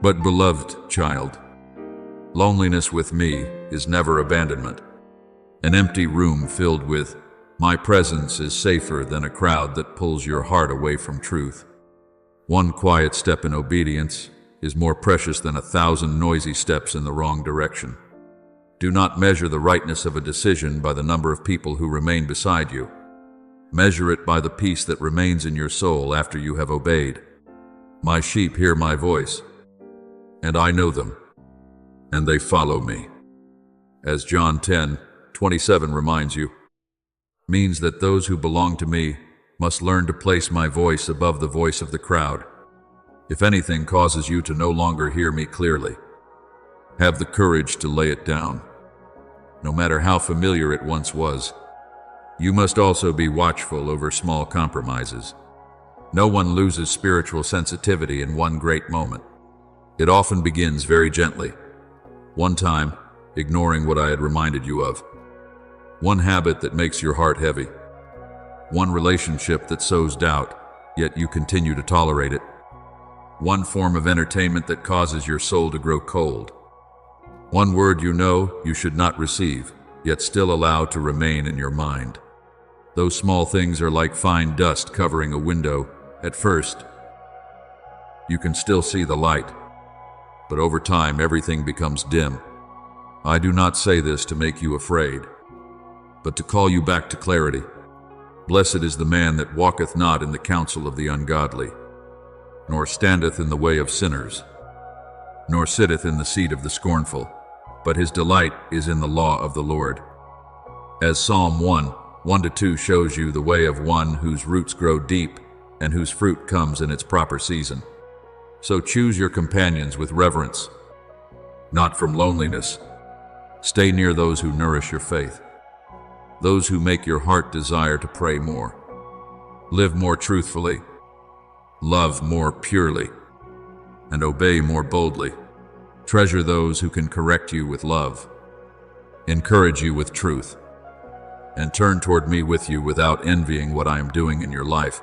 But beloved child, loneliness with me is never abandonment. An empty room filled with my presence is safer than a crowd that pulls your heart away from truth. One quiet step in obedience is more precious than 1,000 noisy steps in the wrong direction. Do not measure the rightness of a decision by the number of people who remain beside you. Measure it by the peace that remains in your soul after you have obeyed. My sheep hear my voice, and I know them, and they follow me. As John 10:27 reminds you, means that those who belong to me must learn to place my voice above the voice of the crowd. If anything causes you to no longer hear me clearly, have the courage to lay it down. No matter how familiar it once was, you must also be watchful over small compromises. No one loses spiritual sensitivity in one great moment. It often begins very gently. One time, ignoring what I had reminded you of. One habit that makes your heart heavy. One relationship that sows doubt, yet you continue to tolerate it. One form of entertainment that causes your soul to grow cold. One word you know you should not receive, yet still allow to remain in your mind. Those small things are like fine dust covering a window. At first, you can still see the light, but over time everything becomes dim. I do not say this to make you afraid, but to call you back to clarity. Blessed is the man that walketh not in the counsel of the ungodly, nor standeth in the way of sinners, nor sitteth in the seat of the scornful, but his delight is in the law of the Lord. As Psalm 1:1-2 shows you the way of one whose roots grow deep and whose fruit comes in its proper season. So choose your companions with reverence, not from loneliness. Stay near those who nourish your faith, those who make your heart desire to pray more, live more truthfully, love more purely, and obey more boldly. Treasure those who can correct you with love, encourage you with truth, and turn toward me with you without envying what I am doing in your life.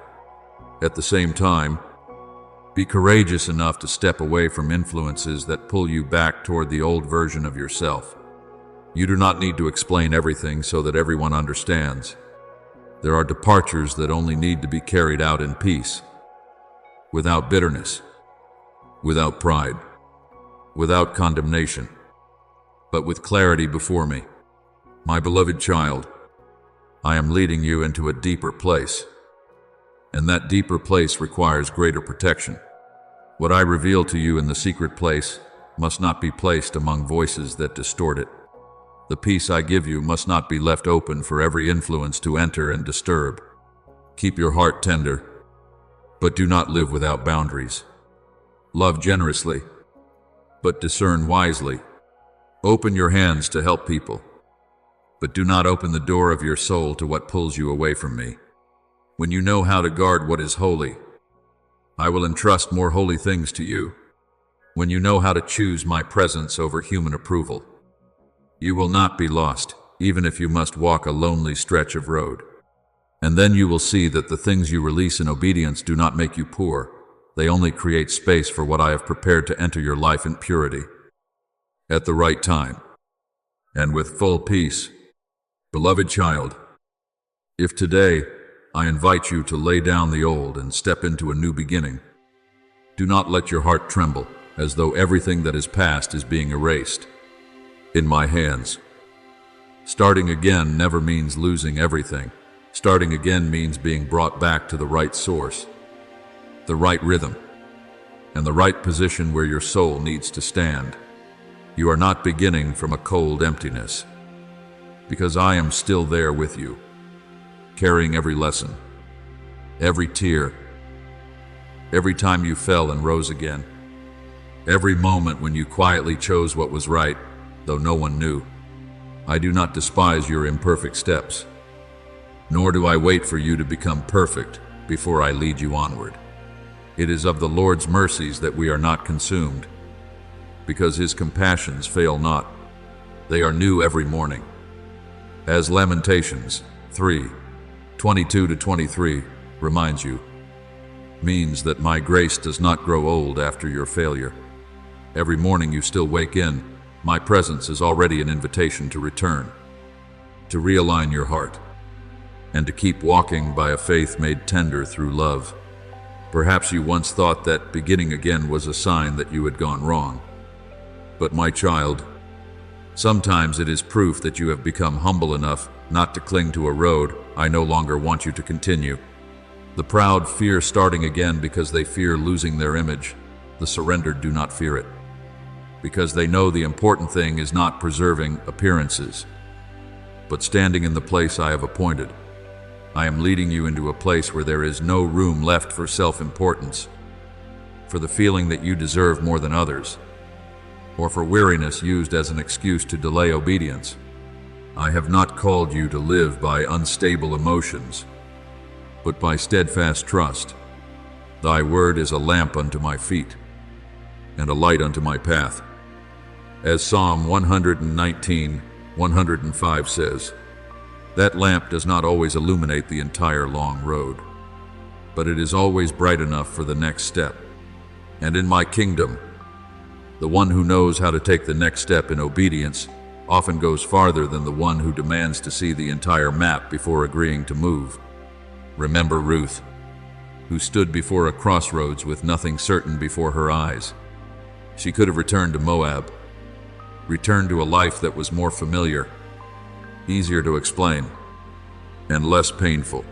At the same time, be courageous enough to step away from influences that pull you back toward the old version of yourself. You do not need to explain everything so that everyone understands. There are departures that only need to be carried out in peace, without bitterness, without pride, without condemnation, but with clarity before me. My beloved child, I am leading you into a deeper place, and that deeper place requires greater protection. What I reveal to you in the secret place must not be placed among voices that distort it. The peace I give you must not be left open for every influence to enter and disturb. Keep your heart tender, but do not live without boundaries. Love generously, but discern wisely. Open your hands to help people, but do not open the door of your soul to what pulls you away from me. When you know how to guard what is holy, I will entrust more holy things to you. When you know how to choose my presence over human approval, you will not be lost, even if you must walk a lonely stretch of road. And then you will see that the things you release in obedience do not make you poor. They only create space for what I have prepared to enter your life in purity, at the right time, and with full peace. Beloved child, if today I invite you to lay down the old and step into a new beginning, do not let your heart tremble as though everything that is past is being erased. In my hands. Starting again never means losing everything. Starting again means being brought back to the right source, the right rhythm, and the right position where your soul needs to stand. You are not beginning from a cold emptiness, because I am still there with you, carrying every lesson, every tear, every time you fell and rose again, every moment when you quietly chose what was right, though no one knew. I do not despise your imperfect steps, nor do I wait for you to become perfect before I lead you onward. It is of the Lord's mercies that we are not consumed, because his compassions fail not. They are new every morning. As Lamentations 3:22-23 reminds you, means that my grace does not grow old after your failure. Every morning you still wake in, my presence is already an invitation to return, to realign your heart, and to keep walking by a faith made tender through love. Perhaps you once thought that beginning again was a sign that you had gone wrong. But my child, sometimes it is proof that you have become humble enough not to cling to a road I no longer want you to continue. The proud fear starting again because they fear losing their image. The surrendered do not fear it, because they know the important thing is not preserving appearances, but standing in the place I have appointed. I am leading you into a place where there is no room left for self-importance, for the feeling that you deserve more than others, or for weariness used as an excuse to delay obedience. I have not called you to live by unstable emotions, but by steadfast trust. Thy word is a lamp unto my feet, and a light unto my path. As Psalm 119:105 says, that lamp does not always illuminate the entire long road, but it is always bright enough for the next step. And in my kingdom, the one who knows how to take the next step in obedience often goes farther than the one who demands to see the entire map before agreeing to move. Remember Ruth, who stood before a crossroads with nothing certain before her eyes. She could have returned to Moab, returned to a life that was more familiar, easier to explain, and less painful.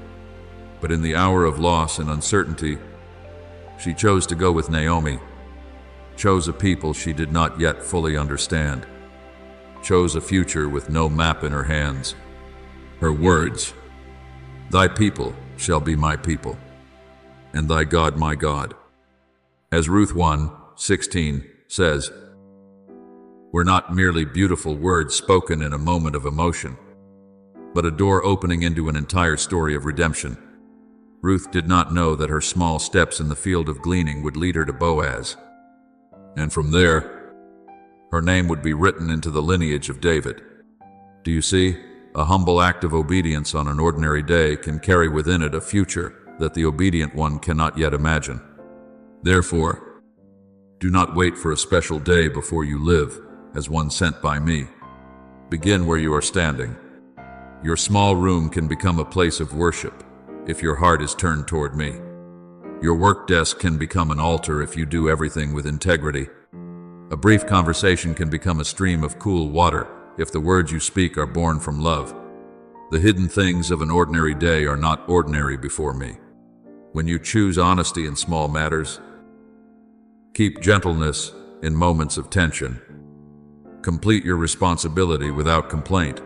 But in the hour of loss and uncertainty, she chose to go with Naomi, chose a people she did not yet fully understand, chose a future with no map in her hands. Her words, "Thy people shall be my people, and thy God my God," as Ruth 1:16 says, were not merely beautiful words spoken in a moment of emotion, but a door opening into an entire story of redemption. Ruth did not know that her small steps in the field of gleaning would lead her to Boaz, and from there, her name would be written into the lineage of David. Do you see? A humble act of obedience on an ordinary day can carry within it a future that the obedient one cannot yet imagine. Therefore, do not wait for a special day before you live as one sent by me. Begin where you are standing. Your small room can become a place of worship if your heart is turned toward me. Your work desk can become an altar if you do everything with integrity. A brief conversation can become a stream of cool water if the words you speak are born from love. The hidden things of an ordinary day are not ordinary before me. When you choose honesty in small matters, keep gentleness in moments of tension, complete your responsibility without complaint,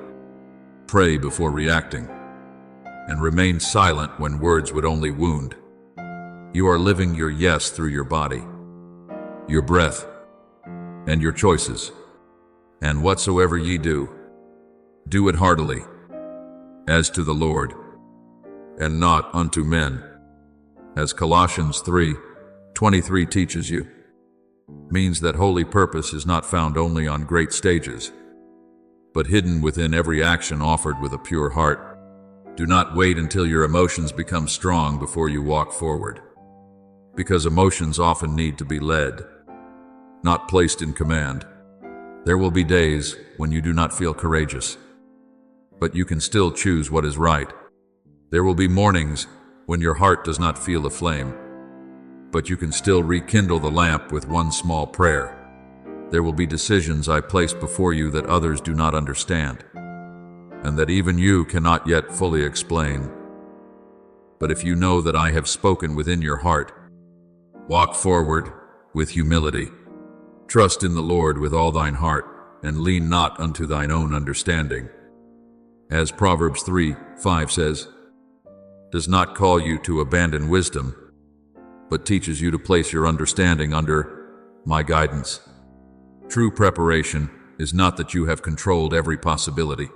pray before reacting, and remain silent when words would only wound, you are living your yes through your body, your breath, and your choices. And whatsoever ye do, do it heartily, as to the Lord, and not unto men, as Colossians 3:23 teaches you. Means that holy purpose is not found only on great stages, but hidden within every action offered with a pure heart. Do not wait until your emotions become strong before you walk forward, because emotions often need to be led, not placed in command. There will be days when you do not feel courageous, but you can still choose what is right. There will be mornings when your heart does not feel aflame, but you can still rekindle the lamp with one small prayer. There will be decisions I place before you that others do not understand, and that even you cannot yet fully explain. But if you know that I have spoken within your heart, walk forward with humility. Trust in the Lord with all thine heart, and lean not unto thine own understanding. As Proverbs 3:5 says, does not call you to abandon wisdom, but teaches you to place your understanding under my guidance. True preparation is not that you have controlled every possibility,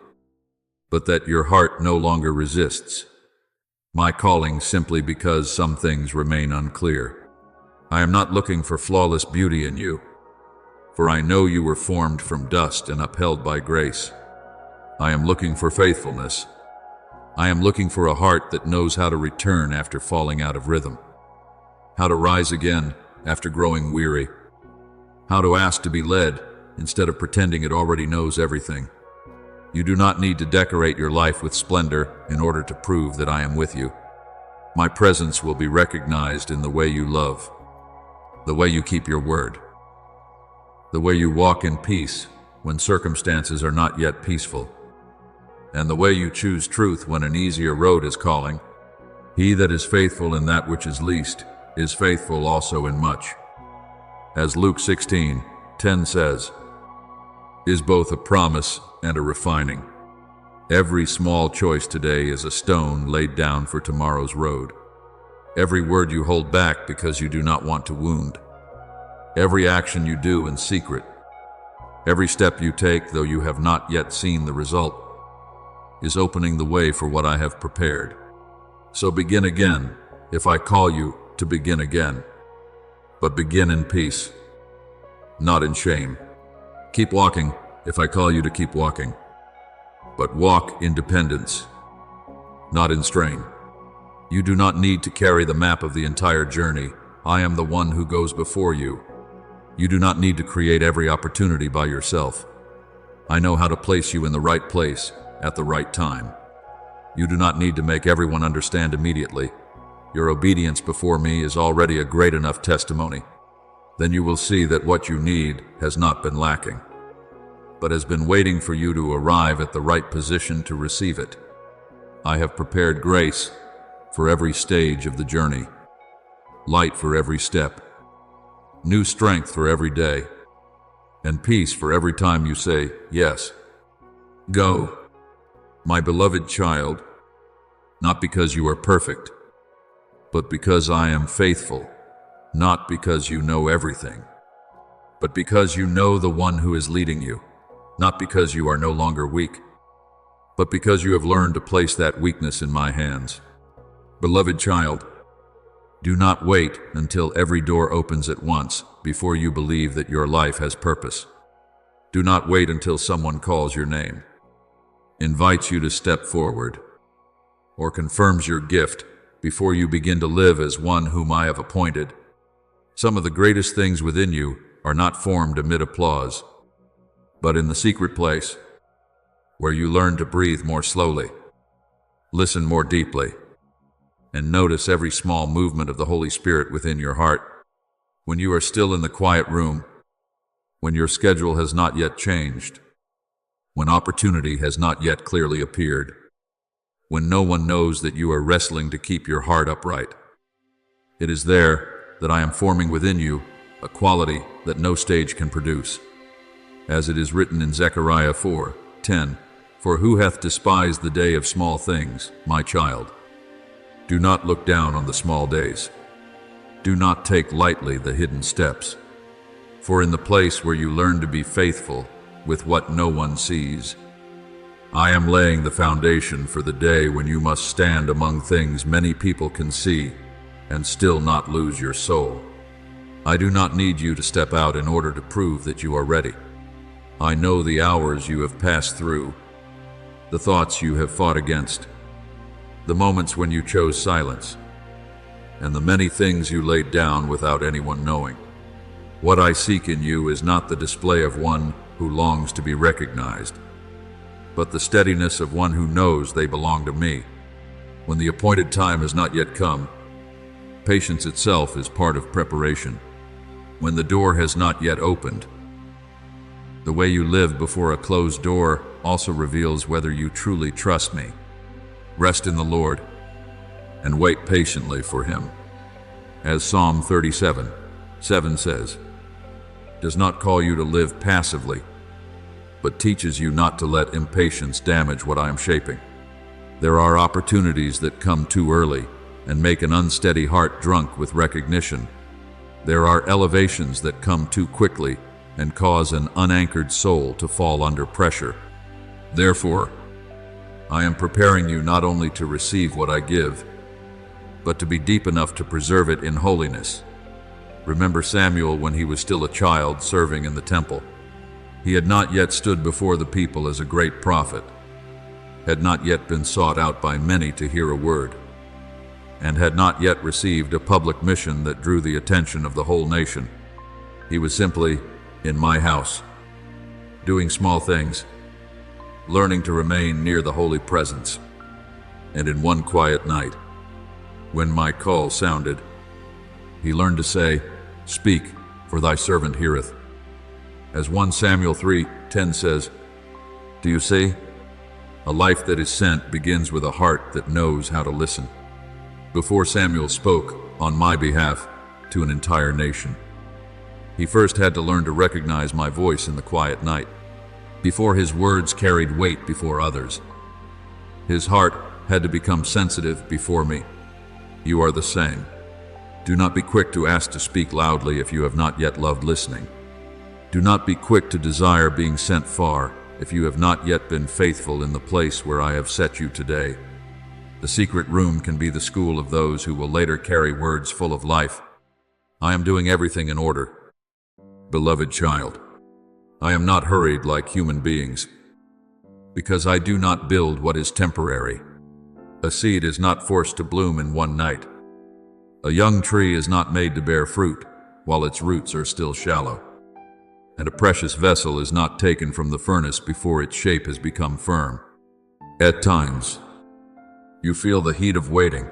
but that your heart no longer resists, my calling simply because some things remain unclear. I am not looking for flawless beauty in you, for I know you were formed from dust and upheld by grace. I am looking for faithfulness. I am looking for a heart that knows how to return after falling out of rhythm, how to rise again after growing weary, how to ask to be led instead of pretending it already knows everything. You do not need to decorate your life with splendor in order to prove that I am with you. My presence will be recognized in the way you love, the way you keep your word, the way you walk in peace when circumstances are not yet peaceful, and the way you choose truth when an easier road is calling. He that is faithful in that which is least is faithful also in much. As Luke 16:10 says, is both a promise and a refining. Every small choice today is a stone laid down for tomorrow's road. Every word you hold back because you do not want to wound. Every action you do in secret. Every step you take, though you have not yet seen the result, is opening the way for what I have prepared. So begin again if I call you to begin again. But begin in peace, not in shame. Keep walking if I call you to keep walking. But walk in dependence, not in strain. You do not need to carry the map of the entire journey. I am the one who goes before you. You do not need to create every opportunity by yourself. I know how to place you in the right place at the right time. You do not need to make everyone understand immediately. Your obedience before me is already a great enough testimony. Then you will see that what you need has not been lacking, but has been waiting for you to arrive at the right position to receive it. I have prepared grace for every stage of the journey, light for every step, new strength for every day, and peace for every time you say, yes. Go, my beloved child, not because you are perfect, but because I am faithful, not because you know everything, but because you know the one who is leading you, not because you are no longer weak, but because you have learned to place that weakness in my hands. Beloved child, do not wait until every door opens at once before you believe that your life has purpose. Do not wait until someone calls your name, invites you to step forward, or confirms your gift before you begin to live as one whom I have appointed. Some of the greatest things within you are not formed amid applause, but in the secret place, where you learn to breathe more slowly, listen more deeply, and notice every small movement of the Holy Spirit within your heart. When you are still in the quiet room, when your schedule has not yet changed, when opportunity has not yet clearly appeared, when no one knows that you are wrestling to keep your heart upright, it is there that I am forming within you a quality that no stage can produce. As it is written in Zechariah 4:10, for who hath despised the day of small things, my child? Do not look down on the small days. Do not take lightly the hidden steps. For in the place where you learn to be faithful with what no one sees, I am laying the foundation for the day when you must stand among things many people can see and still not lose your soul. I do not need you to step out in order to prove that you are ready. I know the hours you have passed through, the thoughts you have fought against, the moments when you chose silence, and the many things you laid down without anyone knowing. What I seek in you is not the display of one who longs to be recognized, but the steadiness of one who knows they belong to me. When the appointed time has not yet come, patience itself is part of preparation. When the door has not yet opened, the way you live before a closed door also reveals whether you truly trust me. Rest in the Lord and wait patiently for Him. As Psalm 37:7 says, does not call you to live passively, but teaches you not to let impatience damage what I am shaping. There are opportunities that come too early and make an unsteady heart drunk with recognition. There are elevations that come too quickly and cause an unanchored soul to fall under pressure. Therefore, I am preparing you not only to receive what I give, but to be deep enough to preserve it in holiness. Remember Samuel when he was still a child serving in the temple. He had not yet stood before the people as a great prophet, had not yet been sought out by many to hear a word, and had not yet received a public mission that drew the attention of the whole nation. He was simply in my house, doing small things, learning to remain near the holy presence. And in one quiet night, when my call sounded, he learned to say, "Speak, for thy servant heareth." As 1 Samuel 3:10 says, "Do you see? A life that is sent begins with a heart that knows how to listen." Before Samuel spoke on my behalf to an entire nation, he first had to learn to recognize my voice in the quiet night. Before his words carried weight before others, his heart had to become sensitive before me. You are the same. Do not be quick to ask to speak loudly if you have not yet loved listening. Do not be quick to desire being sent far if you have not yet been faithful in the place where I have set you today. The secret room can be the school of those who will later carry words full of life. I am doing everything in order. Beloved child, I am not hurried like human beings, because I do not build what is temporary. A seed is not forced to bloom in one night. A young tree is not made to bear fruit while its roots are still shallow. And a precious vessel is not taken from the furnace before its shape has become firm. At times, you feel the heat of waiting,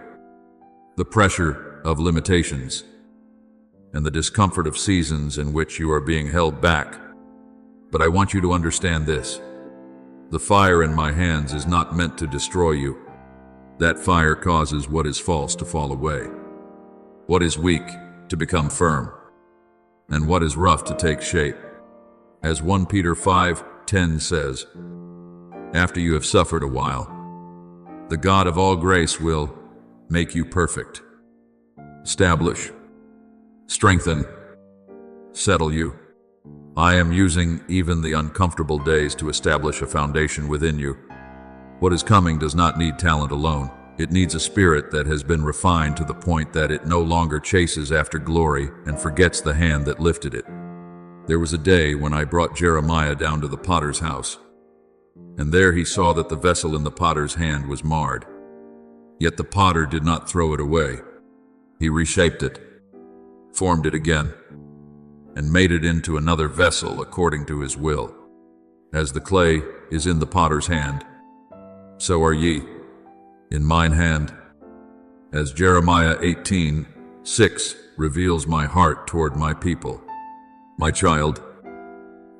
the pressure of limitations, and the discomfort of seasons in which you are being held back. But I want you to understand this. The fire in my hands is not meant to destroy you. That fire causes what is false to fall away, what is weak to become firm, and what is rough to take shape. As 1 Peter 5:10 says, after you have suffered a while, the God of all grace will make you perfect, establish, strengthen, settle you. I am using even the uncomfortable days to establish a foundation within you. What is coming does not need talent alone. It needs a spirit that has been refined to the point that it no longer chases after glory and forgets the hand that lifted it. There was a day when I brought Jeremiah down to the potter's house, and there he saw that the vessel in the potter's hand was marred. Yet the potter did not throw it away. He reshaped it, formed it again, and made it into another vessel according to his will. As the clay is in the potter's hand, so are ye in mine hand. As Jeremiah 18:6 reveals my heart toward my people. My child,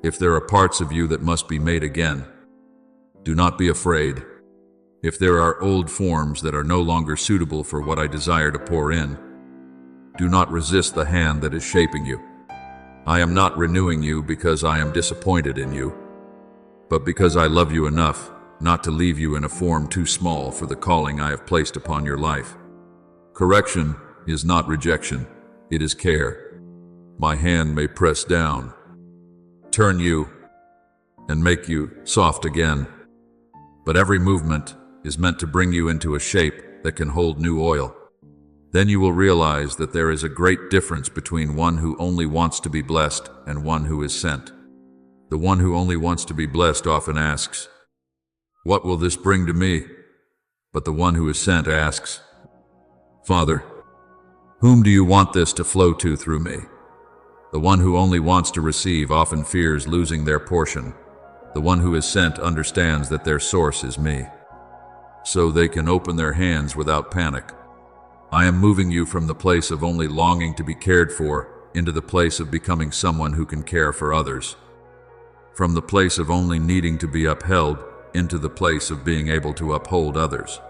if there are parts of you that must be made again, do not be afraid. If there are old forms that are no longer suitable for what I desire to pour in, do not resist the hand that is shaping you. I am not renewing you because I am disappointed in you, but because I love you enough not to leave you in a form too small for the calling I have placed upon your life. Correction is not rejection, it is care. My hand may press down, turn you, and make you soft again, but every movement is meant to bring you into a shape that can hold new oil. Then you will realize that there is a great difference between one who only wants to be blessed and one who is sent. The one who only wants to be blessed often asks, "What will this bring to me?" But the one who is sent asks, "Father, whom do you want this to flow to through me?" The one who only wants to receive often fears losing their portion. The one who is sent understands that their source is me, so they can open their hands without panic. I am moving you from the place of only longing to be cared for into the place of becoming someone who can care for others. From the place of only needing to be upheld into the place of being able to uphold others.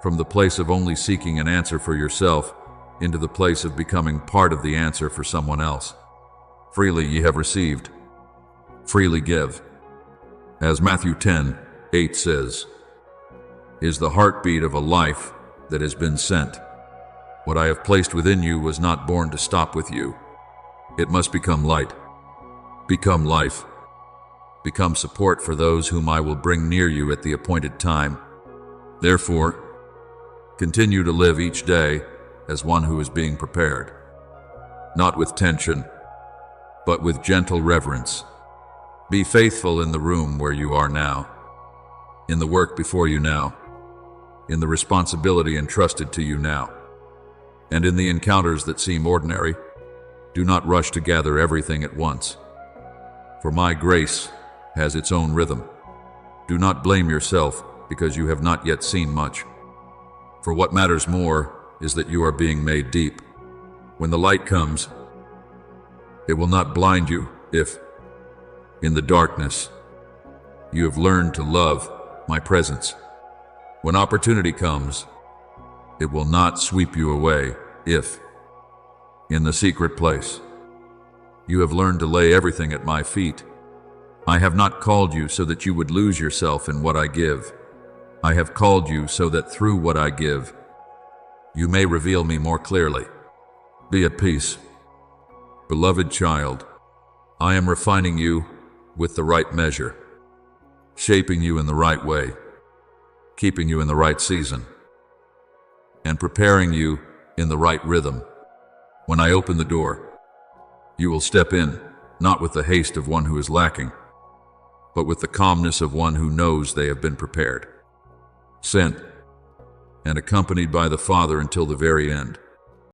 From the place of only seeking an answer for yourself into the place of becoming part of the answer for someone else. Freely ye have received, freely give. As Matthew 10:8 says, is the heartbeat of a life that has been sent. What I have placed within you was not born to stop with you. It must become light, become life, become support for those whom I will bring near you at the appointed time. Therefore, Continue to live each day as one who is being prepared, not with tension, but with gentle reverence. Be faithful in the room where you are now, in the work before you now, in the responsibility entrusted to you now, and in the encounters that seem ordinary. Do not rush to gather everything at once, for my grace has its own rhythm. Do not blame yourself because you have not yet seen much, for what matters more is that you are being made deep. When the light comes, it will not blind you if, in the darkness, you have learned to love my presence. When opportunity comes, it will not sweep you away if, in the secret place, you have learned to lay everything at my feet. I have not called you so that you would lose yourself in what I give. I have called you so that through what I give, you may reveal me more clearly. Be at peace. Beloved child, I am refining you with the right measure, shaping you in the right way, keeping you in the right season, and preparing you in the right rhythm. When I open the door, you will step in, not with the haste of one who is lacking, but with the calmness of one who knows they have been prepared, sent, and accompanied by the Father until the very end.